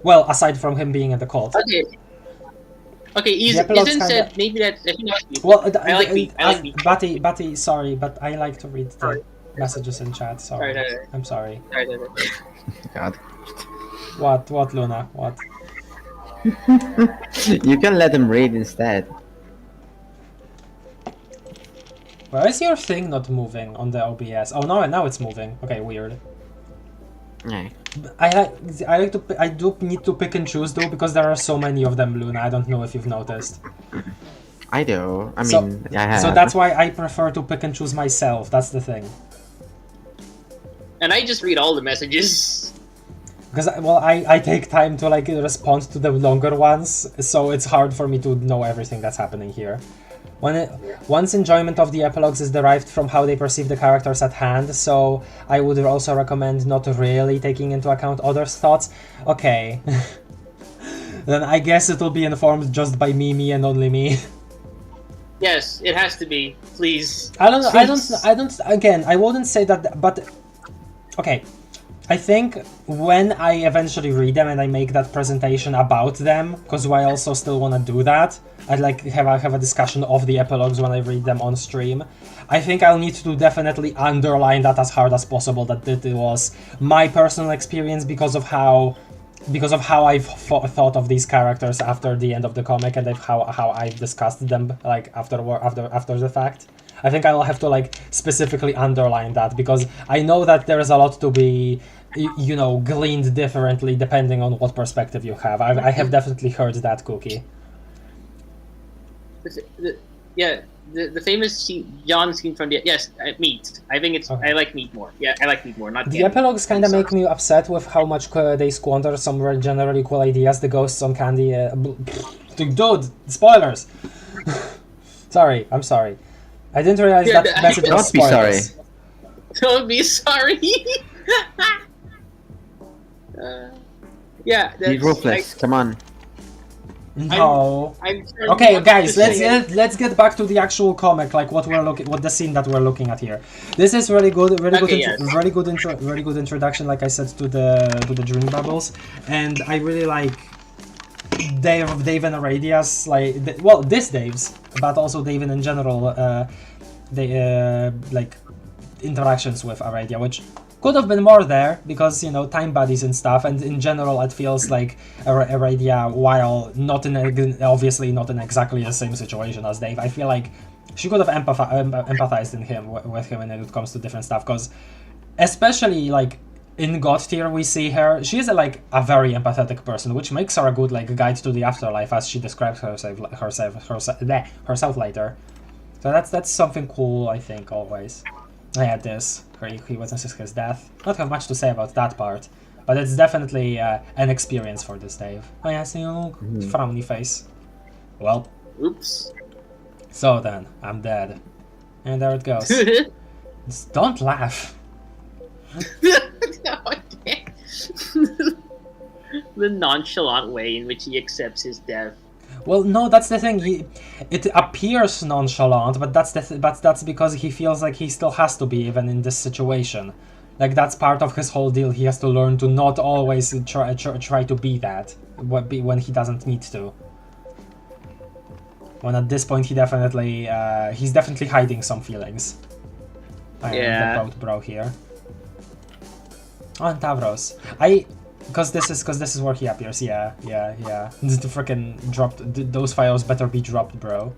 Well, aside from him being in the cult. Okay, Ethan said maybe that he likes me. Well, I like me. I like me. Batty, sorry, but I like to read the messages in chat. Sorry, I'm sorry. God. What, Luna? What? You can let him read instead. Why is your thing not moving on the OBS? Oh no, now it's moving. Okay, weird. Yeah. I do need to pick and choose though because there are so many of them, Luna. I don't know if you've noticed. I do. I mean, I have. So that's why I prefer to pick and choose myself. That's the thing. And I just read all the messages. Because I take time to like respond to the longer ones, so it's hard for me to know everything that's happening here. One's enjoyment of the epilogues is derived from how they perceive the characters at hand, so I would also recommend not really taking into account others' thoughts. Okay. Then I guess it'll be informed just by me and only me. Yes, it has to be. Please. I don't again, I wouldn't say that, but okay. I think when I eventually read them and I make that presentation about them, because I also still want to do that, I'd like to have a discussion of the epilogues when I read them on stream. I think I'll need to definitely underline that as hard as possible, that it was my personal experience because of how I've thought of these characters after the end of the comic and how I've discussed them like after the fact. I think I'll have to like specifically underline that because I know that there is a lot to be, you know, gleaned differently depending on what perspective you have. I have definitely heard that, Cookie. The famous John scene from the meat. I think it's okay. I like meat more. Yeah, I like meat more. Not the candy. Epilogues kind of make me upset with how much they squander some generally cool ideas. The ghosts on candy. Dude, spoilers. Sorry, I'm sorry. I didn't realize that message was spoilers. Don't be sorry. Yeah. Be ruthless. Come on. No. Okay, guys, let's get back to the actual comic, like what the scene that we're looking at here. This is really good, very good introduction, like I said, to the Dream Bubbles, and I really like Dave and Aradia's this Dave's, but also Dave in general, like interactions with Aradia, which could have been more there because, you know, time buddies and stuff, and in general it feels like Aradia, while obviously not in exactly the same situation as Dave, I feel like she could have empathized with him when it comes to different stuff, because especially like in God Tier we see her, she is a very empathetic person, which makes her a good like guide to the afterlife as she describes herself later. So that's something cool, I think, always. Yeah, this. He witnesses his death. Not have much to say about that part, but it's definitely an experience for this Dave. Oh yeah, see, frowny face. Well. Oops. So then, I'm dead. And there it goes. Just don't laugh. The nonchalant way in which he accepts his death. Well, no, that's the thing. It appears nonchalant, but that's because he feels like he still has to be, even in this situation. Like, that's part of his whole deal. He has to learn to not always try to be that when he doesn't need to. When at this point he's definitely hiding some feelings. I am the boat bro here. On Tavros. Because this is where he appears. Yeah. The freaking dropped. Those files better be dropped, bro.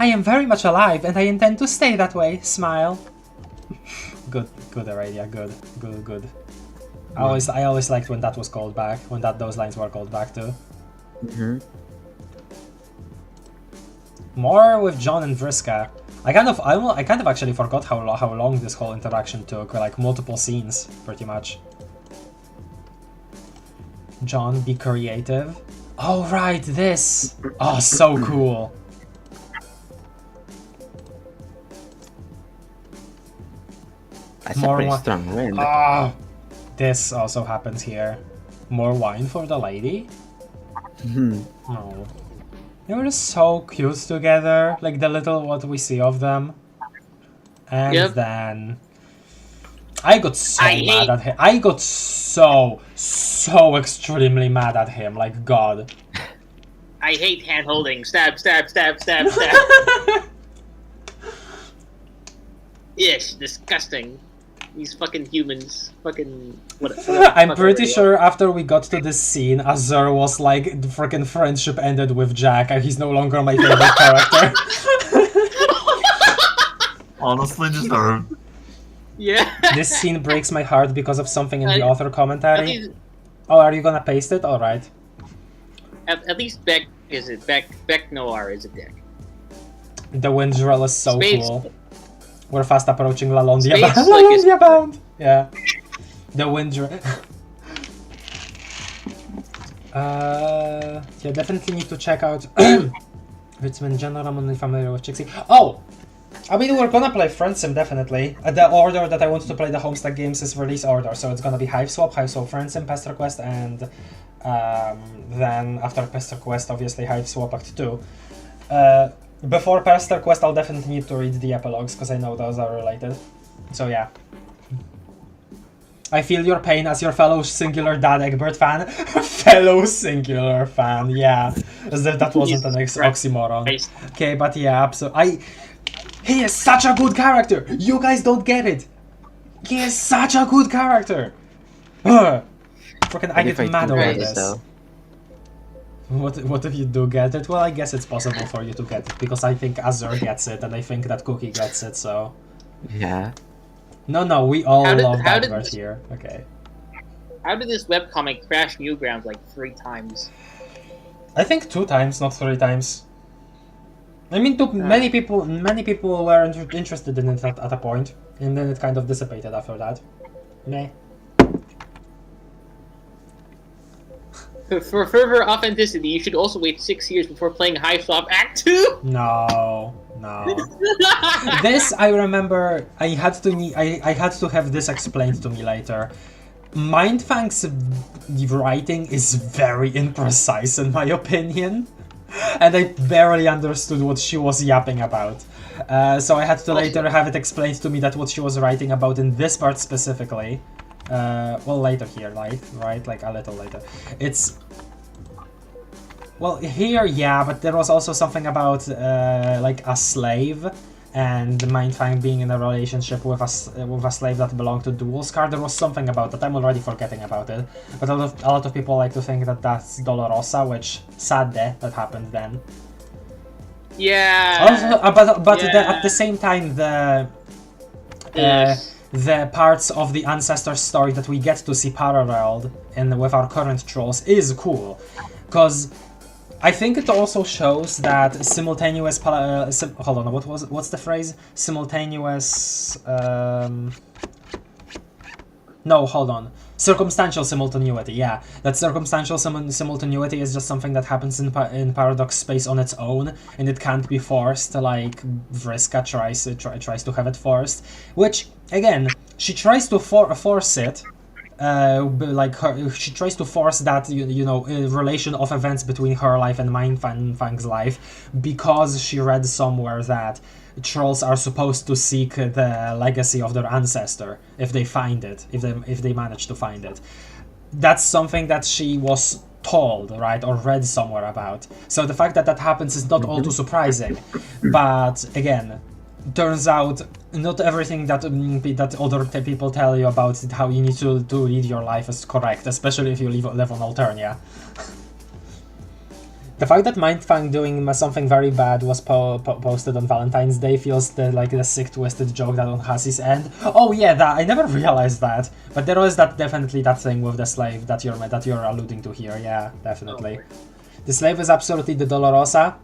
I am very much alive, and I intend to stay that way. Smile. Good, Aurelia. Good. I always liked when that was called back. When those lines were called back too. More with John and Vriska. I kind of actually forgot how long this whole interaction took. Like multiple scenes, pretty much. John, be creative. Oh right, this. Oh, so cool. That's a pretty strong win. Ah, this also happens here. More wine for the lady? Oh. They were so cute together, like the little what we see of them. And then I got so mad at him. I got so extremely mad at him, like God. I hate hand holding. Stab. Yes, disgusting. These fucking humans. Fucking I'm pretty sure after we got to this scene, Azur was like, the freaking friendship ended with Jack, and he's no longer my favorite character. Honestly deserved. Yeah. This scene breaks my heart because of something in the author commentary. Oh, are you gonna paste it? Alright. At least Beck Noir is a dick. The Windrill is so cool. We're fast approaching La Londia Spades, Bound. Yeah. The Windrill. Yeah, definitely need to check out Richmond in general. I'm only familiar with Chixie. Oh! I mean, we're gonna play Friendsim, definitely. The order that I want to play the Homestuck games is release order, so it's gonna be Hive Swap, Friendsim, Pester Quest, and then after Pester Quest, obviously Hive Swap Act 2. Before Pester Quest, I'll definitely need to read the epilogues, because I know those are related. So yeah. I feel your pain as your fellow singular Dad Egbert fan. Fellow singular fan, yeah. As if that wasn't an oxymoron. Okay, but yeah, absolutely. He is such a good character! You guys don't get it! He is such a good character! Freaking, I get mad over this. What if you do get it? Well, I guess it's possible for you to get it, because I think Azur gets it, and I think that Cookie gets it, so... Yeah. No, we all love Egbert here. Okay. How did this webcomic crash Newgrounds like 3 times? I think 2 times, not 3 times. I mean, many people were interested in it at a point, and then it kind of dissipated after that. Meh. For further authenticity, you should also wait 6 years before playing Hive Swap Act 2. No. This I remember. I had to have this explained to me later. Mindfang's writing is very imprecise, in my opinion. And I barely understood what she was yapping about. So I had to later have it explained to me that what she was writing about in this part specifically, well, later here, right? Like a little later. It's... Well, here, yeah, but there was also something about, like, a slave, and Mindfang being in a relationship with a slave that belonged to Dualscar. There was something about that. I'm already forgetting about it. But a lot of people like to think that that's Dolorosa, which, sad that happened then. Yeah. Also, but yeah. At the same time, the parts of the ancestor story that we get to see paralleled with our current trolls is cool, because I think it also shows that simultaneous. Hold on, what's the phrase? Simultaneous. No, hold on. Circumstantial simultaneity. Yeah, that circumstantial simultaneity is just something that happens in paradox space on its own, and it can't be forced. Like Vriska tries to have it forced, which again she tries to force it. She tries to force that relation of events between her life and Mindfang's life, because she read somewhere that trolls are supposed to seek the legacy of their ancestor if they find it, if they manage to find it. That's something that she was told, right, or read somewhere about. So the fact that that happens is not all too surprising. But again, turns out not everything that that other people tell you about how you need to lead your life is correct, especially if you live on Alternia. The fact that Mindfang doing something very bad was posted on Valentine's Day feels like the sick, twisted joke that on Hassie's end. Oh yeah, that I never realized that, but there was definitely that thing with the slave that you're alluding to here. Yeah, definitely. The slave is absolutely the Dolorosa.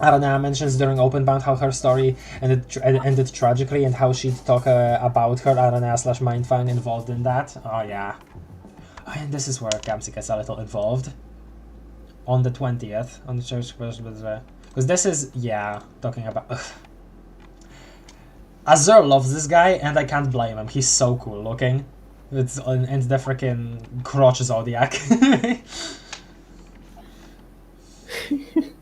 Aranea mentions during Openbound how her story ended tragically and how she'd talk about her Aranea/Mindfang involved in that. Oh yeah. Oh, and this is where Gamzee gets a little involved. On the 20th, on the church, because this is, yeah, talking about... Ugh. Azure loves this guy, and I can't blame him. He's so cool looking. And the freaking crotch Zodiac.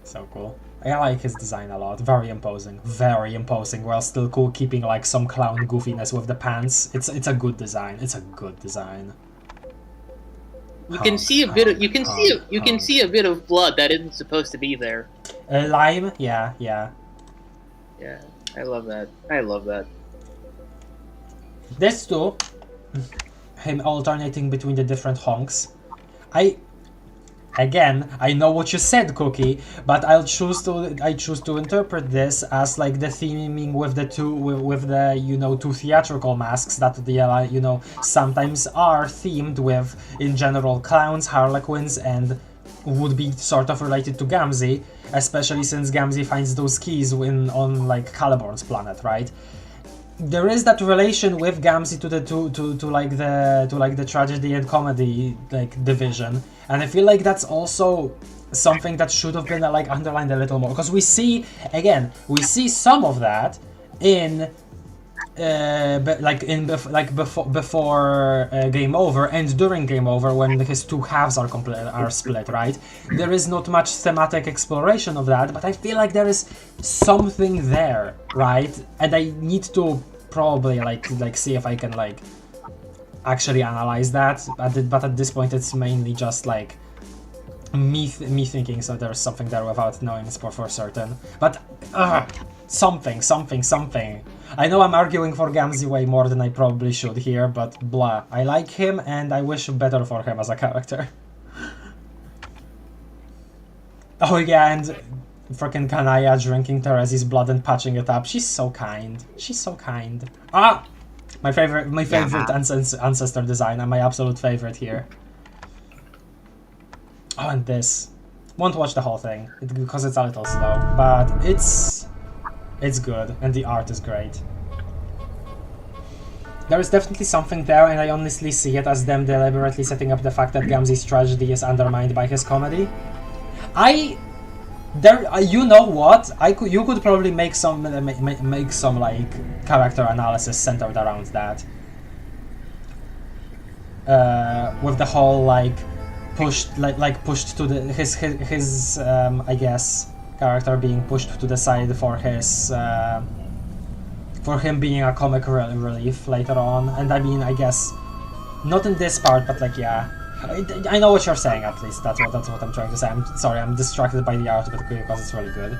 So cool. I like his design a lot. Very imposing, while still cool, keeping like some clown goofiness with the pants. It's a good design. It's a good design. You can see a bit of see a bit of blood that isn't supposed to be there. Lime, yeah. Yeah, I love that. I love that. This too, him alternating between the different honks. Again, I know what you said, Cookie, but I choose to interpret this as like the theming with the two theatrical masks that the sometimes are themed with, in general, clowns, harlequins, and would be sort of related to Gamzee, especially since Gamzee finds those keys on like Caliborn's planet, right? There is that relation with Gamzee to the tragedy and comedy like division, and I feel like that's also something that should have been like underlined a little more, because we see some of that in before Game Over and during Game Over when his two halves are split, right? There is not much thematic exploration of that, but I feel like there is something there, right? And I need to probably like see if I can like actually analyze that, but at this point it's mainly just like me thinking, so there's something there without knowing it's for certain. But something. I know I'm arguing for Gamzee way more than I probably should here, but blah. I like him and I wish better for him as a character. Oh yeah, and frickin' Kanaya drinking Terezi's blood and patching it up. She's so kind. Ah! My favorite ancestor design, and my absolute favorite here. Oh, and this. Won't watch the whole thing, because it's a little slow, but it's good, and the art is great. There is definitely something there, and I honestly see it as them deliberately setting up the fact that Gamzee's tragedy is undermined by his comedy. You know what? You could probably make some like character analysis centered around that. With the whole like pushed to his I guess character being pushed to the side for his for him being a comic relief later on, and I mean I guess not in this part, but like yeah. I know what you're saying, at least. That's what I'm trying to say. I'm sorry, I'm distracted by the art of it because it's really good.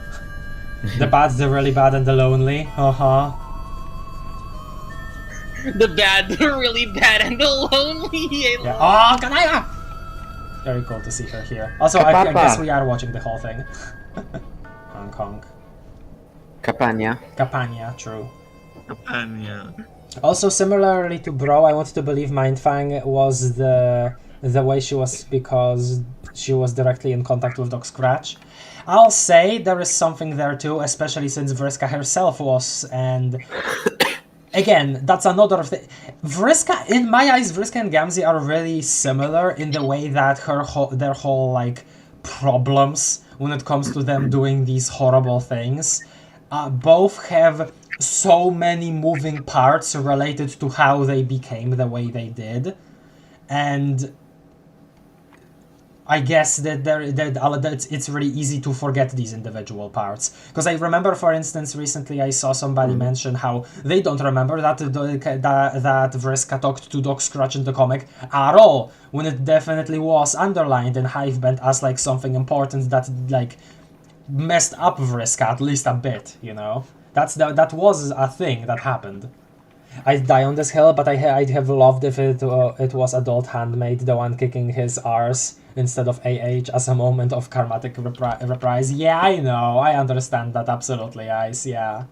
The bad, the really bad, and the lonely. The bad, the really bad, and the lonely. Yeah. Oh, Kanaya! Very cool to see her here. Also, I guess we are watching the whole thing. Hong Kong. Capania, true. Capania. Also, similarly to Bro, I want to believe Mindfang was the way she was because she was directly in contact with Doc Scratch. I'll say there is something there too, especially since Vriska herself was, and again, that's another thing. Vriska, in my eyes, Vriska and Gamzee are really similar in the way that their whole like problems when it comes to them doing these horrible things, both have so many moving parts related to how they became the way they did, and I guess that it's really easy to forget these individual parts. Because I remember, for instance, recently I saw somebody mention how they don't remember that Vriska talked to Doc Scratch in the comic at all, when it definitely was underlined in Hivebent as like something important that like messed up Vriska at least a bit, you know? That was a thing that happened. I'd die on this hill, but I'd have loved if it was adult handmade, the one kicking his arse instead of AH as a moment of karmatic reprise. Yeah, I know, I understand that absolutely, Ice. Yeah.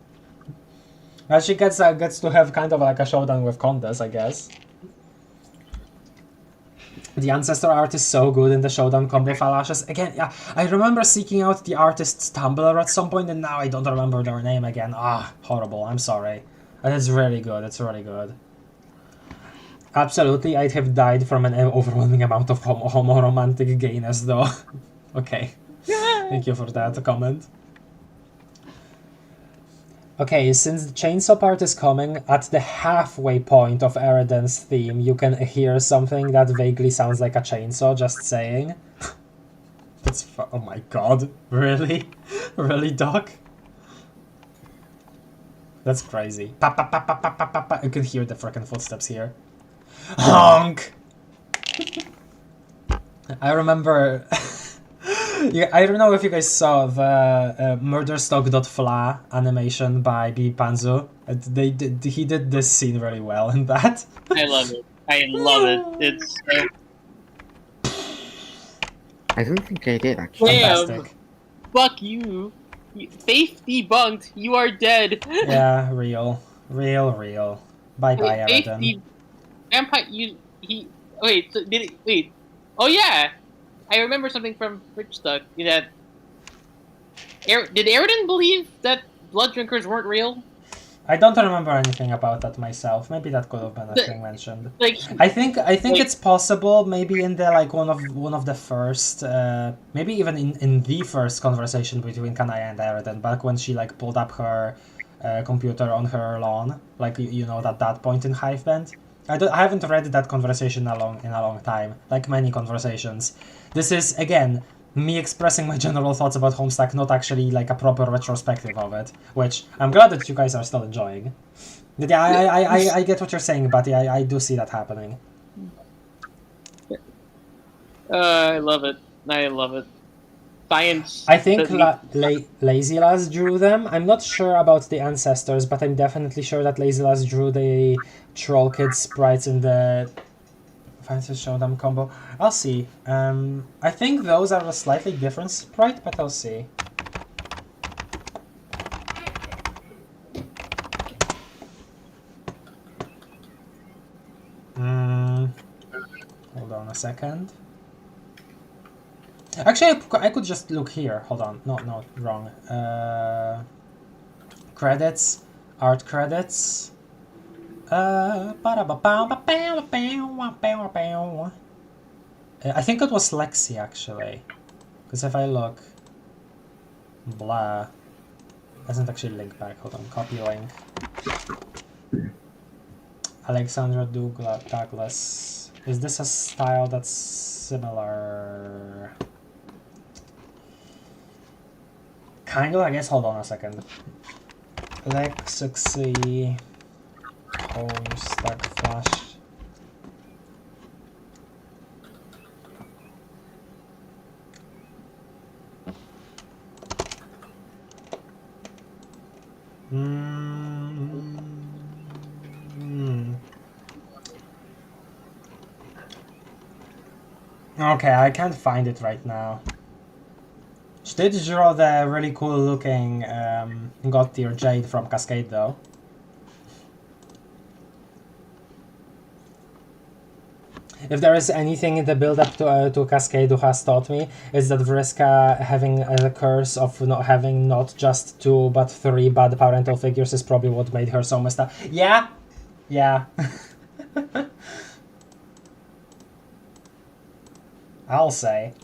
Well, she gets to have kind of like a showdown with Condes, I guess. The Ancestor art is so good in the showdown combo Falashes. Again, yeah, I remember seeking out the artist's Tumblr at some point, and now I don't remember their name again. Ah, horrible. I'm sorry. But it's really good. It's really good. Absolutely, I'd have died from an overwhelming amount of homo-romantic gayness, though. Okay. Thank you for that comment. Okay, since the chainsaw part is coming, at the halfway point of Eridan's theme, you can hear something that vaguely sounds like a chainsaw, just saying. That's oh my god, really? Really, Doc? That's crazy. Pa, pa, pa, pa, pa, pa, pa, pa. You can hear the frickin' footsteps here. Honk! I remember... Yeah, I don't know if you guys saw the Murderstock.fla animation by B. Panzu. He did this scene really well in that. I love it. I love it. It's I don't think I did, actually. Damn. Fantastic. Fuck you. Faith debunked. You are dead. Yeah, real. Real. Bye-bye, Faith Eridan. Vampire. Wait. So did it? Wait. Oh yeah. I remember something from Post-Homestuck that. Did Eridan believe that blood drinkers weren't real? I don't remember anything about that myself. Maybe that could have been a thing mentioned. Like, I think it's possible. Maybe in the like one of the first, maybe even in the first conversation between Kanaya and Eridan, back when she like pulled up her computer on her lawn, like you know that point in Hivebend. I haven't read that conversation in a long time. Like many conversations, this is again me expressing my general thoughts about Homestuck, not actually like a proper retrospective of it, which I'm glad that you guys are still enjoying. But yeah, I get what you're saying, but yeah, I do see that happening. I love it. I love it. Science. I think Lazy Lass drew them. I'm not sure about the ancestors, but I'm definitely sure that Lazy Lass drew the Troll Kid sprites in the Fantasy Showdown combo. I'll see. I think those are a slightly different sprite, but I'll see. Hold on a second. Actually, I could just look here. Hold on. No, wrong. Credits. Art credits. I think it was Lexi, actually. Because if I look... Blah. Doesn't actually link back. Hold on. Copy link. Alexandra Douglas. Is this a style that's similar? Kind of, I guess. Hold on a second. Blakeslee Homestuck Flash. Okay, I can't find it right now. She did draw the really cool looking God tier Jade from Cascade though. If there is anything in the build-up to Cascade who has taught me, is that Vriska having a curse of not having not just 2 but 3 bad parental figures is probably what made her so messed up. Yeah! Yeah. I'll say.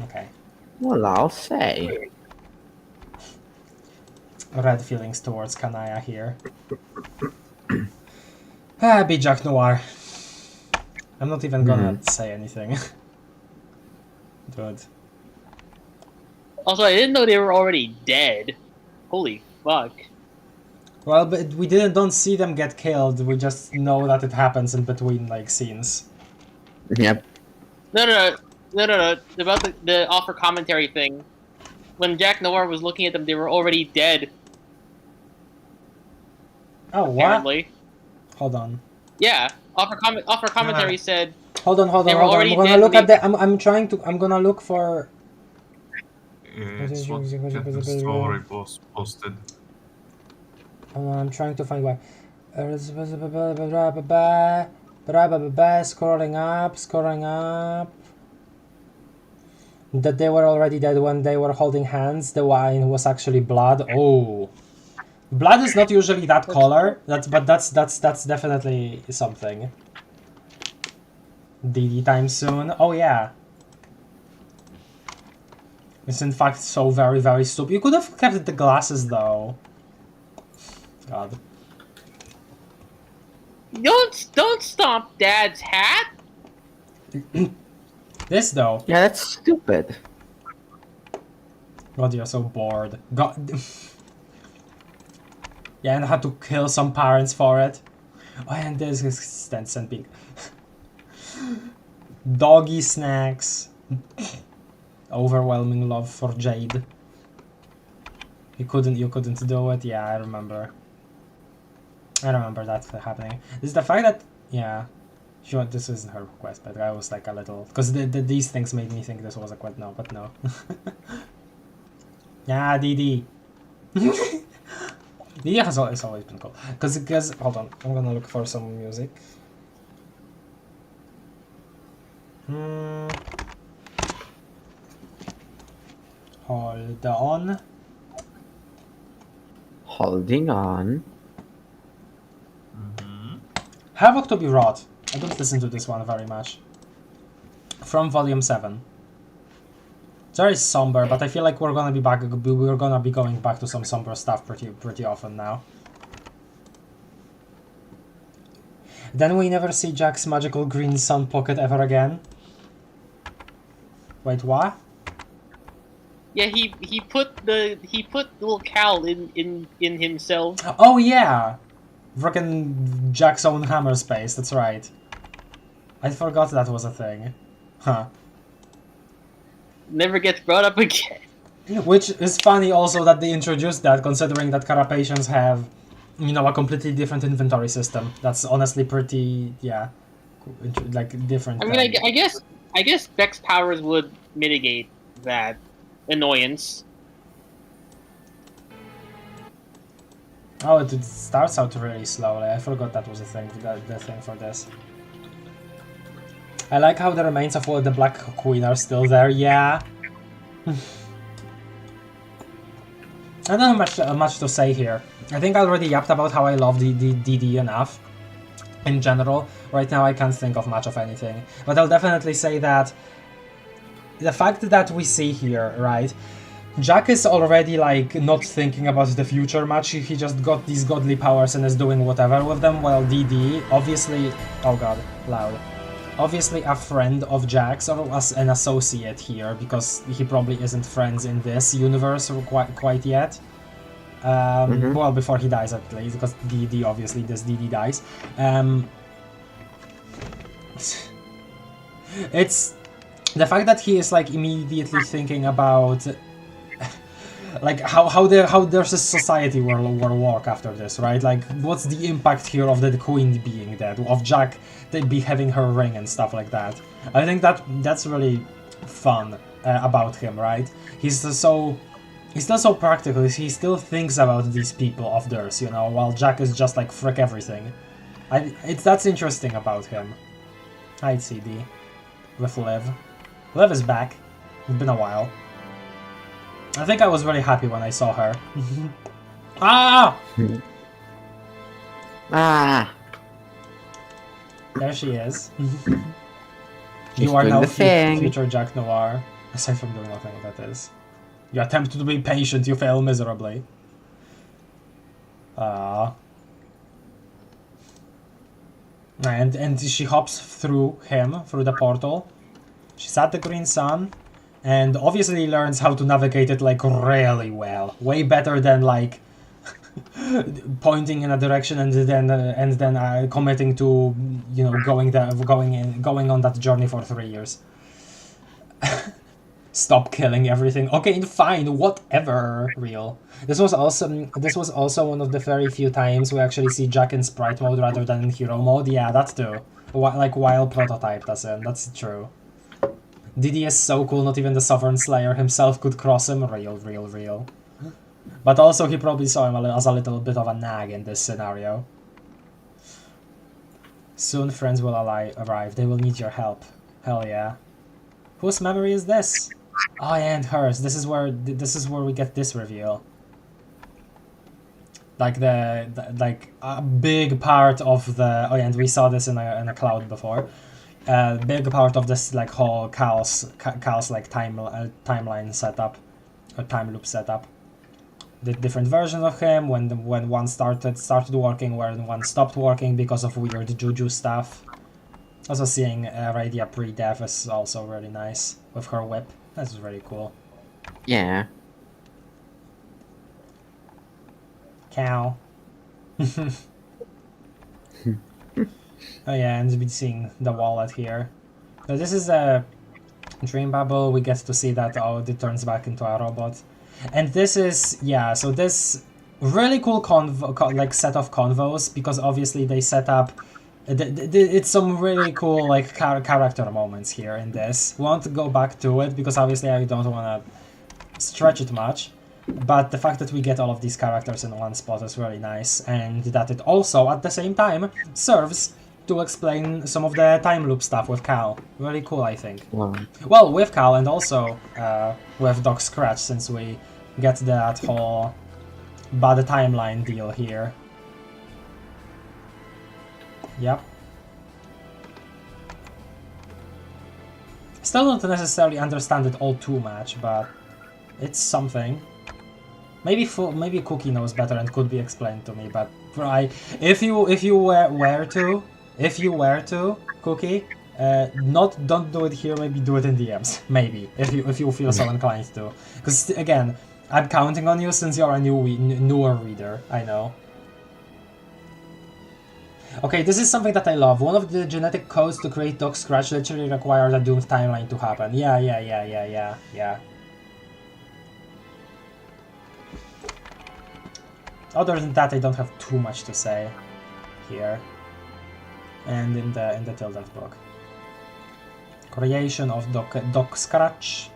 Okay. Well, I'll say. Red feelings towards Kanaya here. Bijak Noir. I'm not even gonna say anything. Good. Also, I didn't know they were already dead. Holy fuck. Well, but we don't see them get killed. We just know that it happens in between like scenes. Yep. No. About the offer commentary thing. when Jack Noir was looking at them, they were already dead. Oh, what? Apparently. Hold on. Yeah. Offer commentary said. Hold on. They were I'm already gonna dead look when at the. I'm gonna look for. It's what the story was posted. I'm trying to find why. Scrolling up. That they were already dead when they were holding hands. The wine was actually blood. Oh, blood is not usually that color. That's definitely something. DD time soon. Oh yeah. It's in fact so very, very stupid. You could have kept the glasses though. God. Don't stomp Dad's hat. This though. Yeah, that's stupid. God, you're so bored. God. Yeah, and I had to kill some parents for it. Oh, and there's his Stenson being doggy snacks. Overwhelming love for Jade. You couldn't do it. Yeah, I remember that happening. It's the fact that sure, this isn't her quest, but I was like a little because these things made me think this was a quest. No, but no. Yeah, Didi. Didi has always been cool. Because hold on, I'm gonna look for some music. Hold on. Holding on. Havoc to be wrought. I don't listen to this one very much. From volume 7. It's very somber, but I feel like we're gonna be going back to some somber stuff pretty often now. Then we never see Jack's magical green sun pocket ever again. Wait, what? Yeah, he put the little cowl in himself. Oh yeah, frickin' Jack's own hammer space. That's right. I forgot that was a thing. Huh. Never gets brought up again. Which is funny also that they introduced that, considering that Carapations have, a completely different inventory system. That's honestly pretty, like different. I mean, I guess Beck's powers would mitigate that annoyance. Oh, it starts out really slowly. I forgot that was a thing. The thing for this. I like how the remains of the Black Queen are still there. Yeah. I don't have much to say here. I think I already yapped about how I love the DD enough. In general, right now I can't think of much of anything. But I'll definitely say that the fact that we see here, right? Jack is already like not thinking about the future much. He just got these godly powers and is doing whatever with them. While DD, obviously, oh god, loud. Obviously a friend of Jack's or as an associate here, because he probably isn't friends in this universe quite yet. Well, before he dies at least, because DD, obviously this DD dies. It's the fact that he is like immediately thinking about like how their society will work after this, right? Like what's the impact here of the queen being dead, of Jack be having her ring and stuff like that. I think that's really fun about him, right? He's still so practical. He still thinks about these people of theirs, while Jack is just like frick everything. That's interesting about him. Hi, CD. With Liv. Liv is back. It's been a while. I think I was very happy when I saw her. Ah! Ah! There she is. She's You are doing now the thing. future Jack Noir. Aside from doing nothing, that is. You attempt to be patient, you fail miserably. And she hops through the portal. She's at the green sun, and obviously learns how to navigate it like really well. Way better than like pointing in a direction and then committing to going on that journey for 3 years. Stop killing everything. Okay, fine, whatever. Real. This was also one of the very few times we actually see Jack in sprite mode rather than in hero mode. Yeah, that too. Like while prototype doesn't. That's true. DD is so cool. Not even the Sovereign Slayer himself could cross him. Real. But also he probably saw him as a little bit of a nag in this scenario. Soon friends will arrive. They will need your help. Hell yeah. Whose memory is this? Oh yeah, and hers. This is where we get this reveal. Like like a big part of the. Oh yeah, and we saw this in a cloud before. Big part of this like whole Cal's like timeline setup, or time loop setup. The different versions of him when one started working, when one stopped working because of weird juju stuff. Also seeing Radia pre-dev is also really nice with her whip. That's really cool. Yeah. Cow. Oh yeah, and we've been seeing the wallet here. So this is a dream bubble. We get to see that it turns back into a robot. And this is, yeah, so this really cool like set of convos, because obviously they set up, it's some really cool like character moments here in this. Won't go back to it because obviously I don't want to stretch it much, but the fact that we get all of these characters in one spot is really nice, and that it also at the same time serves to explain some of the time loop stuff with Cal. Really cool, I think. Wow. Well, with Cal and also with Doc Scratch, since we get that whole bad timeline deal here. Yep. Still don't necessarily understand it all too much, but it's something. Maybe Cookie knows better and could be explained to me, but if you were to, Cookie, don't do it here. Maybe do it in DMs. Maybe if you feel so inclined to. Because again, I'm counting on you since you're a newer reader. I know. Okay, this is something that I love. One of the genetic codes to create Doc Scratch literally required a doomed timeline to happen. Yeah. Other than that, I don't have too much to say here. And in the Tilted book. Creation of Doc Scratch.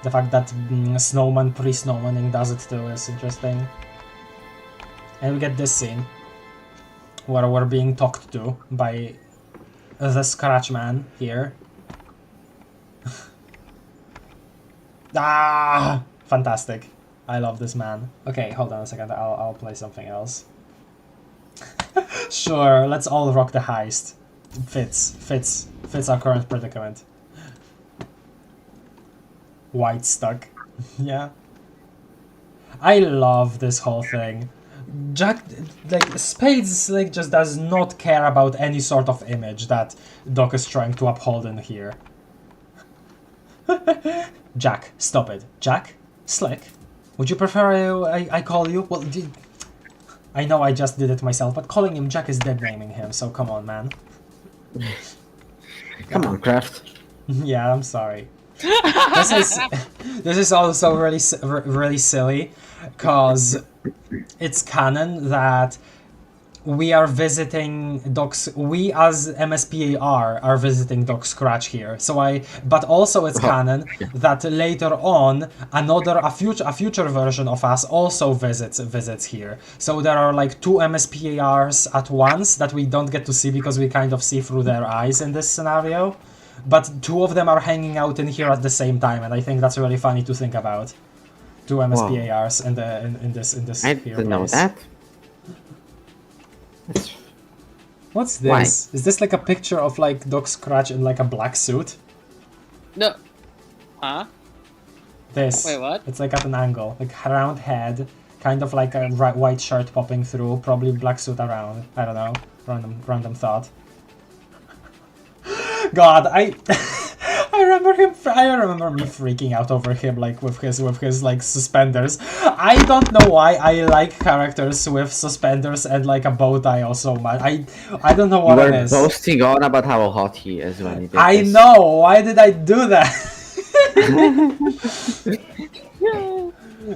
The fact that Snowman pre-Snowmaning does it too is interesting. And we get this scene where we're being talked to by the Scratch Man here. Ah, fantastic. I love this man. Okay, hold on a second. I'll play something else. Sure, let's all rock the heist. Fits our current predicament. White stuck. Yeah. I love this whole thing. Jack, like, Spades, like, just does not care about any sort of image that Doc is trying to uphold in here. Jack, stop it. Jack? Slick? Would you prefer I call you? Well, I know I just did it myself, but calling him Jack is dead naming him, so come on, man. Come on, Kraft. Yeah, I'm sorry. This is also really silly, cause it's canon that we are visiting we as MSPAR are visiting Doc Scratch here. But also it's canon that later on a future version of us also visits here. So there are like two MSPARs at once that we don't get to see because we kind of see through their eyes in this scenario. But two of them are hanging out in here at the same time, and I think that's really funny to think about. Two MSPARs in this. I didn't know that. What's this? Why? Is this like a picture of like Doc Scratch in like a black suit? No. Huh? This. Wait, what? It's like at an angle, like round head, kind of like a white shirt popping through, probably black suit around. I don't know. Random thought. God, I remember me freaking out over him, like with his like suspenders. I don't know why I like characters with suspenders and like a bow tie or so much. I don't know what it is. You were boasting on about how hot he is when he did I this. know. Why did I do that?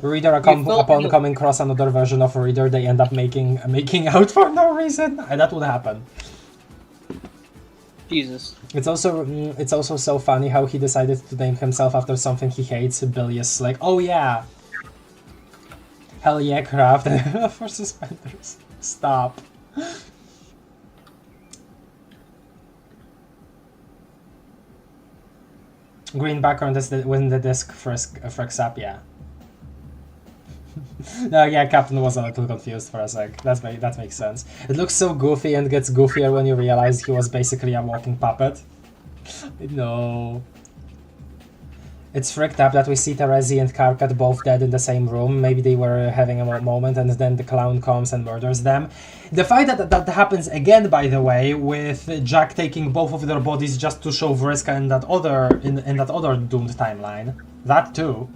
Reader upon coming across another version of Reader, they end up making out for no reason. That would happen. Jesus. It's also so funny how he decided to name himself after something he hates. Bilious, like, oh yeah, hell yeah, craft for suspenders. Stop. Green background is when the disc frisks up, yeah. No, yeah, Captain was a little confused for a sec. That makes sense. It looks so goofy and gets goofier when you realize he was basically a walking puppet. No. It's freaked up that we see Terezi and Karkat both dead in the same room. Maybe they were having a moment and then the clown comes and murders them. The fact that happens again, by the way, with Jack taking both of their bodies just to show Vriska in that other doomed timeline. That too.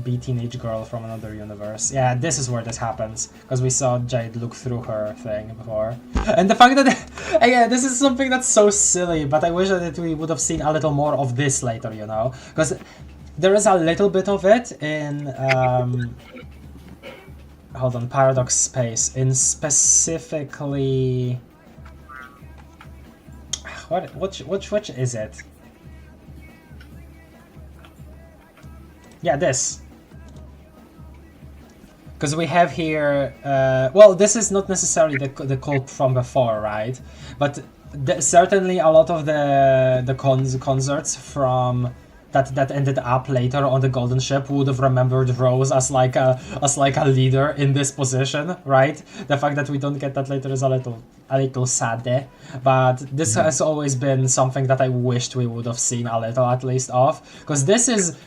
Be teenage girl from another universe. Yeah, this is where this happens, because we saw Jade look through her thing before. And the fact that, again, this is something that's so silly, but I wish that we would have seen a little more of this later, you know? Because there is a little bit of it in, hold on, Paradox Space, in specifically... Which is it? Yeah, this. Because we have here, well, this is not necessarily the cult from before, right? But certainly a lot of the concerts from that ended up later on the Golden Ship would have remembered Rose as like a leader in this position, right? The fact that we don't get that later is a little sad, but this has always been something that I wished we would have seen a little at least of, because this is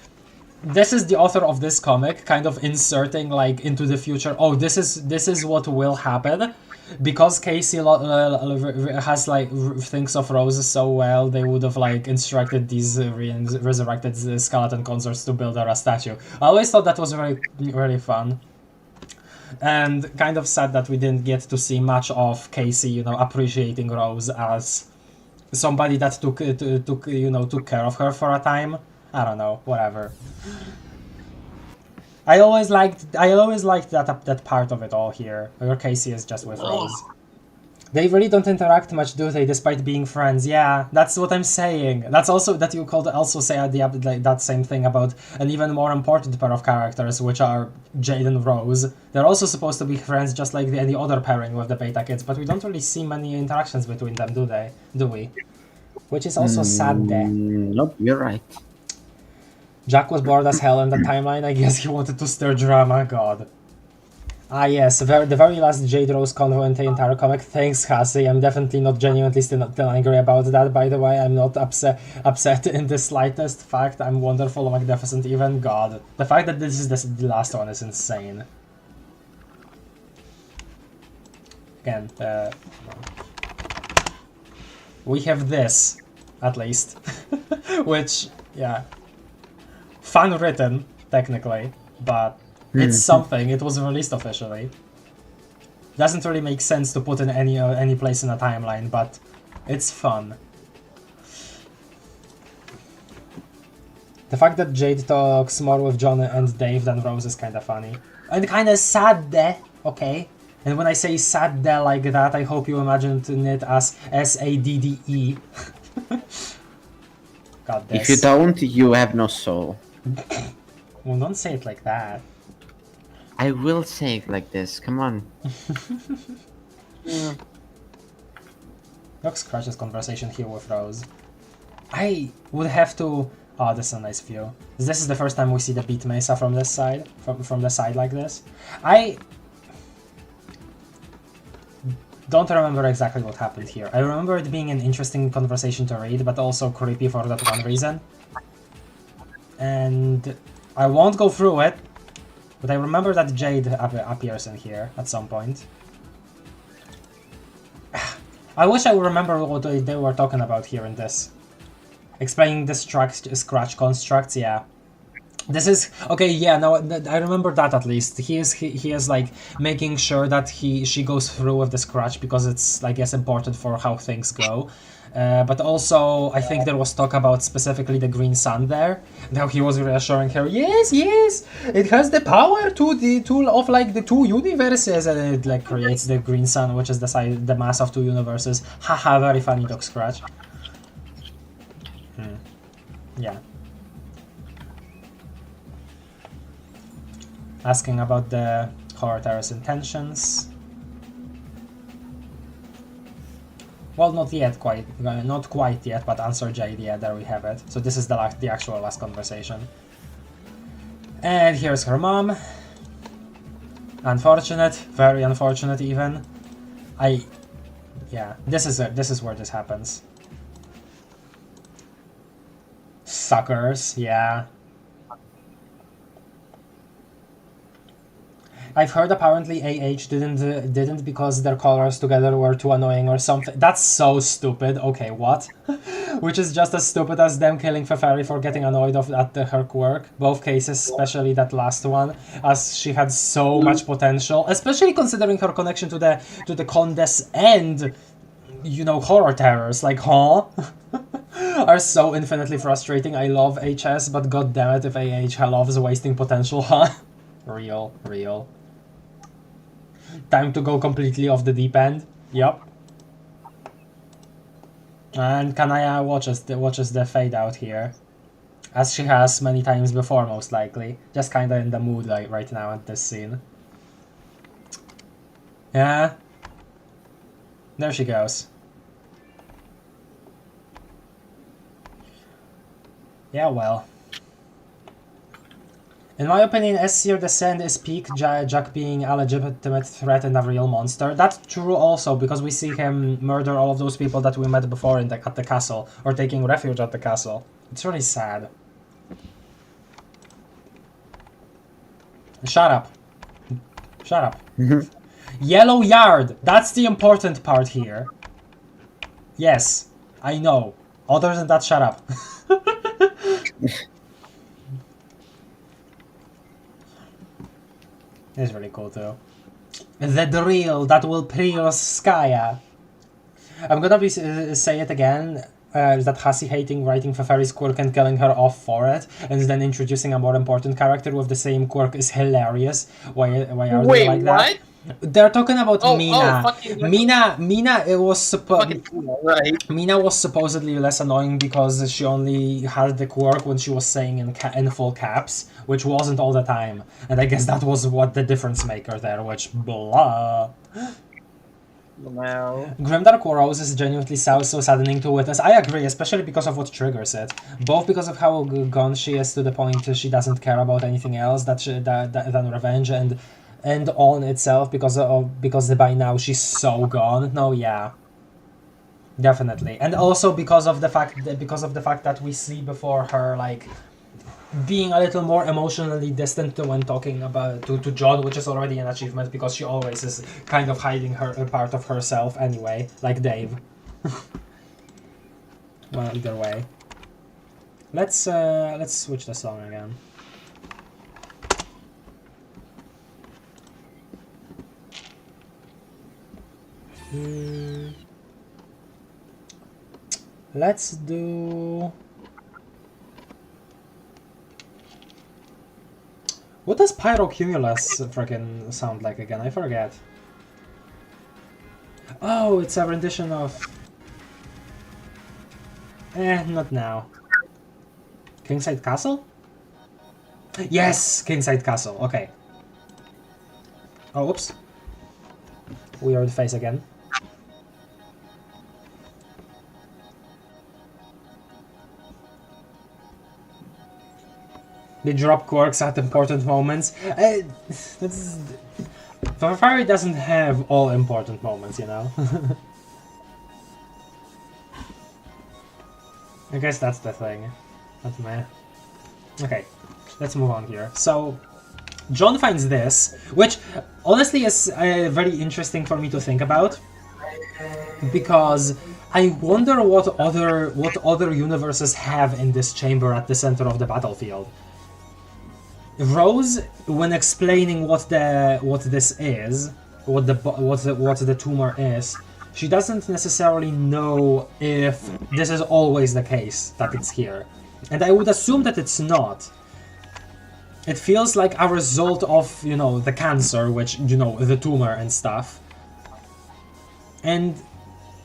the author of this comic kind of inserting like into the future. Oh, this is what will happen, because Casey has like thinks of Rose so well. They would have like instructed these resurrected skeleton consorts to build her a statue. I always thought that was very fun, and kind of sad that we didn't get to see much of Casey, you know, appreciating Rose as somebody that took care of her for a time. I don't know, whatever. I always liked that part of it all here, where Casey is just with Rose. They really don't interact much, do they, despite being friends? Yeah, that's what I'm saying. That's also that you could also say that same thing about an even more important pair of characters, which are Jade and Rose. They're also supposed to be friends, just like any other pairing with the Beta Kids, but we don't really see many interactions between them, do we? Which is also sad. Nope, you're right. Jack was bored as hell in the timeline. I guess he wanted to stir drama. God. Ah yes, the very last Jade Rose convo in the entire comic. Thanks, Cassie. I'm definitely not genuinely still angry about that, by the way. I'm not upset in the slightest. Fact, I'm wonderful, magnificent, even. God. The fact that this is the last one is insane. Again, we have this, at least. Which, yeah. Fan written, technically, but it's something. It was released officially. Doesn't really make sense to put in any place in a timeline, but it's fun. The fact that Jade talks more with John and Dave than Rose is kind of funny. And kind of sad, okay? And when I say sad like that, I hope you imagined it as S-A-D-D-E. God, this. If you don't, you have no soul. Well, don't say it like that. I will say it like this, come on. Look, Scratch's conversation here with Rose. I would have to... Oh, this is a nice view. This is the first time we see the Beat Mesa from this side, from the side like this. I don't remember exactly what happened here. I remember it being an interesting conversation to read, but also creepy for that one reason. And I won't go through it, but I remember that Jade appears in here at some point. I wish I would remember what they were talking about here in this. Explaining the Scratch constructs, yeah. This is okay. Yeah, no, I remember that at least. He is like making sure that she goes through with the scratch because it's, I guess, important for how things go. But also, I think there was talk about specifically the green sun there, and how he was reassuring her. Yes, yes, it has the power to the tool of like the two universes, and it like creates the green sun, which is the mass of two universes. Haha, very funny, Dog Scratch. Yeah. Asking about the Horror Terror's intentions. Well, not quite yet, but answer Jade, yeah, there we have it. So this is the actual last conversation. And here's her mom. Unfortunate, very unfortunate even. Yeah, this is where this happens. Suckers, yeah. I've heard apparently AH didn't because their colors together were too annoying or something. That's so stupid. Okay, what? Which is just as stupid as them killing Feferi for getting annoyed at her quirk. Both cases, especially that last one, as she had so much potential, especially considering her connection to the Condes and, you know, Horror Terrors. Like, huh? Are so infinitely frustrating. I love HS, but goddammit if AH loves wasting potential, huh? Real. Time to go completely off the deep end. Yep. And Kanaya watches the fade out here, as she has many times before, most likely. Just kinda in the mood like right now at this scene. Yeah. There she goes. Yeah, well. In my opinion, S-tier descent is peak, Jack being a legitimate threat and a real monster. That's true also, because we see him murder all of those people that we met before at the castle, or taking refuge at the castle. It's really sad. Shut up. Shut up. Yellow Yard! That's the important part here. Yes, I know. Other than that, shut up. It's really cool too. The drill that will pierce Skaya. I'm gonna say it again. That Hassie hating writing Feferi's quirk and killing her off for it, and then introducing a more important character with the same quirk is hilarious. Why are they like that? What? They're talking about Mina. Fucking Mina. It was right. Mina was supposedly less annoying because she only had the quirk when she was saying in full caps, which wasn't all the time. And I guess that was what the difference maker there, which blah. Wow. Grimdark Rose is genuinely so saddening to witness. I agree, especially because of what triggers it. Both because of how gone she is to the point she doesn't care about anything else than revenge, and on itself because by now she's so gone. No, yeah, definitely, and also because of the fact that we see before her like being a little more emotionally distant when talking about to John, which is already an achievement because she always is kind of hiding a part of herself anyway, like Dave. Well, either way, let's switch the song again. Let's do... What does Pyrocumulus freaking sound like again? I forget. Oh, it's a rendition of... not now. Kingside Castle? Yes! Kingside Castle, okay. Oh, oops. Weird face again. They drop quirks at important moments. Fairy doesn't have all important moments, you know? I guess that's the thing. But meh. Okay, let's move on here. So, John finds this, which honestly is very interesting for me to think about, because I wonder what other universes have in this chamber at the center of the battlefield. Rose, when explaining what this is, what the tumor is, she doesn't necessarily know if this is always the case that it's here, and I would assume that it's not. It feels like a result of, you know, the cancer, which, you know, the tumor and stuff. And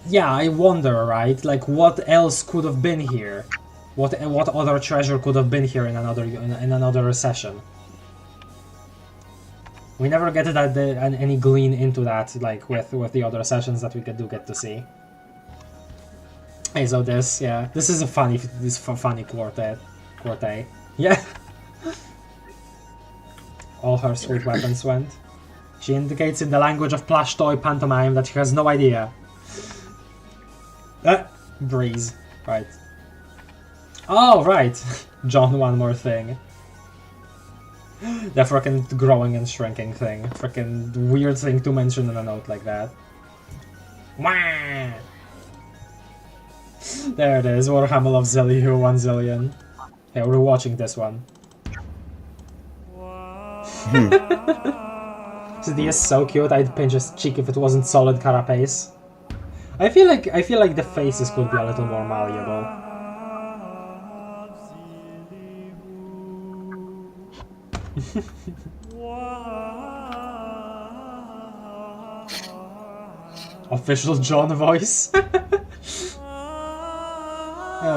yeah, I wonder, right? Like, what else could have been here? What other treasure could have been here in another session? We never get that any glean into that, like with the other sessions that we get to see. Hey, so this is a funny quartet, yeah. All her sweet weapons went. She indicates in the language of plush toy pantomime that she has no idea. Breeze, right. Oh, right. John, one more thing. The frickin' growing and shrinking thing. Frickin' weird thing to mention in a note like that. Wah! There it is, Warhammer of Zillion 1 zillion. Hey, we're watching this one. CD is so cute, I'd pinch his cheek if it wasn't solid carapace. I feel like the faces could be a little more malleable. Official John voice. A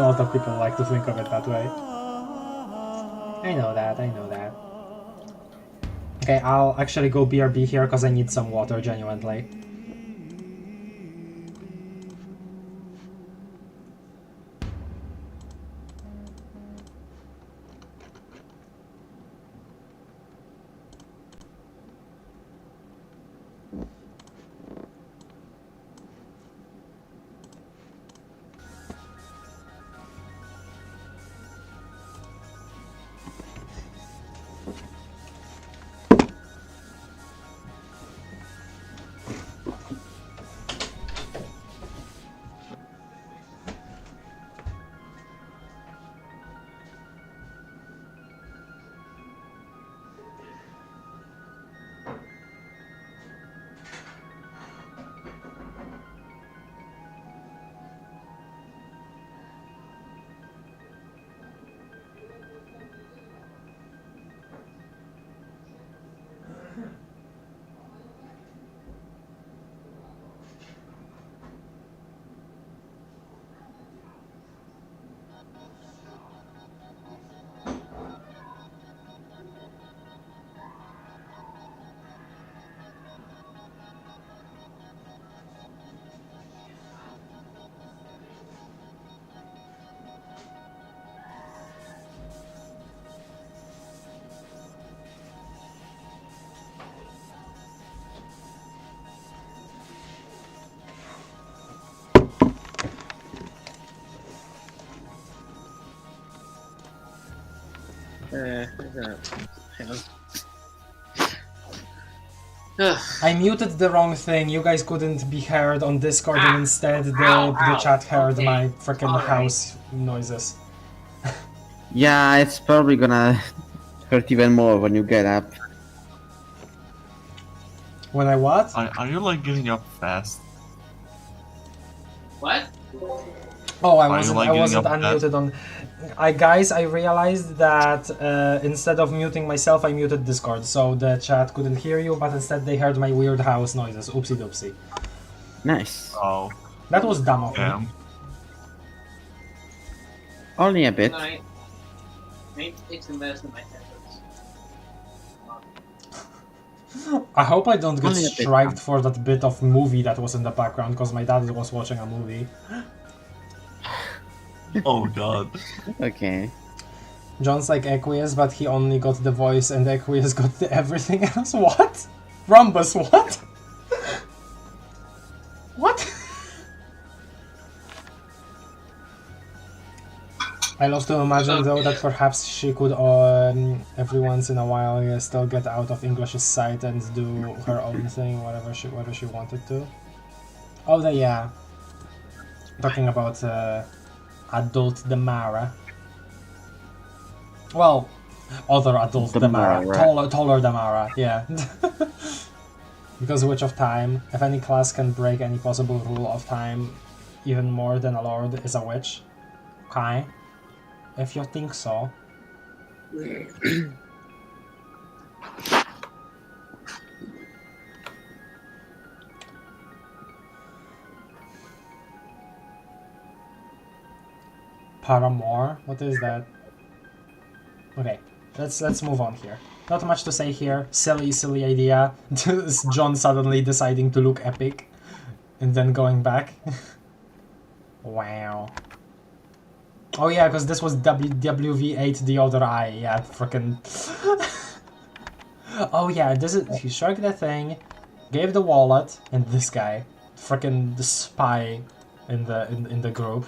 lot of people like to think of it that way. I know that. Okay, I'll actually go BRB here because I need some water, genuinely. I muted the wrong thing. You guys couldn't be heard on Discord, and instead the chat heard my freaking house noises. Yeah, it's probably gonna hurt even more when you get up. When I what? Are you like getting up fast? What? Oh, I Are you, wasn't like, getting up unmuted on. Guys, I realized that instead of muting myself, I muted Discord, so the chat couldn't hear you, but instead they heard my weird house noises. Oopsie doopsie. Nice. Oh, That was dumb of me. damn. Only a bit. I need to take some medicine in my temples. I hope I don't get Only a bit, striked for that bit of movie that was in the background, because my dad was watching a movie. Oh god. Okay. John's like Equius, but he only got the voice and Equius got the everything else. What? Rhombus, what? What? I love to imagine though that perhaps she could every once in a while still get out of English's sight and do her own thing, whatever she wanted to. Oh, yeah. Talking about adult Damara. Well, Other adult Damara. Right. Taller Damara, yeah. Because Witch of Time, if any class can break any possible rule of time even more than a lord is a witch. Okay. If you think so. Paramore? What is that? Okay, let's move on here. Not much to say here. Silly idea. John suddenly deciding to look epic and then going back. Wow. Oh yeah, because this was WV8 the other eye. Yeah, freaking. Oh yeah, he struck that thing, gave the wallet, and this guy, freaking the spy in the group.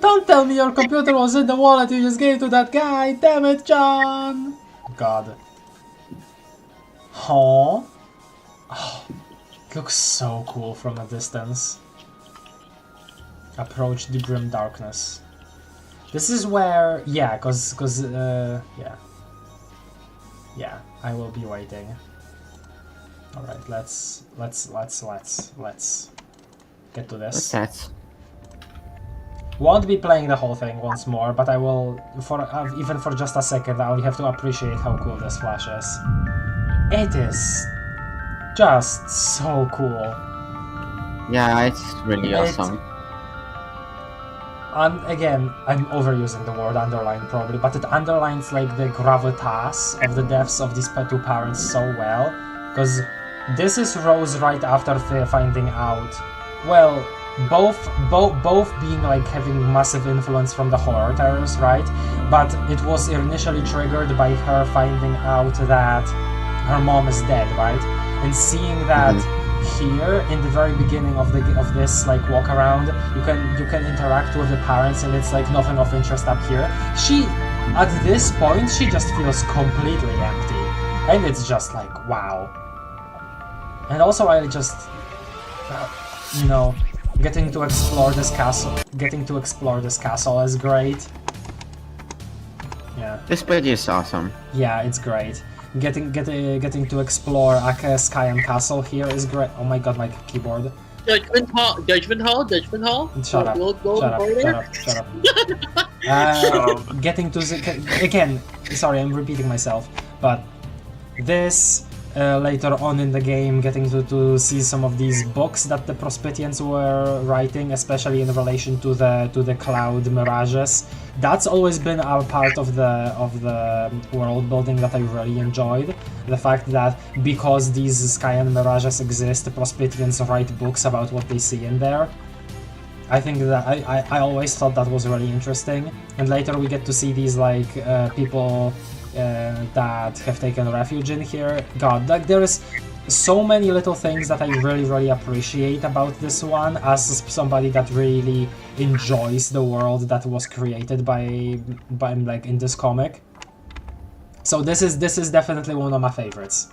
Don't tell me your computer was in the wallet you just gave to that guy! Damn it, John! God. Huh? Oh, it looks so cool from a distance. Approach the grim darkness. This is where, yeah, yeah. Yeah, I will be waiting. Alright, let's get to this. That's Won't be playing the whole thing once more, but I will, even for just a second, I'll have to appreciate how cool this flash is. It is just so cool. yeah, it's really awesome. And again, I'm overusing the word underline probably, but it underlines like the gravitas of the deaths of these two parents so well, because this is Rose right after finding out, well, both being like having massive influence from the horror terrors, right? But it was initially triggered by her finding out that her mom is dead, right? And seeing that here in the very beginning of this like walk around, you can interact with the parents, and it's like nothing of interest up here. At this point she just feels completely empty, and it's just like wow. And also I just you know, getting to explore this castle is great. Yeah. This page is awesome. Yeah, it's great. Getting to explore Sky Castle here is great. Oh my god, my keyboard. Judgment Hall. Shut up. Getting to again. Sorry, I'm repeating myself, but this. Later on in the game, getting to see some of these books that the Prospitians were writing, especially in relation to the cloud mirages. That's always been a part of the world building that I really enjoyed. The fact that because these Skyan mirages exist, the Prospitians write books about what they see in there. I think that I always thought that was really interesting. And later we get to see these like people that have taken refuge in here. God, like there is so many little things that I really appreciate about this one as somebody that really enjoys the world that was created by like in this comic. So this is definitely one of my favorites.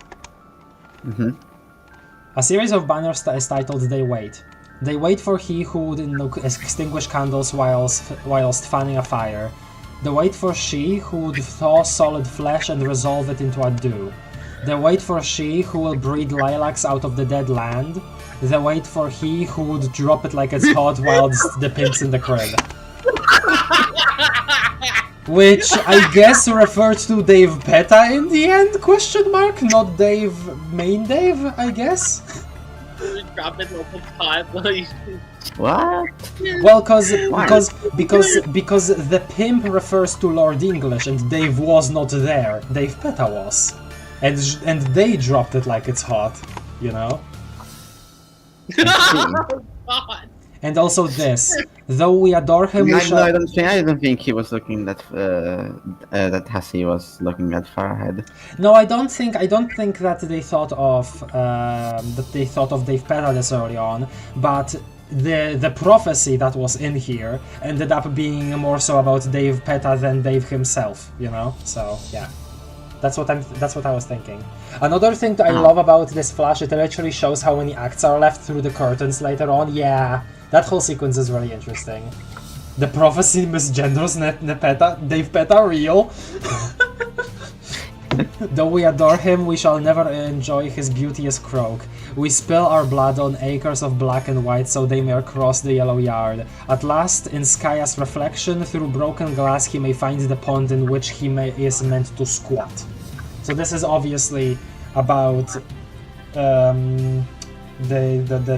A series of banners is titled They Wait. They wait for he who would extinguish candles whilst fanning a fire. They wait for she who would thaw solid flesh and resolve it into a dew. They wait for she who will breed lilacs out of the dead land. They wait for he who would drop it like it's hot while the pimp's in the crib. Which I guess referred to Dave Peta in the end, question mark? Not Dave, main Dave, I guess? Drop it like it's hot. What? Well, because the pimp refers to Lord English and Dave was not there. Dave Peta was, and they dropped it like it's hot, you know. Oh, God. And also this, though we adore him, we shall... I don't think he was looking that Hassie was looking that far ahead. No, I don't think that they thought of Dave Peta this early on, but the prophecy that was in here ended up being more so about Dave Peta than Dave himself, you know. So yeah, that's what I was thinking. Another thing that I love about this flash, it literally shows how many acts are left through the curtains later on. Yeah, that whole sequence is really interesting. The prophecy misgenders Nepeta, Dave Peta, real? Though we adore him, we shall never enjoy his beauteous croak. We spill our blood on acres of black and white so they may cross the yellow yard. At last, in Skaya's reflection, through broken glass he may find the pond in which he is meant to squat. So this is obviously about the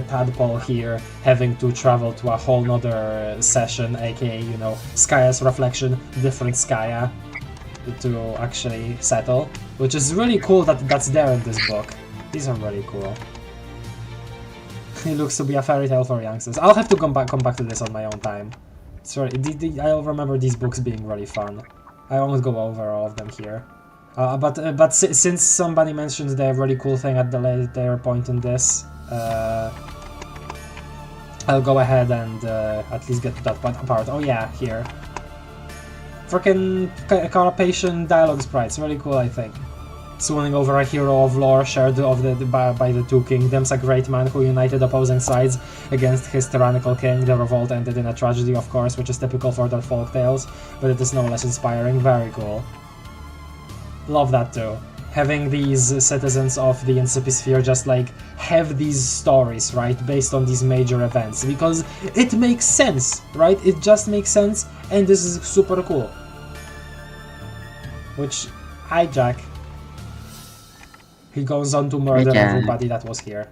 tadpole here having to travel to a whole nother session, aka, you know, Skaya's reflection, different Skaya, to actually settle, which is really cool that that's there in this book. These are really cool. It looks to be a fairy tale for youngsters. I'll have to come back to this on my own time. Sorry, I'll remember these books being really fun. I won't go over all of them here. But since somebody mentioned the really cool thing at the later point in this, I'll go ahead and at least get to that part. Oh yeah, here. Frickin' Carapacian dialogue sprites, really cool, I think. Swooning over a hero of lore shared by the two kingdoms, a great man who united opposing sides against his tyrannical king. The revolt ended in a tragedy, of course, which is typical for their folk tales, but it is no less inspiring. Very cool. Love that too. Having these citizens of the Incipisphere just like have these stories, right, based on these major events, because it makes sense, right? It just makes sense, and this is super cool. Which, hijack. He goes on to murder everybody that was here.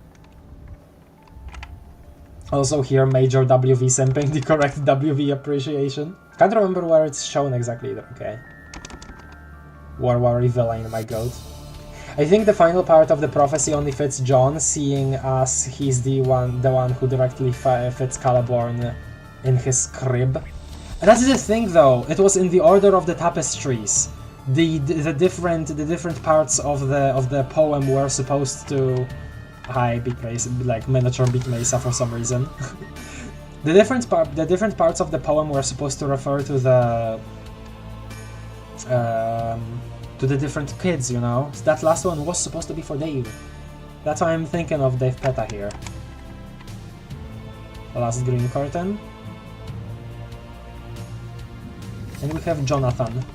Also here, Major WV simping, the correct WV appreciation. Can't remember where it's shown exactly either, okay. War villain, my goat. I think the final part of the prophecy only fits John, seeing as he's the one who directly fits Celeborn in his crib. And that's the thing, though. It was in the order of the tapestries. The different parts of the poem were supposed to. Hi, Beat Mesa, like miniature Beat Mesa for some reason. The different parts of the poem were supposed to refer to the different kids, you know? So that last one was supposed to be for Dave. That's why I'm thinking of Dave Peta here. The last green curtain. And we have Jonathan.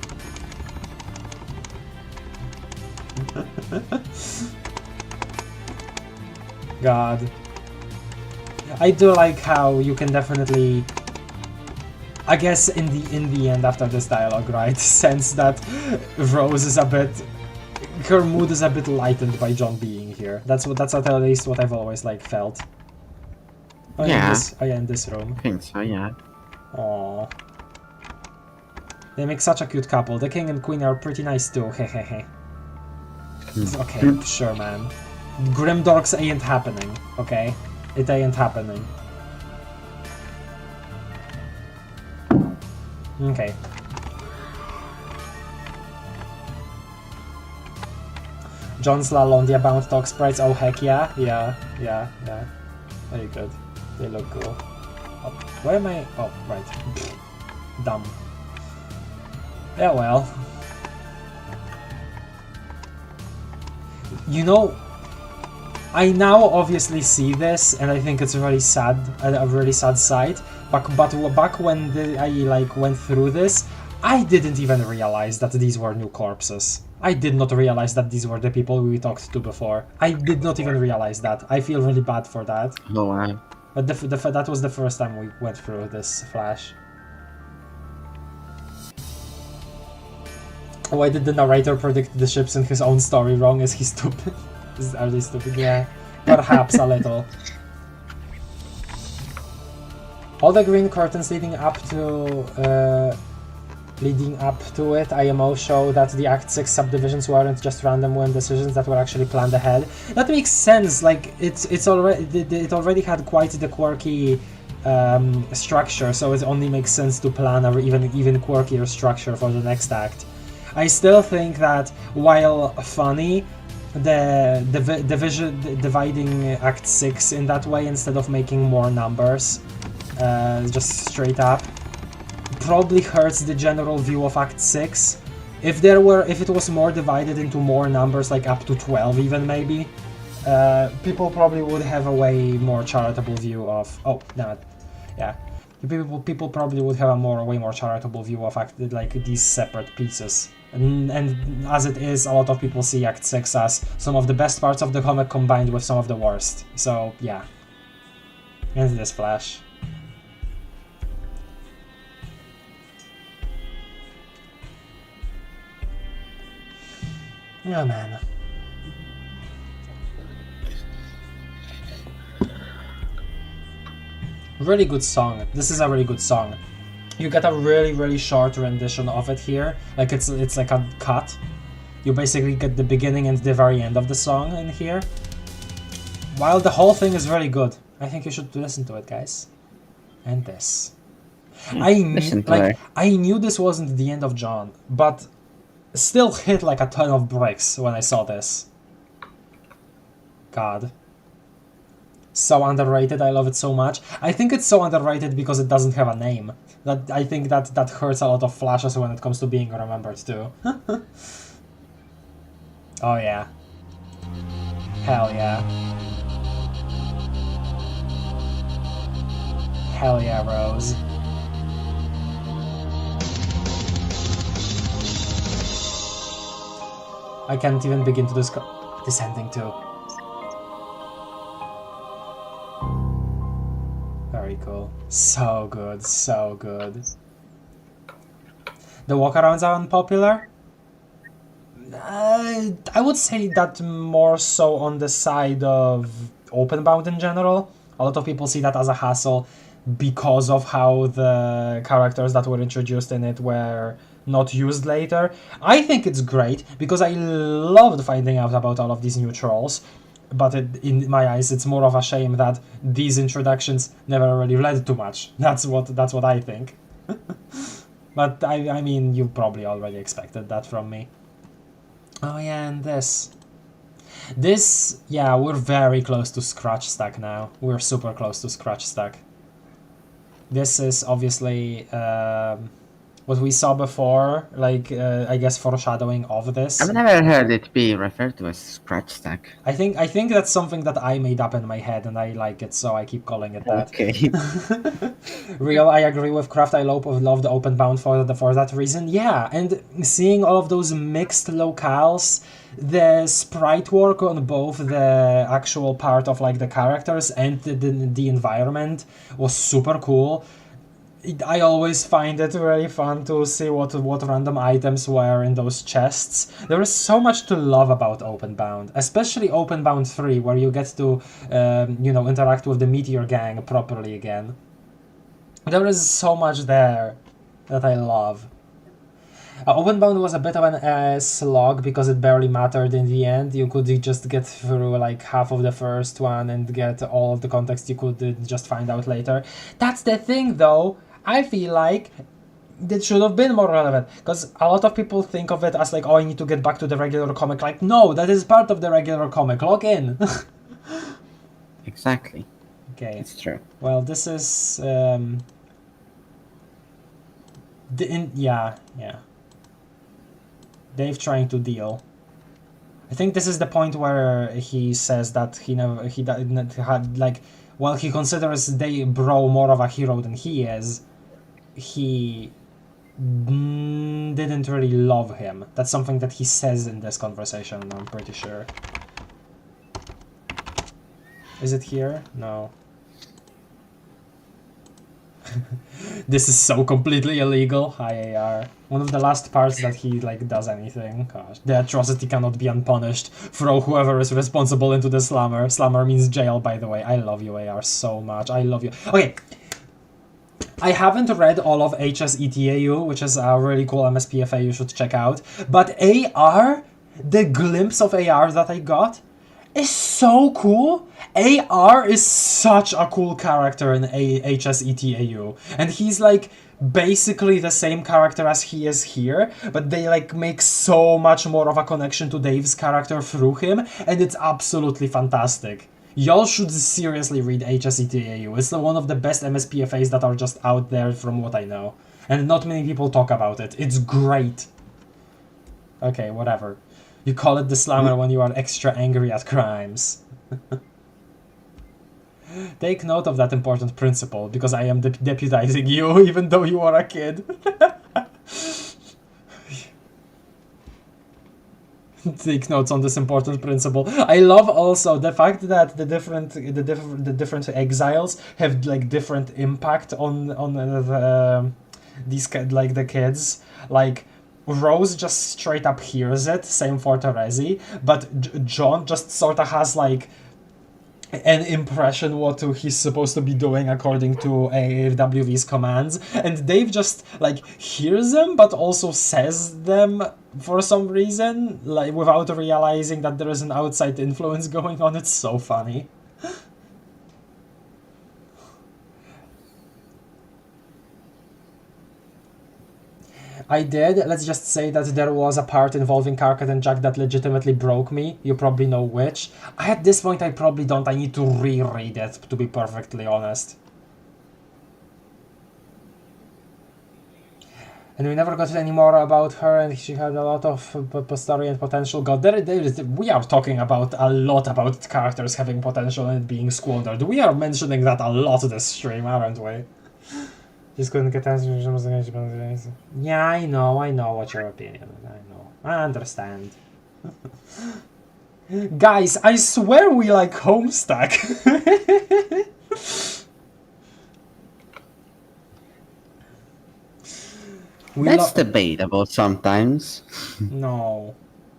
God. I do like how you can definitely, I guess in the end after this dialogue, right, sense that Rose is a bit, her mood is a bit lightened by John being here. That's at least what I've always like felt. Oh yeah. In this room. I think so, yeah. Aww. They make such a cute couple. The king and queen are pretty nice too, hehehe. Okay, sure man. Grimdorks ain't happening, okay? It ain't happening. Okay. John's Lalondia bound talk sprites, oh heck yeah. Yeah. Very good. They look cool. Oh, where am I? Oh, right. Dumb. Yeah, well. You know, I now obviously see this, and I think it's really sad, a really sad sight. But back when I like went through this, I didn't even realize that these were new corpses. I did not realize that these were the people we talked to before. I did not even realize that. I feel really bad for that. Oh wow. But that was the first time we went through this flash. Why did the narrator predict the ships in his own story wrong? Is he stupid? Are they stupid? Yeah, perhaps a little. All the green curtains leading up to it, IMO show that the Act 6 subdivisions weren't just random whim decisions that were actually planned ahead. That makes sense. Like it already had quite the quirky structure, so it only makes sense to plan an even quirkier structure for the next act. I still think that while funny, dividing Act 6 in that way instead of making more numbers, just straight up, probably hurts the general view of Act 6. If it was more divided into more numbers, like up to 12 even maybe, people probably would have a way more charitable view of, oh, no, yeah. People probably would have a way more charitable view of like these separate pieces. And as it is, a lot of people see Act 6 as some of the best parts of the comic combined with some of the worst. So, yeah. And this Flash. Oh man. Really good song. This is a really good song. You get a really short rendition of it here. Like it's like a cut. You basically get the beginning and the very end of the song in here. While the whole thing is really good. I think you should listen to it, guys. And this. I knew this wasn't the end of John, but still hit like a ton of bricks when I saw this. God. So underrated, I love it so much. I think it's so underrated because it doesn't have a name. I think that hurts a lot of Flashes when it comes to being remembered too. Oh yeah. Hell yeah. Hell yeah, Rose. I can't even begin to describe this ending too. Very cool. So good, so good. The walkarounds are unpopular? I would say that more so on the side of Openbound in general. A lot of people see that as a hassle because of how the characters that were introduced in it were not used later. I think it's great because I loved finding out about all of these new trolls. But in my eyes, it's more of a shame that these introductions never really led to much. That's what I think. But I mean, you probably already expected that from me. Oh yeah, and this, yeah, we're very close to Scratch Stack now. We're super close to Scratch Stack. This is obviously what we saw before, like I guess foreshadowing of this. I've never heard it be referred to as Scratch Stack. I think that's something that I made up in my head and I like it, so I keep calling it that. Okay. Real, I agree with Kraft. I love the Openbound for that reason. Yeah, and seeing all of those mixed locales, the sprite work on both the actual part of like the characters and the environment was super cool. I always find it really fun to see what random items were in those chests. There is so much to love about Openbound, especially Openbound 3, where you get to, interact with the Meteor Gang properly again. There is so much there that I love. Openbound was a bit of an slog because it barely mattered in the end. You could just get through like half of the first one and get all of the context you could just find out later. That's the thing though. I feel like it should have been more relevant because a lot of people think of it as like, oh, I need to get back to the regular comic. Like, no, that is part of the regular comic. Log in. Exactly. Okay. It's true. Well, this is yeah. Dave trying to deal. I think this is the point where he says that he had like, while he considers Dave Bro more of a hero than he is, he didn't really love him. That's something that he says in this conversation, I'm pretty sure. Is it here? No. This is so completely illegal. Hi AR. One of the last parts that he like does anything. Gosh, the atrocity cannot be unpunished. Throw whoever is responsible into the slammer. Slammer means jail, by the way. I love you AR so much. I love you. Okay. I haven't read all of HSETAU, which is a really cool MSPFA you should check out. But AR, the glimpse of AR that I got is so cool. AR is such a cool character in HSETAU. And he's like basically the same character as he is here, but they like make so much more of a connection to Dave's character through him, and it's absolutely fantastic. Y'all should seriously read HSETAU. It's one of the best MSPFAs that are just out there from what I know. And not many people talk about it. It's great. Okay, whatever. You call it the slammer when you are extra angry at crimes. Take note of that important principle, because I am deputizing you, even though you are a kid. Take notes on this important principle. I love also the fact that the different exiles have like different impact on these like the kids. Like Rose just straight up hears it, same for Terezi, but John just sort of has like an impression what he's supposed to be doing according to AWV's commands, and Dave just like hears them but also says them for some reason, like without realizing that there is an outside influence going on. It's so funny. I did. Let's just say that there was a part involving Karkat and Jack that legitimately broke me. You probably know which. At this point, I probably don't. I need to reread it, to be perfectly honest. And we never got any more about her, and she had a lot of story and potential. God, we are talking about a lot about characters having potential and being squandered. We are mentioning that a lot this stream, aren't we? Just couldn't get answers. Yeah, I know what's your opinion. I know. I understand. Guys, I swear we like Homestuck. That's debatable sometimes. No.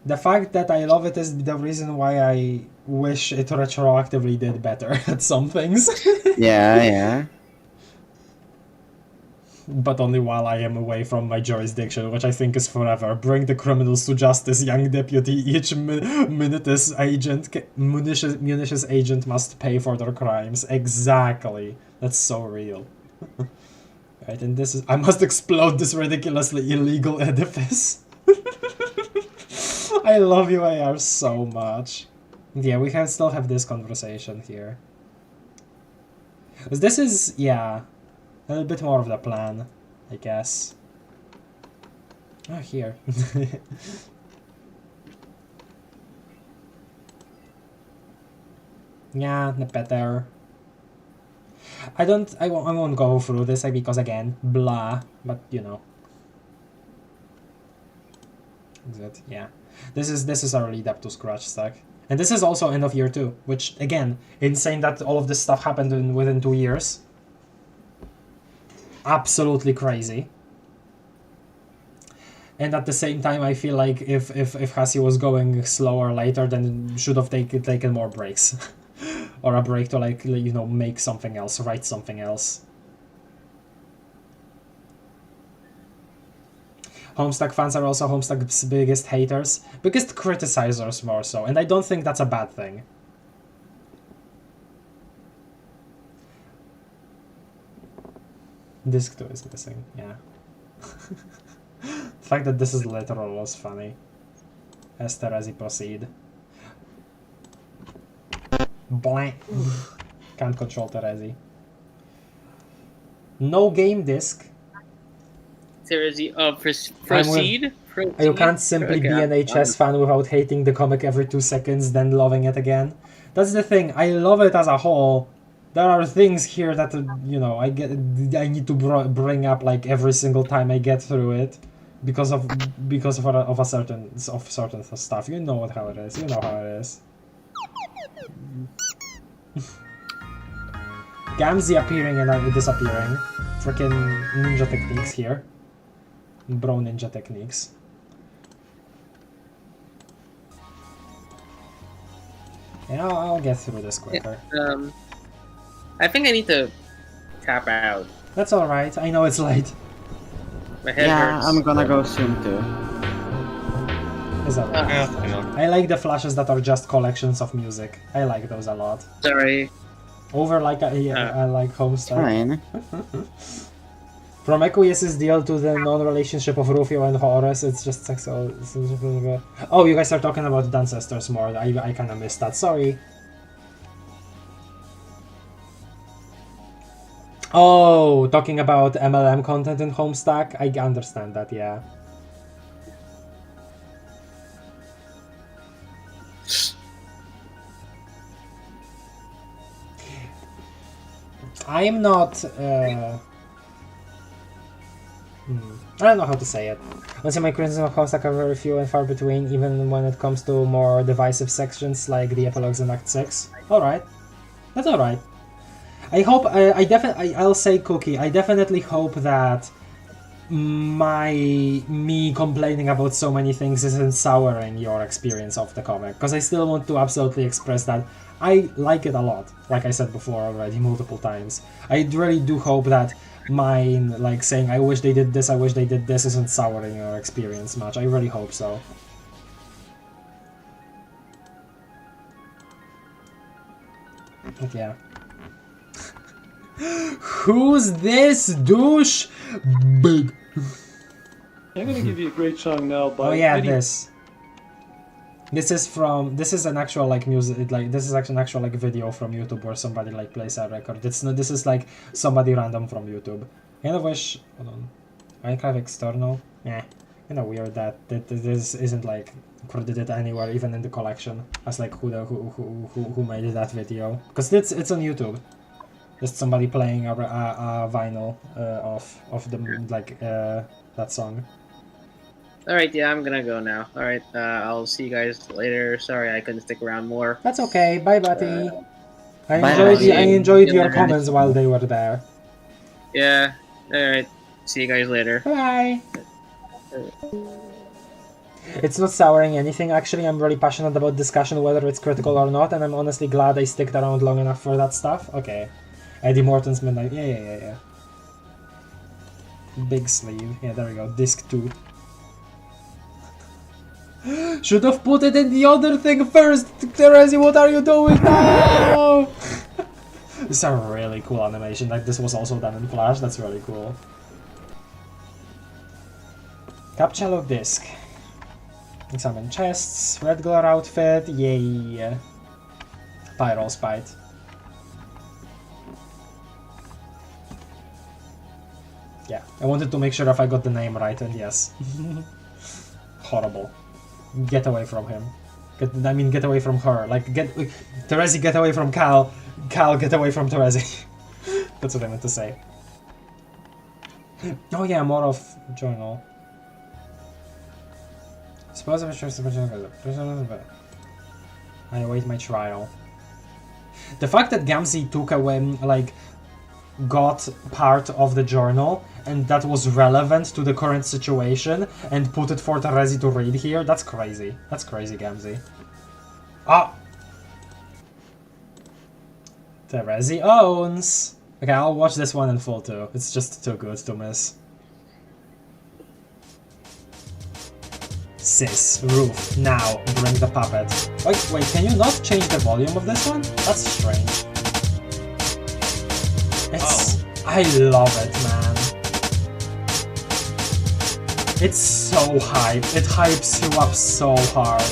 The fact that I love it is the reason why I wish it retroactively did better at some things. Yeah. But only while I am away from my jurisdiction, which I think is forever. Bring the criminals to justice, young deputy. Each Munitis agent must pay for their crimes. Exactly. That's so real. Right, and this is... I must explode this ridiculously illegal edifice. I love you, AR, so much. Yeah, we can still have this conversation here. This is... yeah... a little bit more of the plan, I guess. Oh, here. Yeah, better. I won't go through this because again, blah, but you know. Is it? Yeah. This is our lead up to Scratch Stack. And this is also end of year 2, which again, insane that all of this stuff happened within 2 years. Absolutely crazy. And at the same time, I feel like if Hasi was going slower later, then should have taken more breaks. Or a break to, like, you know, make something else, write something else. Homestuck fans are also Homestuck's biggest haters, biggest criticizers more so, and I don't think that's a bad thing. Disc 2 is missing, yeah. The fact that this is literal was funny. As Terezi proceed. Blank. Can't control Terezi. No game disc. Terezi, proceed? You can't simply be an HS fan without hating the comic every 2 seconds, then loving it again. That's the thing, I love it as a whole. There are things here that, you know, I need to bring up like every single time I get through it, because of certain stuff. You know how it is. You know how it is. Gamzee appearing and disappearing. Freaking ninja techniques here. Bro ninja techniques. Yeah, I'll get through this quicker. I think I need to tap out. That's alright, I know it's late. My head hurts. I'm gonna go soon too. Is that right? Yeah, I know. I like the flashes that are just collections of music. I like those a lot. Sorry. Over like I like Homestuck. Fine. From Equius's deal to the non-relationship of Rufio and Horus, it's just like so... Oh, you guys are talking about the Ancestors more. I kinda missed that, sorry. Oh, talking about MLM content in Homestuck? I understand that, yeah. I am not. I don't know how to say it. Honestly, my criticism of Homestuck are very few and far between, even when it comes to more divisive sections like the epilogues in Act 6. Alright. That's alright. I hope, I'll say Cookie, I definitely hope that me complaining about so many things isn't souring your experience of the comic, because I still want to absolutely express that I like it a lot, like I said before already multiple times. I really do hope that mine, like saying I wish they did this, I wish they did this, isn't souring your experience much. I really hope so. But yeah. Who's this douche? Big. I'm gonna give you a great song now by Oh yeah, Eddie. this is an actual like music, like this is actually an actual like video from YouTube where somebody like plays a record. It's not, this is like somebody random from YouTube. Kind of wish, hold on, Minecraft external, kind of weird that this isn't like credited anywhere, even in the collection, as like who made that video, because it's on YouTube. Just somebody playing a vinyl of the like that song. Alright, yeah, I'm gonna go now. Alright, I'll see you guys later. Sorry I couldn't stick around more. That's okay. Bye, buddy. I bye, enjoyed buddy. your comments while they were there. Yeah, alright. See you guys later. Bye. It's not souring anything, actually. I'm really passionate about discussion, whether it's critical or not, and I'm honestly glad I sticked around long enough for that stuff. Okay. Eddie Morton's Midnight. Yeah. Big sleeve. Yeah, there we go. Disc 2. Should have put it in the other thing first! Terezi, what are you doing now? This is a really cool animation. Like, this was also done in Flash. That's really cool. Capture log disc. Examine chests. Red Glare outfit. Yay. Pyro Spite. Yeah, I wanted to make sure if I got the name right, and yes. Horrible. Get away from him. Get away from her. Like, Terezi, get away from Cal. Cal, get away from Terezi. That's what I meant to say. Oh yeah, more of journal. Suppose I await my trial. The fact that Gamzee took away, like, got part of the journal and that was relevant to the current situation and put it for Terezi to read here, that's crazy. That's crazy, Gamzee. Ah! Terezi owns! Okay, I'll watch this one in full too. It's just too good to miss. Sis, roof, now, bring the puppet. Wait, can you not change the volume of this one? That's strange. I love it, man. It's so hype. It hypes you up so hard.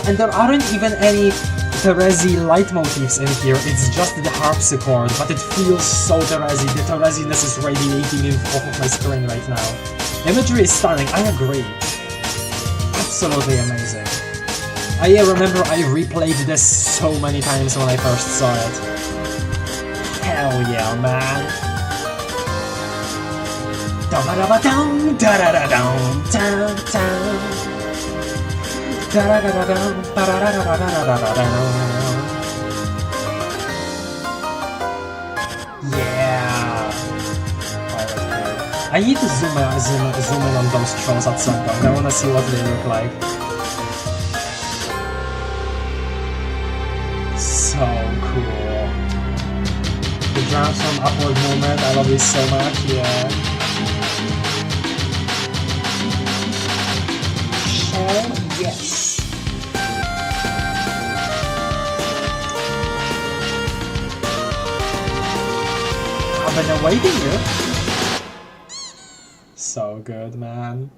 And there aren't even any Terezi leitmotifs in here, it's just the harpsichord, but it feels so Terezi. The Tereziness is radiating off of my screen right now. Imagery is stunning, I agree. Absolutely amazing. I remember I replayed this so many times when I first saw it. Hell yeah, man. Yeah. I need to zoom in on those trolls at some point. I wanna see what they look like. So cool. The drums from Upward Movement, I love this so much, yeah. Hell yes. I've been awaiting you. So good, man.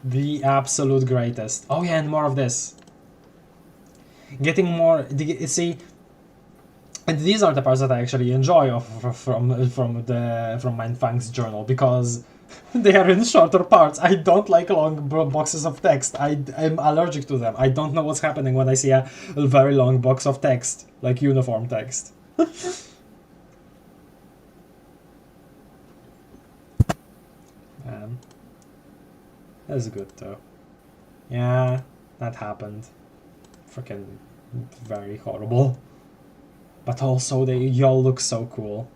The absolute greatest. Oh yeah, and more of this. Getting more, see, and these are the parts that I actually enjoy from Mindfang's journal, because They are in shorter parts. I don't like long boxes of text. I'm allergic to them. I don't know what's happening when I see a very long box of text, like uniform text. That's good though. Yeah, that happened. Freaking very horrible. But also y'all look so cool.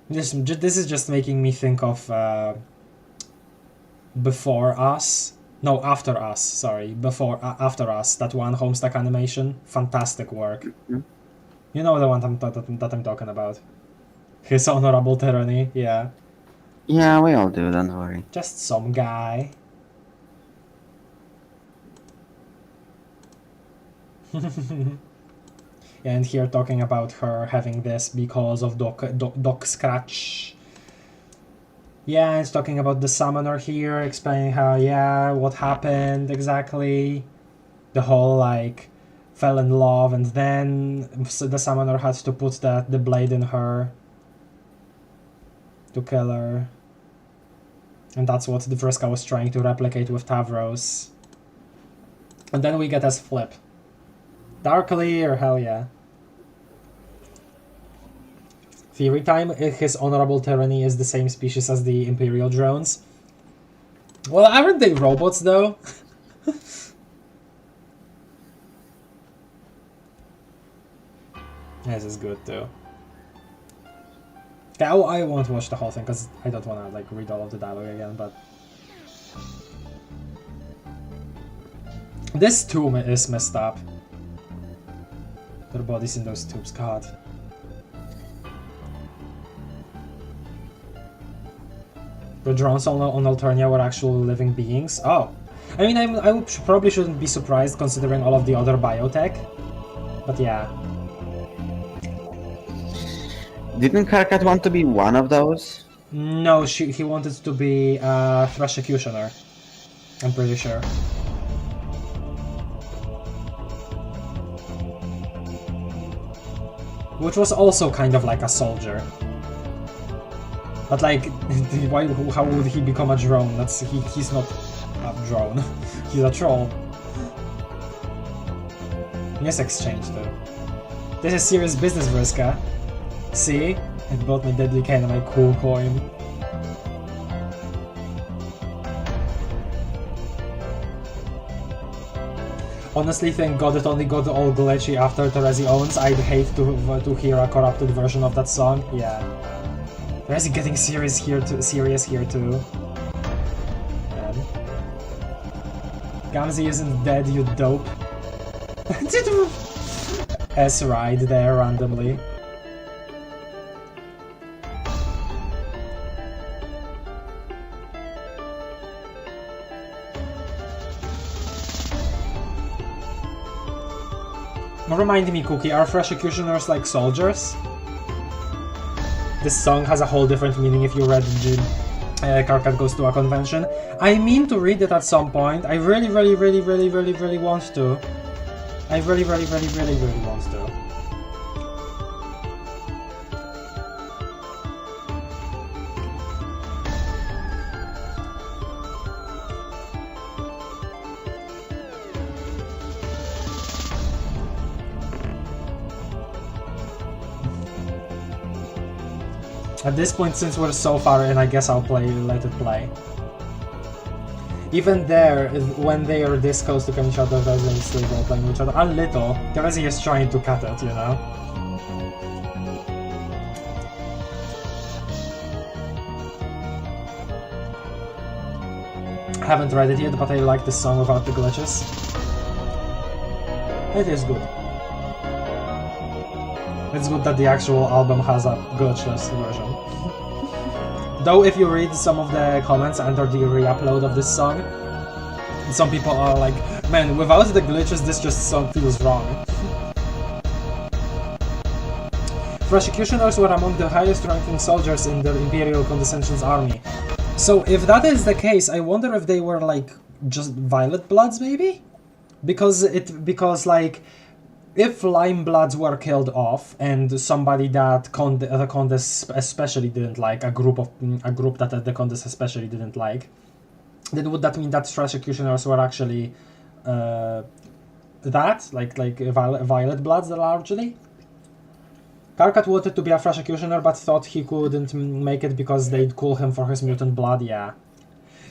This is just making me think of Before Us. No, After Us, sorry. After Us, that one Homestuck animation. Fantastic work. Mm-hmm. You know the one that I'm talking about. His Honorable Tyranny, yeah. Yeah, we all do, don't worry. Just some guy. And here talking about her having this because of Doc Scratch. Yeah, it's talking about the summoner here, explaining how, yeah, what happened exactly. The whole, like, fell in love, and then the summoner had to put the blade in her to kill her. And that's what the Vriska was trying to replicate with Tavros. And then we get as Flip. Darkly, or hell yeah. Theory time, his Honorable Tyranny is the same species as the Imperial drones. Well, aren't they robots though? This is good too. Okay, I won't watch the whole thing because I don't want to like read all of the dialogue again, but this tomb is messed up. Their bodies in those tubes, god. The drones on Alternia were actual living beings. Oh, I mean, I probably shouldn't be surprised considering all of the other biotech, but yeah. Didn't Karkat want to be one of those? No, he wanted to be a Threshucutioner. I'm pretty sure. Which was also kind of like a soldier. But like, how would he become a drone? He's not a drone. He's a troll. Yes, exchange though. This is serious business, Vriska. See? It bought me Deadly Cane and my cool coin. Honestly, thank god it only got all glitchy after Terezi owns. I'd hate to hear a corrupted version of that song. Yeah. Terezi getting serious here too. Man. Gamzee isn't dead, you dope. S ride there randomly. Remind me, Cookie, are Threshucutioners like soldiers? This song has a whole different meaning if you read Karkat Goes to a Convention. I mean to read it at some point. I really want to. I really want to. At this point, since we're so far in, I guess I'll let it play. Even there, when they are this close to each other, they're still playing with each other. A little. Terezi is trying to cut it, you know? I haven't read it yet, but I like the song without the glitches. It is good. It's good that the actual album has a glitchless version. Though if you read some of the comments under the re-upload of this song, some people are like, man, without the glitches this just song feels wrong. Threshucutioners were among the highest ranking soldiers in the Imperial Condescension's army. So if that is the case, I wonder if they were like just Violet Bloods maybe? Because like if Limebloods were killed off and somebody that the Condes especially didn't like, a group that the Condes especially didn't like, then would that mean that Trash Executioners were actually Violet Bloods largely? Karkat wanted to be a Fresh Executioner but thought he couldn't make it because they'd call him for his mutant blood, yeah.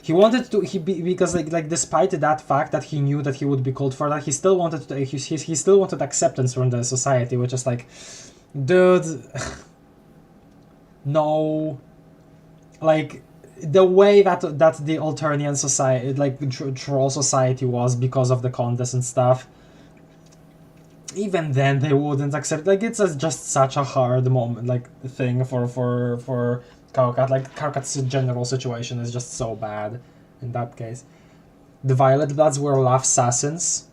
He wanted to, because like despite that fact that he knew that he would be called for that, he still wanted to, he still wanted acceptance from the society, which is like, dude, no. Like, the way that the Alternian society, like troll society was because of the Condes and stuff, even then they wouldn't accept. Like, it's just such a hard moment, like thing for Karkat. Like, Karkat's general situation is just so bad in that case. The Violet Bloods were Laugh Assassins.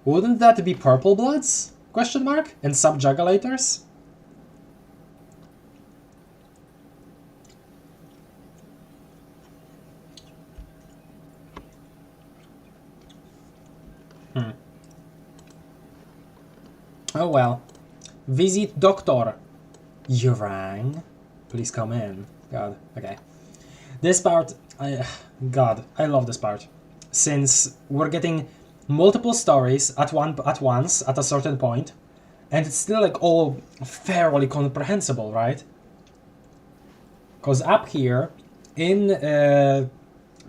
Wouldn't that be Purple Bloods? Question mark? And Subjugulators? Oh well. Visit Doctor. You rang? Please come in. God, okay. This part, God, I love this part. Since we're getting multiple stories at once at a certain point, and it's still like all fairly comprehensible, right? Because up here, in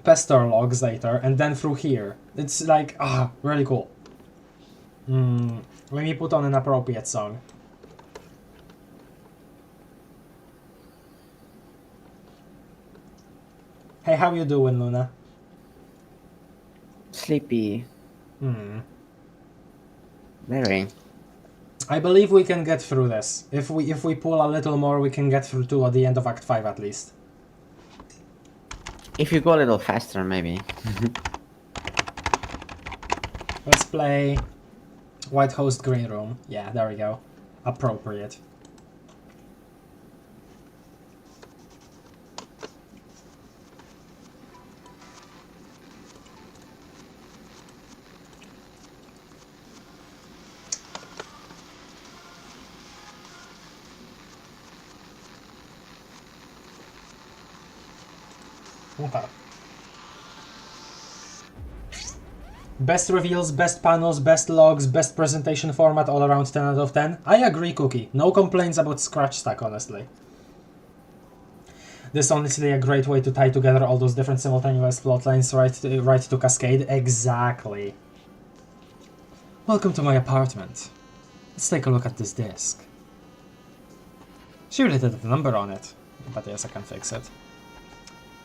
Pester logs later, and then through here, it's like, really cool. Let me put on an appropriate song. Hey, how you doing, Luna? Sleepy. Very. I believe we can get through this. If we pull a little more, we can get through to at the end of Act 5 at least. If you go a little faster, maybe. Let's play White Host Green Room. Yeah, there we go. Appropriate. Okay. Best reveals, best panels, best logs, best presentation format, all around 10 out of 10. I agree, Cookie. No complaints about Scratch Stack, honestly. This is honestly a great way to tie together all those different simultaneous plotlines right to Cascade. Exactly. Welcome to my apartment. Let's take a look at this disc. She really did a number on it, but yes, I can fix it.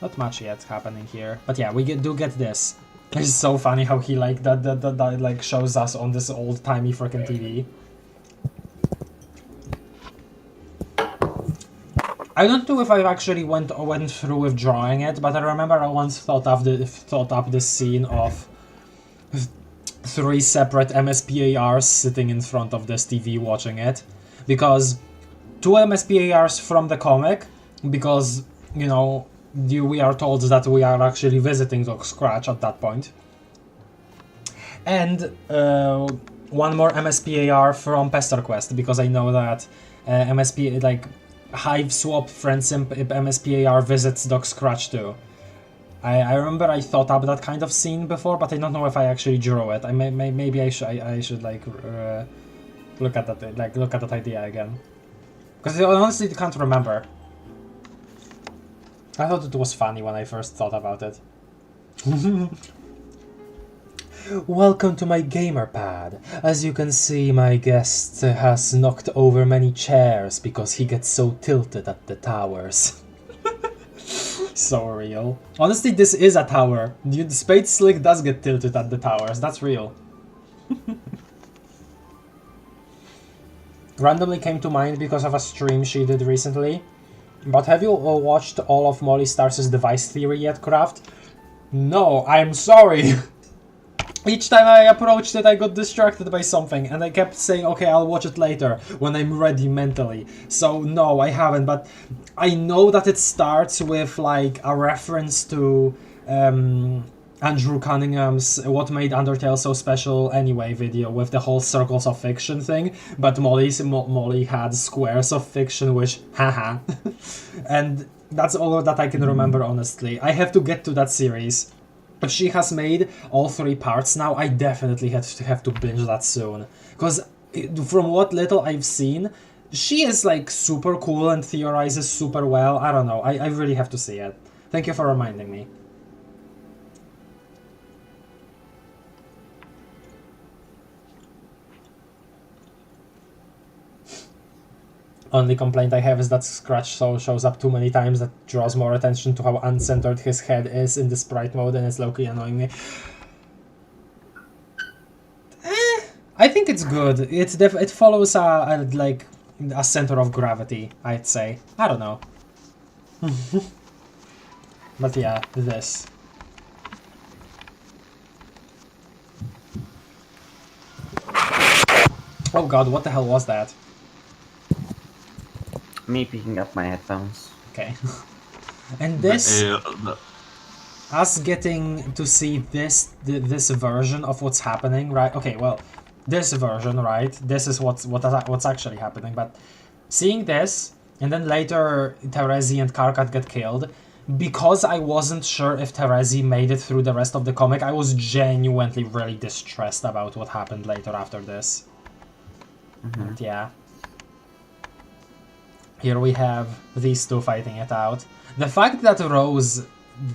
Not much yet happening here, but yeah, we do get this. It's so funny how he like that like shows us on this old timey freaking TV. I don't know if I actually went through with drawing it, but I remember I once thought up this scene of 3 separate MSPARs sitting in front of this TV watching it, because 2 MSPARs from the comic, because you know. We are told that we are actually visiting Doc Scratch at that point. And one more MSPAR from Pester Quest, because I know that MSP, like, Hive Swap Friendsimp MSPAR visits Doc Scratch too. I remember I thought up that kind of scene before, but I don't know if I actually drew it. Maybe I should like look at that idea again, because I honestly can't remember. I thought it was funny when I first thought about it. Welcome to my gamer pad. As you can see, my guest has knocked over many chairs because he gets so tilted at the towers. So real. Honestly, this is a tower. The Spade Slick does get tilted at the towers. That's real. Randomly came to mind because of a stream she did recently. But have you watched all of Molly Stars' Device Theory yet, Craft? No, I'm sorry. Each time I approached it, I got distracted by something, and I kept saying, okay, I'll watch it later, when I'm ready mentally. So, no, I haven't, but I know that it starts with, like, a reference to Andrew Cunningham's What Made Undertale So Special Anyway video with the whole Circles of Fiction thing, but Molly had Squares of Fiction, which, haha. And that's all that I can remember, honestly. I have to get to that series. But she has made all 3 parts now. I definitely have to binge that soon. Because from what little I've seen, she is like super cool and theorizes super well. I don't know. I really have to see it. Thank you for reminding me. Only complaint I have is that Scratch shows up too many times. That draws more attention to how uncentered his head is in the sprite mode, and it's low-key annoying me. I think it's good. It follows like a center of gravity, I'd say. I don't know. But yeah, this. Oh god, what the hell was that? Me picking up my headphones. Okay. And this, The- us getting to see this version of what's happening, right? Okay, well, this version, right? This is what's actually happening. But seeing this, and then later Terezi and Karkat get killed, because I wasn't sure if Terezi made it through the rest of the comic, I was genuinely really distressed about what happened later after this. And yeah. Here we have these two fighting it out. The fact that Rose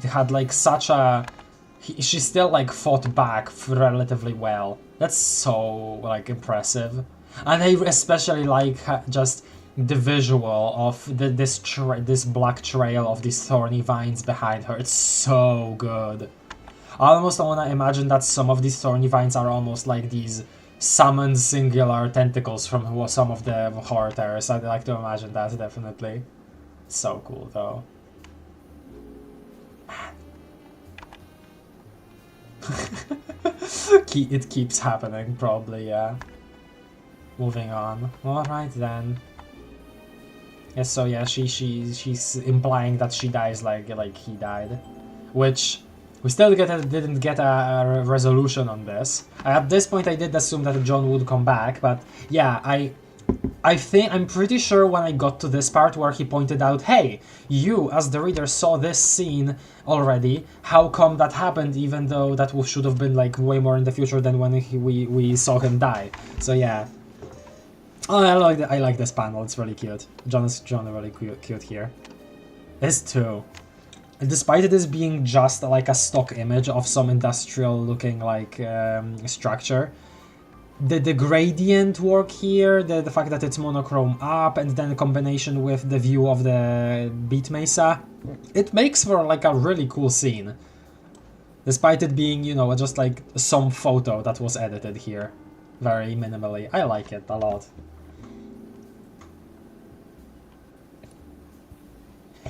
had like such a... She still like fought back relatively well. That's so like impressive. And I especially like just the visual of this black trail of these thorny vines behind her. It's so good. I almost want to imagine that some of these thorny vines are almost like these summoned singular tentacles from some of the horror terrors. I'd like to imagine that, definitely. So cool, though. It keeps happening, probably, yeah. Moving on. Alright, then. Yes, so yeah, she's implying that she dies like he died. Which... we still didn't get a resolution on this. At this point I did assume that John would come back, but yeah, I'm pretty sure when I got to this part where he pointed out, hey, you as the reader saw this scene already, how come that happened even though that should have been like way more in the future than when we saw him die. So yeah. Oh, I like this panel, it's really cute. John is really cute here. This too. Despite this being just like a stock image of some industrial looking like structure, the gradient work here, the fact that it's monochrome up and then a combination with the view of the beat mesa, it makes for like a really cool scene. Despite it being, you know, just like some photo that was edited here. Very minimally. I like it a lot.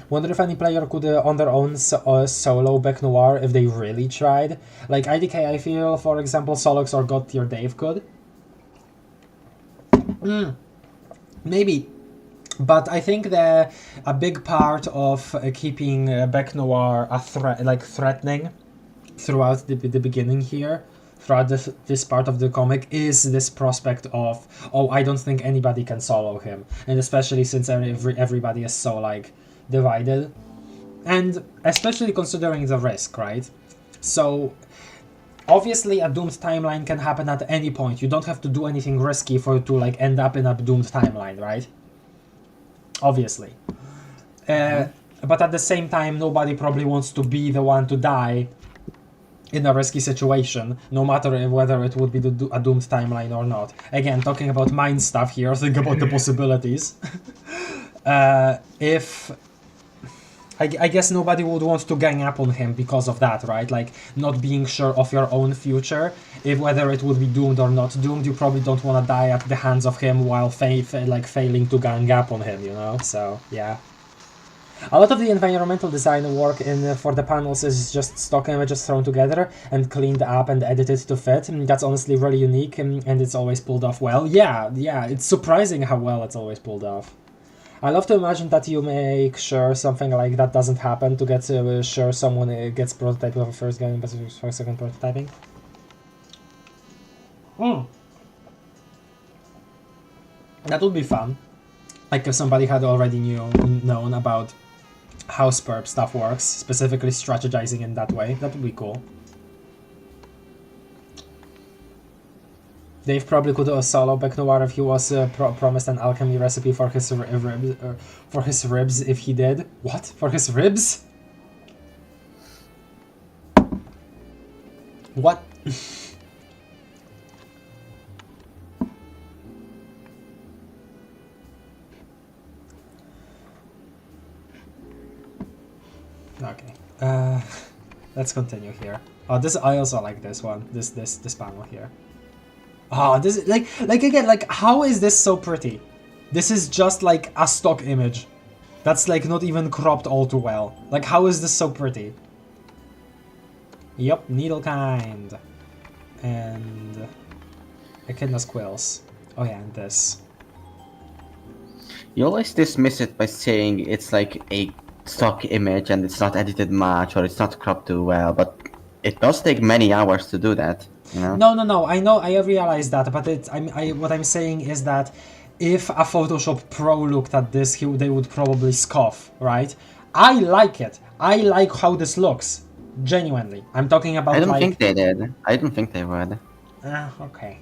Wonder if any player could on their own solo Beck Noir if they really tried. Like IDK, I feel, for example, Solux or God Tier Dave could. Maybe. But I think a big part of keeping Beck Noir threatening throughout the beginning here, throughout this part of the comic, is this prospect of, oh, I don't think anybody can solo him. And especially since everybody is so like divided, and especially considering the risk, right? So obviously a doomed timeline can happen at any point. You don't have to do anything risky for it to like end up in a doomed timeline, right? Obviously. But at the same time, nobody probably wants to be the one to die in a risky situation, no matter whether it would be a doomed timeline or not. Again, talking about mind stuff here, think about the possibilities. I guess nobody would want to gang up on him because of that, right? Like, not being sure of your own future, whether it would be doomed or not doomed, you probably don't want to die at the hands of him while failing to gang up on him, you know? So, yeah. A lot of the environmental design work for the panels is just stock images thrown together and cleaned up and edited to fit. That's honestly really unique, and it's always pulled off well. Yeah, it's surprising how well it's always pulled off. I love to imagine that you make sure something like that doesn't happen to get sure someone gets prototyped of a first game but for second prototyping. That would be fun. Like if somebody had already known about how Spurb stuff works, specifically strategizing in that way, that would be cool. Dave probably could solo Bec Noir if he was promised an alchemy recipe for his ribs. If he did, what? For his ribs? What? Okay. Let's continue here. Oh, this I also like this one. This panel here. Oh, this is like again, like how is this so pretty? This is just like a stock image. That's like not even cropped all too well. Like how is this so pretty? Yep, needlekind. And echidna's quills. Oh yeah, and this. You always dismiss it by saying it's like a stock image and it's not edited much or it's not cropped too well, but it does take many hours to do that. You know? No. I know. I realize that, but what I'm saying is that if a Photoshop Pro looked at this, they would probably scoff, right? I like it. I like how this looks. Genuinely, I'm talking about. I don't think they did. I don't think they would. Okay.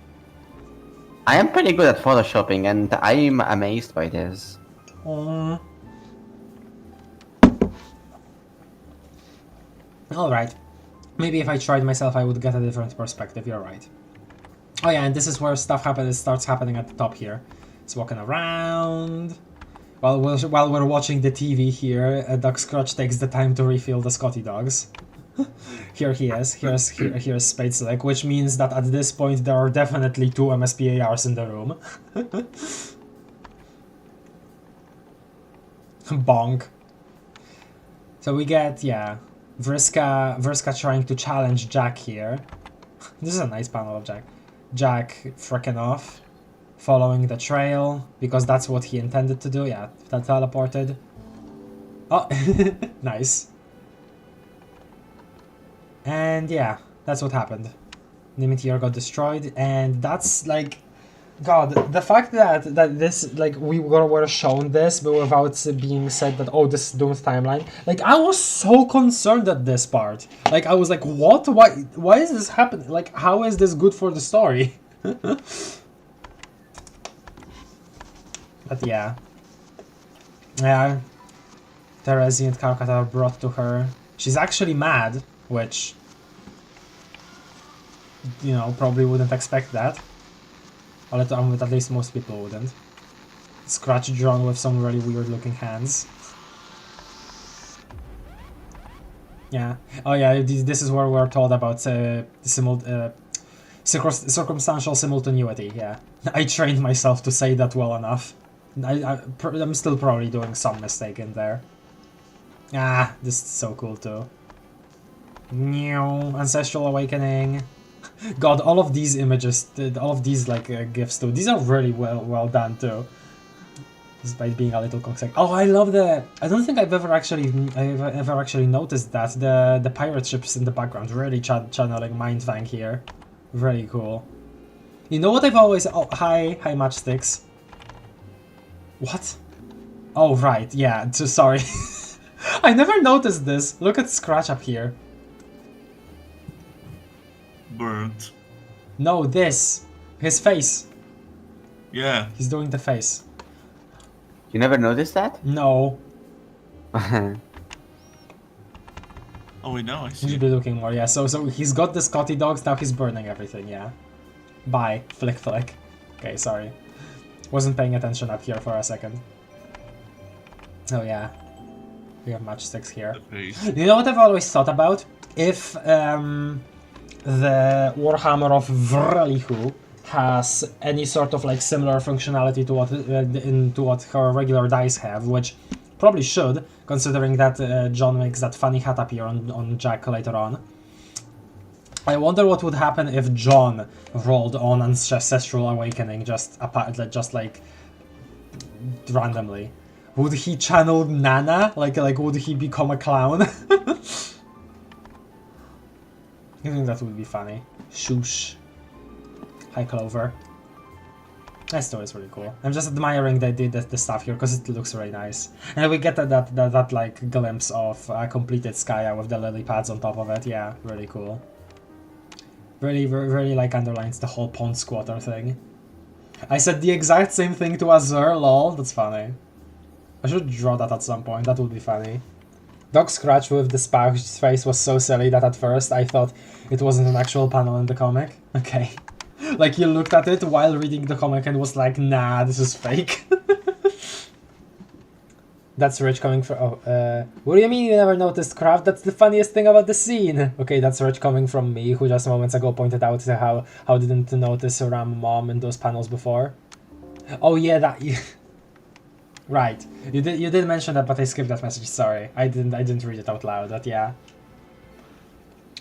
I am pretty good at photoshopping, and I'm amazed by this. All right. Maybe if I tried myself, I would get a different perspective. You're right. Oh yeah, and this is where stuff starts happening at the top here. It's walking around. While we're watching the TV here, Doug Scrutch takes the time to refill the Scotty dogs. Here he is. Here's Spadeslick, which means that at this point there are definitely 2 MSPARs in the room. Bonk. So we get, yeah, Vriska trying to challenge Jack here. This is a nice panel of Jack. Jack frickin' off, following the trail, because that's what he intended to do. Yeah, that teleported. Oh, nice. And yeah, that's what happened. Nimitir got destroyed, and that's like, God, the fact that this, like, we were shown this, but without being said that, oh, this is Doom's timeline. Like, I was so concerned at this part. Like, I was like, what? Why is this happening? Like, how is this good for the story? But yeah. Yeah. Terezi and Karkat are brought to her. She's actually mad, which, you know, probably wouldn't expect that. At least most people wouldn't. Scratch drawn with some really weird looking hands. Yeah. Oh yeah, this is where we're told about circumstantial simultaneity, yeah. I trained myself to say that well enough. I'm still probably doing some mistake in there. Ah, this is so cool too. New Ancestral Awakening. God, all of these images, all of these like gifs too, these are really well done too. Despite being a little cocksuck. Oh, I love the. I don't think I've ever actually noticed that the pirate ships in the background really channeling Mindfang here. Really cool. You know what I've always. Oh, hi Matchsticks. What? Oh right, yeah. Sorry. I never noticed this. Look at Scratch up here. Burnt. No, this. His face. Yeah. He's doing the face. You never noticed that? No. Oh wait, no, I You see. should be looking more, yeah. So he's got the Scotty dogs, now he's burning everything, yeah. Bye. Flick flick. Okay, sorry. Wasn't paying attention up here for a second. Oh yeah. We have matchsticks here. The face. You know what I've always thought about? If the Warhammer of Vrelihu has any sort of like similar functionality to what her regular dice have, which probably should, considering that John makes that funny hat appear on Jack later on. I wonder what would happen if John rolled on Ancestral Awakening just like randomly. Would he channel Nana? Like would he become a clown? I think that would be funny. Shoosh. Hi, Clover. That story is really cool. I'm just admiring they did the stuff here because it looks really nice. And we get that like glimpse of completed Skya with the lily pads on top of it. Yeah, really cool. Really like underlines the whole pond squatter thing. I said the exact same thing to Azur, lol. That's funny. I should draw that at some point. That would be funny. Dog Scratch with the spouse face was so silly that at first I thought it wasn't an actual panel in the comic. Okay. Like you looked at it while reading the comic and was like, nah, this is fake. That's Rich coming from... Oh, what do you mean you never noticed craft? That's the funniest thing about the scene. Okay, that's Rich coming from me, who just moments ago pointed out how didn't notice Ram Mom in those panels before. Oh yeah, that... Right. You did mention that, but I skipped that message, sorry. I didn't read it out loud, but yeah.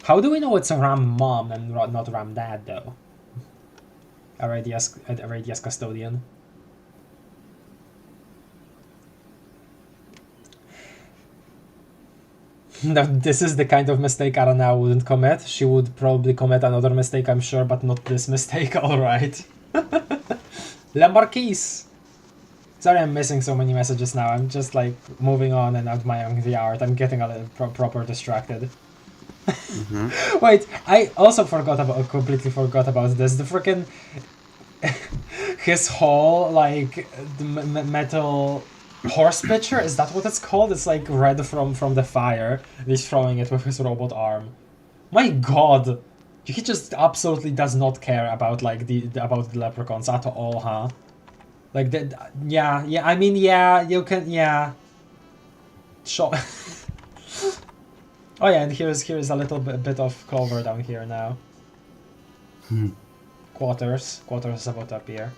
How do we know it's Ram Mom and not Ram Dad, though? Aradia's custodian. No, this is the kind of mistake Arana wouldn't commit. She would probably commit another mistake, I'm sure, but not this mistake, alright. La Marquise! Sorry I'm missing so many messages now, I'm just like moving on and admiring the art. I'm getting a little proper distracted. Wait, I also completely forgot about this. The freaking... his whole, like, metal... horse pitcher? Is that what it's called? It's like red from the fire. He's throwing it with his robot arm. My god! He just absolutely does not care about like the leprechauns at all, huh? Like yeah, I mean yeah, you can sure. Oh yeah, and here's a little bit of Clover down here now. Quarters is about to appear.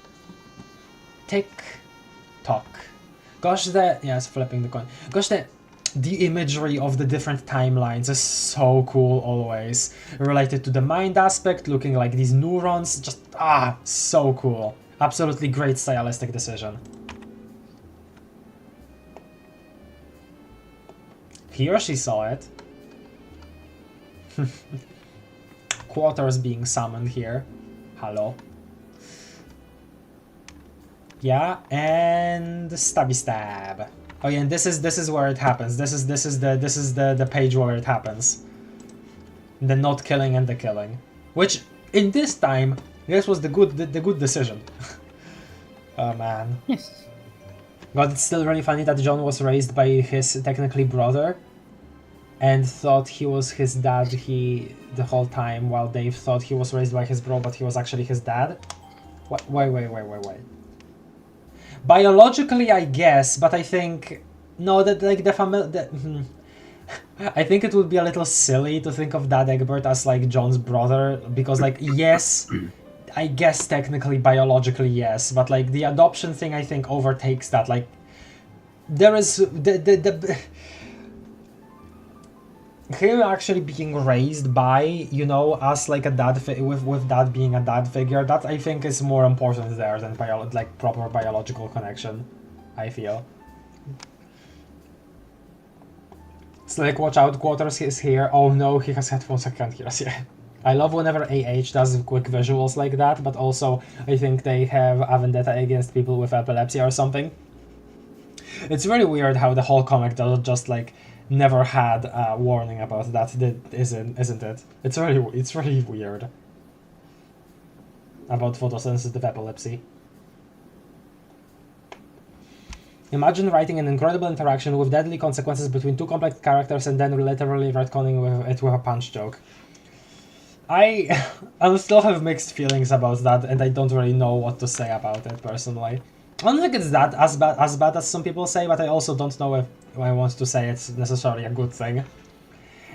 Tick tock. Gosh, it's flipping the coin. Gosh, the imagery of the different timelines is so cool always. Related to the mind aspect, looking like these neurons, just, so cool. Absolutely great stylistic decision. He or she saw it. Quarters being summoned here. Hello. Yeah, and stabby stab. Oh yeah, and this is where it happens. This is the page where it happens. The not killing and the killing, which in this time this was the good decision. Oh man. Yes. God, it's still really funny that John was raised by his technically brother, and thought he was his dad the whole time, while Dave thought he was raised by his bro, but he was actually his dad. What? Wait. Biologically, I guess, but I think no. That like the family. I think it would be a little silly to think of Dad Egbert as like John's brother, because like yes, I guess technically biologically yes, but like the adoption thing I think overtakes that. Like there is him actually being raised by, you know, us like a dad with dad being a dad figure, that I think is more important there than like proper biological connection, I feel. It's like, watch out, Quarters is here. Oh no, he has headphones, I can't hear us. Yeah. I love whenever AH does quick visuals like that, but also I think they have a vendetta against people with epilepsy or something. It's very weird how the whole comic does just like never had a warning about that, isn't it? It's really weird about photosensitive epilepsy. Imagine writing an incredible interaction with deadly consequences between two complex characters and then literally retconning it with a punch joke. I still have mixed feelings about that, and I don't really know what to say about it personally. I don't think it's that as bad as some people say, but I also don't know if I want to say it's necessarily a good thing.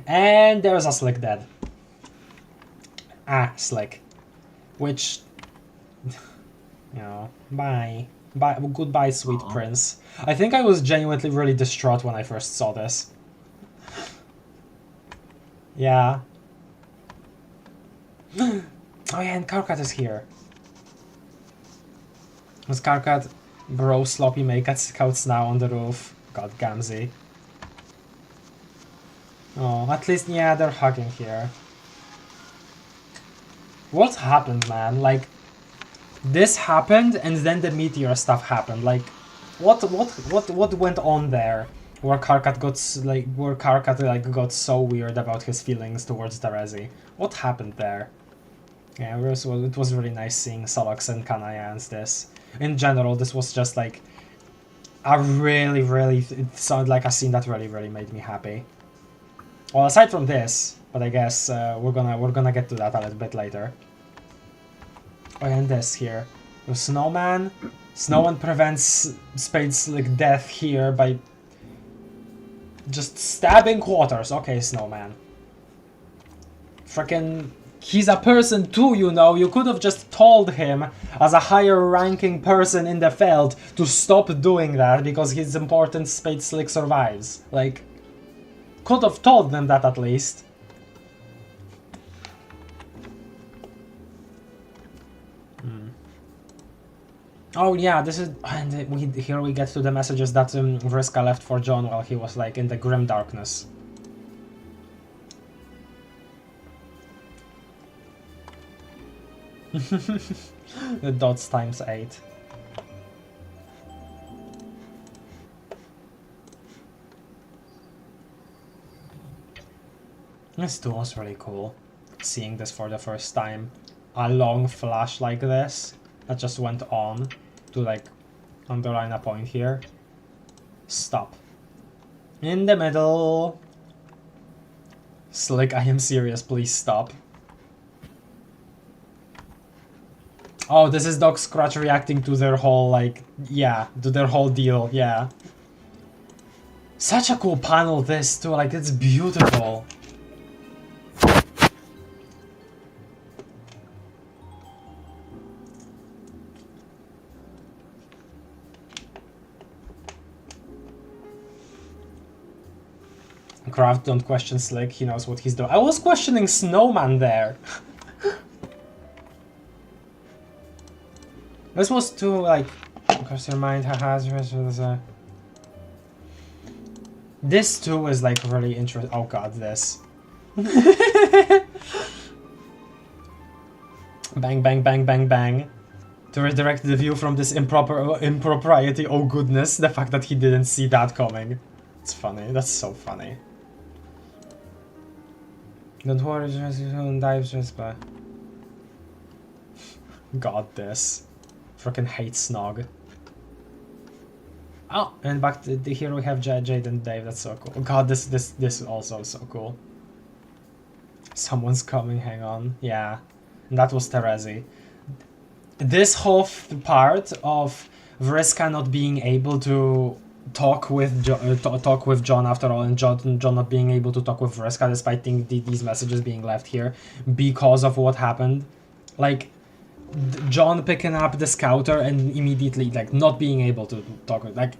And there's a Slick dead. Slick. Which, you know, bye, goodbye, sweet prince. I think I was genuinely really distraught when I first saw this. Yeah. Oh yeah, and Karkat is here. Was Karkat... Bro, sloppy make scouts now on the roof. God, Gamzee. Oh, at least, yeah, they're hugging here. What happened, man? Like, this happened, and then the meteor stuff happened. Like, what went on there? Where Karkat got so weird about his feelings towards Terezi. What happened there? Yeah, it was really nice seeing Solox and Kanaya and this. In general, this was just like a it sounded like a scene that really made me happy. Well, aside from this, but I guess we're gonna get to that a little bit later. Oh, and this here, the snowman. Snowman prevents Spadeslick death here by just stabbing quarters. Okay, snowman. Frickin', he's a person too, you know. You could have just told him, as a higher ranking person in the field, to stop doing that because his important Spadeslick survives. Like, could have told them that at least. Oh yeah, this is, and here we get to the messages that Vriska left for John while he was like in the grim darkness. The dots times 8. This too was really cool, seeing this for the first time. A long flash like this that just went on to like underline a point here. Stop. In the middle. Slick, I am serious, please stop. Oh, this is Doc Scratch reacting to their whole, like, yeah, to their whole deal, yeah. Such a cool panel, this, too, like, it's beautiful. Kraft, don't question Slick, he knows what he's doing. I was questioning Snowman there. This was too, like, cross your mind, haha. This too is, like, really interesting. Oh god, this. Bang, bang, bang, bang, bang. To redirect the view from this impropriety, oh goodness, the fact that he didn't see that coming. It's funny, that's so funny. Don't worry, just dive just by. God, this. Freaking hate Snog. Oh, and back to here we have Jade and Dave. That's so cool. God, this also is so cool. Someone's coming. Hang on. Yeah, and that was Terezi. This whole part of Vriska not being able to talk with John after all, and John not being able to talk with Vriska despite these messages being left here because of what happened, like. John picking up the scouter and immediately like not being able to talk, like,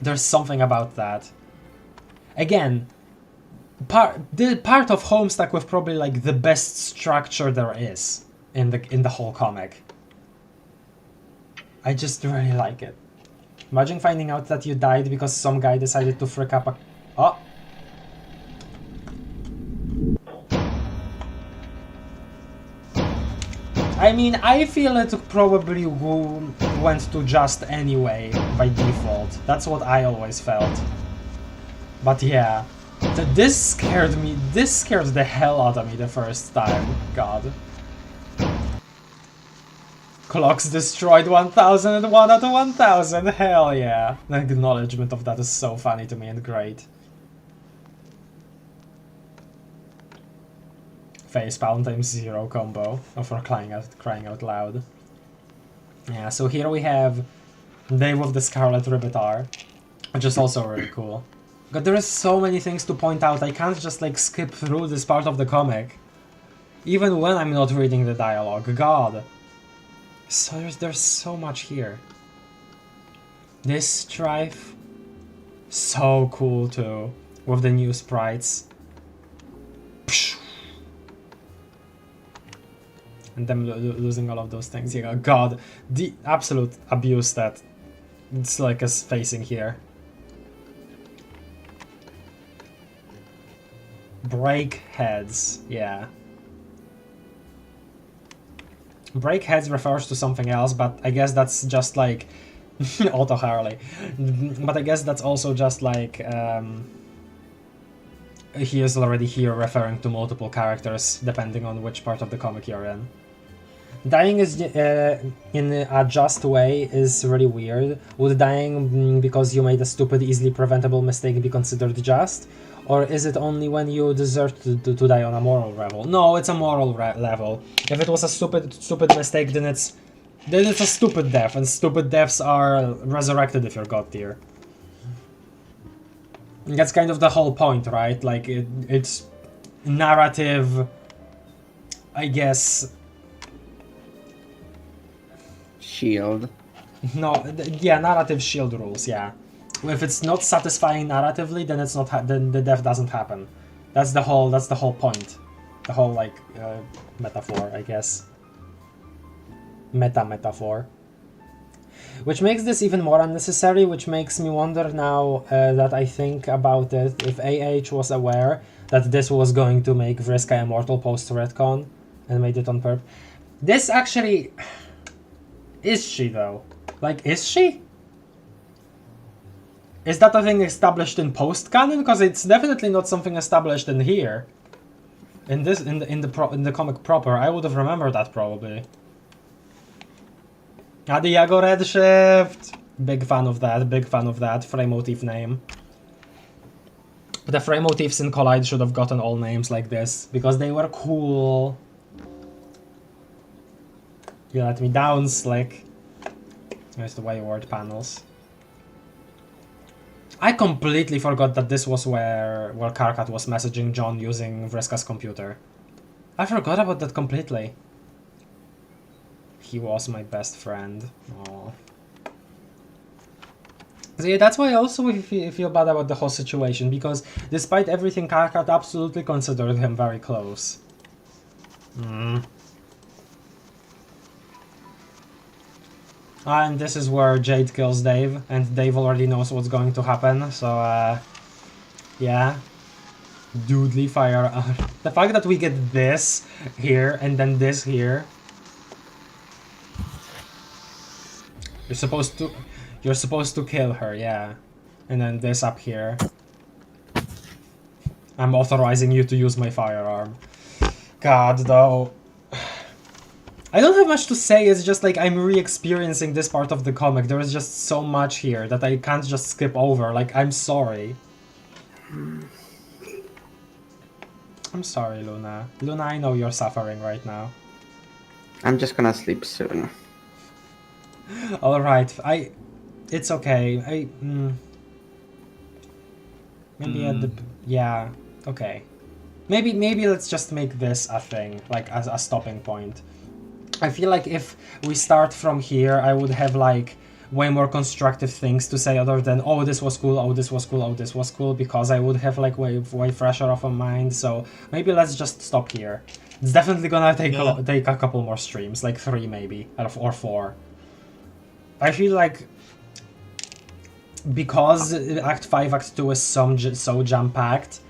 there's something about that. Again, part of Homestuck with probably like the best structure there is in the whole comic. I just really like it. Imagine finding out that you died because some guy decided to frick up a... Oh! I mean, I feel it probably went to just anyway, by default. That's what I always felt. But yeah, this scared me. This scared the hell out of me the first time. God. Clocks destroyed 1001 out of 1000. Hell yeah. The acknowledgement of that is so funny to me and great. Facepalm times 0 combo for crying out loud. Yeah, so here we have Dave with the Scarlet Ribbitar, which is also really cool. God, there is so many things to point out. I can't just like skip through this part of the comic, even when I'm not reading the dialogue. God, so there's so much here. This strife, so cool too, with the new sprites. and them losing all of those things. Yeah, God, the absolute abuse that Slick is facing here. Break heads, yeah. Break heads refers to something else, but I guess that's just like Auto Harley. But I guess that's also just like he is already here referring to multiple characters depending on which part of the comic you're in. Dying is in a just way is really weird. Would dying because you made a stupid, easily preventable mistake be considered just? Or is it only when you deserve to die on a moral level? No, it's a moral level. If it was a stupid mistake, then it's a stupid death, and stupid deaths are resurrected if you're god tier. That's kind of the whole point, right? Like it's narrative, I guess. Shield. No, yeah, narrative shield rules, yeah. If it's not satisfying narratively, then it's not. Then the death doesn't happen. That's the whole point. The whole like metaphor, I guess. Metaphor. Which makes this even more unnecessary. Which makes me wonder now that I think about it. If AH was aware that this was going to make Vriska immortal post retcon and made it on purpose. This actually. Is she though? Like, is she? Is that a thing established in post-canon? Because it's definitely not something established in here. In the comic proper, I would have remembered that probably. Adiago Redshift! Big fan of that. Frame motif name. The frame motifs in Collide should have gotten all names like this, because they were cool. You let me down, Slick. There's the wayward panels. I completely forgot that this was where Karkat was messaging John using Vriska's computer. I forgot about that completely. He was my best friend. Aww. So yeah, that's why I also feel bad about the whole situation, because despite everything, Karkat absolutely considered him very close. And this is where Jade kills Dave, and Dave already knows what's going to happen, so yeah. Doodly fire. The fact that we get this here, and then this here. You're supposed to kill her, yeah. And then this up here. I'm authorizing you to use my firearm. God, though. I don't have much to say, it's just like I'm re-experiencing this part of the comic. There is just so much here that I can't just skip over. Like, I'm sorry. I'm sorry, Luna. Luna, I know you're suffering right now. I'm just gonna sleep soon. Alright, it's okay. Maybe at the... Yeah, okay. Maybe let's just make this a thing, like as a stopping point. I feel like if we start from here, I would have like way more constructive things to say other than, oh, this was cool, oh, this was cool, oh, this was cool, because I would have like way fresher off of mind. So maybe let's just stop here. It's definitely gonna take a couple more streams, like 3 maybe, or 4. I feel like because Act 5, Act 2 is so jam-packed,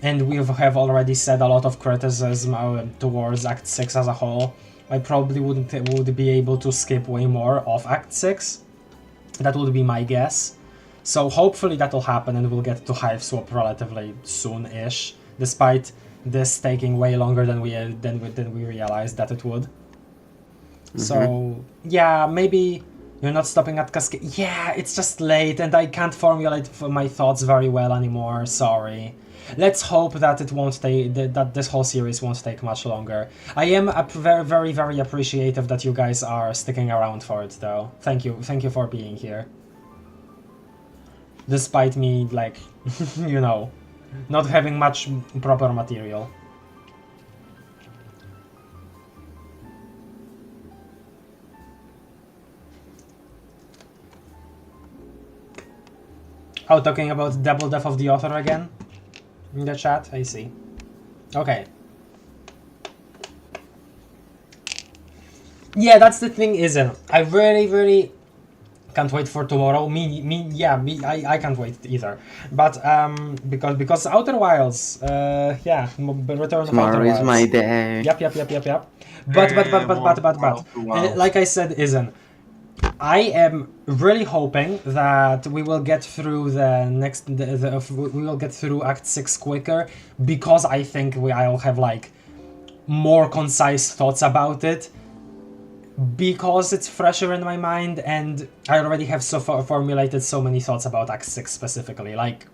and we have already said a lot of criticism towards Act 6 as a whole, I probably would be able to skip way more of Act 6. That would be my guess. So hopefully that'll happen and we'll get to Hive Swap relatively soon-ish, despite this taking way longer than we realized that it would. So yeah, maybe you're not stopping at Cascade. Yeah, it's just late and I can't formulate my thoughts very well anymore. Sorry. Let's hope that it won't take that this whole series won't take much longer. I am very very appreciative that you guys are sticking around for it though. Thank you for being here. Despite me, like, you know, not having much proper material. Oh, talking about double death of the author again? In the chat? I see. Okay. Yeah, that's the thing, isn't? I really can't wait for tomorrow. I can't wait either. But because Outer Wilds, Return of Outer Tomorrow is Wilds. my day. Yep. But Wow. like I said, isn't. I am really hoping that we will get through we will get through Act 6 quicker, because I think I'll have like more concise thoughts about it, because it's fresher in my mind, and I already have so far formulated so many thoughts about Act 6 specifically. Like,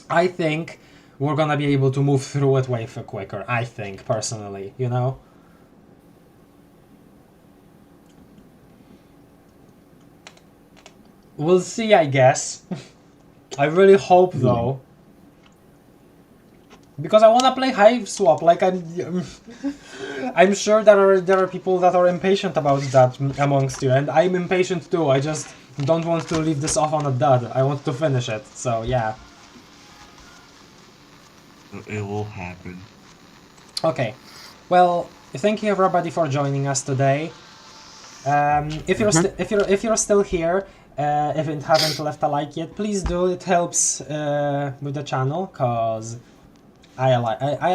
I think we're gonna be able to move through it way quicker, I think, personally, you know? We'll see, I guess. I really hope, though. Because I wanna play Hive Swap, like I'm sure there are people that are impatient about that amongst you, and I'm impatient too. I just don't want to leave this off on a dud. I want to finish it, so yeah. It will happen. Okay, well, thank you everybody for joining us today. If you're still here, if you haven't left a like yet, please do. It helps with the channel, cause I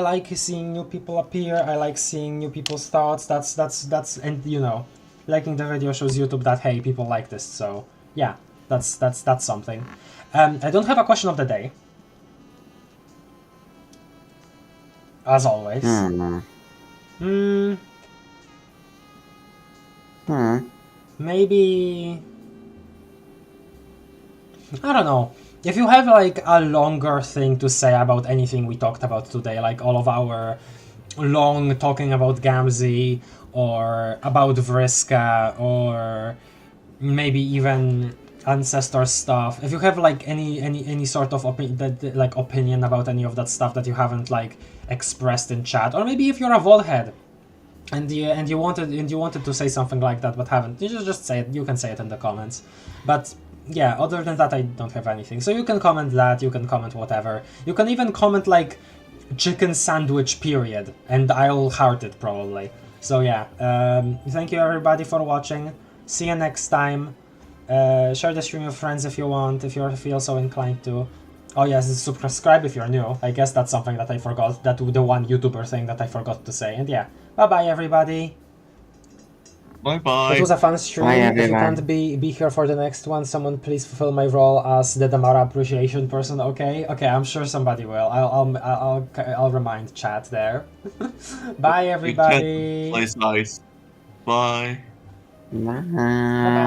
like seeing new people appear. I like seeing new people's thoughts. That's and you know, liking the video shows YouTube that hey, people like this. So yeah, that's something. I don't have a question of the day, as always. Maybe I don't know. If you have like a longer thing to say about anything we talked about today, like all of our long talking about Gamzee or about Vriska or maybe even ancestor stuff. If you have like any sort of opinion about any of that stuff that you haven't like expressed in chat, or maybe if you're a Volhead and you wanted to say something like that but haven't, you just say it. You can say it in the comments. But yeah, other than that, I don't have anything. So you can comment that, you can comment whatever. You can even comment like chicken sandwich period, and I'll heart it probably. So yeah, thank you everybody for watching. See you next time. Share the stream with friends if you want, if you feel so inclined to. Oh yes, subscribe if you're new. I guess that's something that I forgot. That the one YouTuber thing that I forgot to say. And yeah, bye bye everybody. Bye-bye. It was a fun stream. Bye, If you everyone. can't be here for the next one, someone please fulfill my role as the Damara appreciation person. Okay, I'm sure somebody will. I'll remind chat there. Bye everybody. Place nice. Bye. Bye. Bye.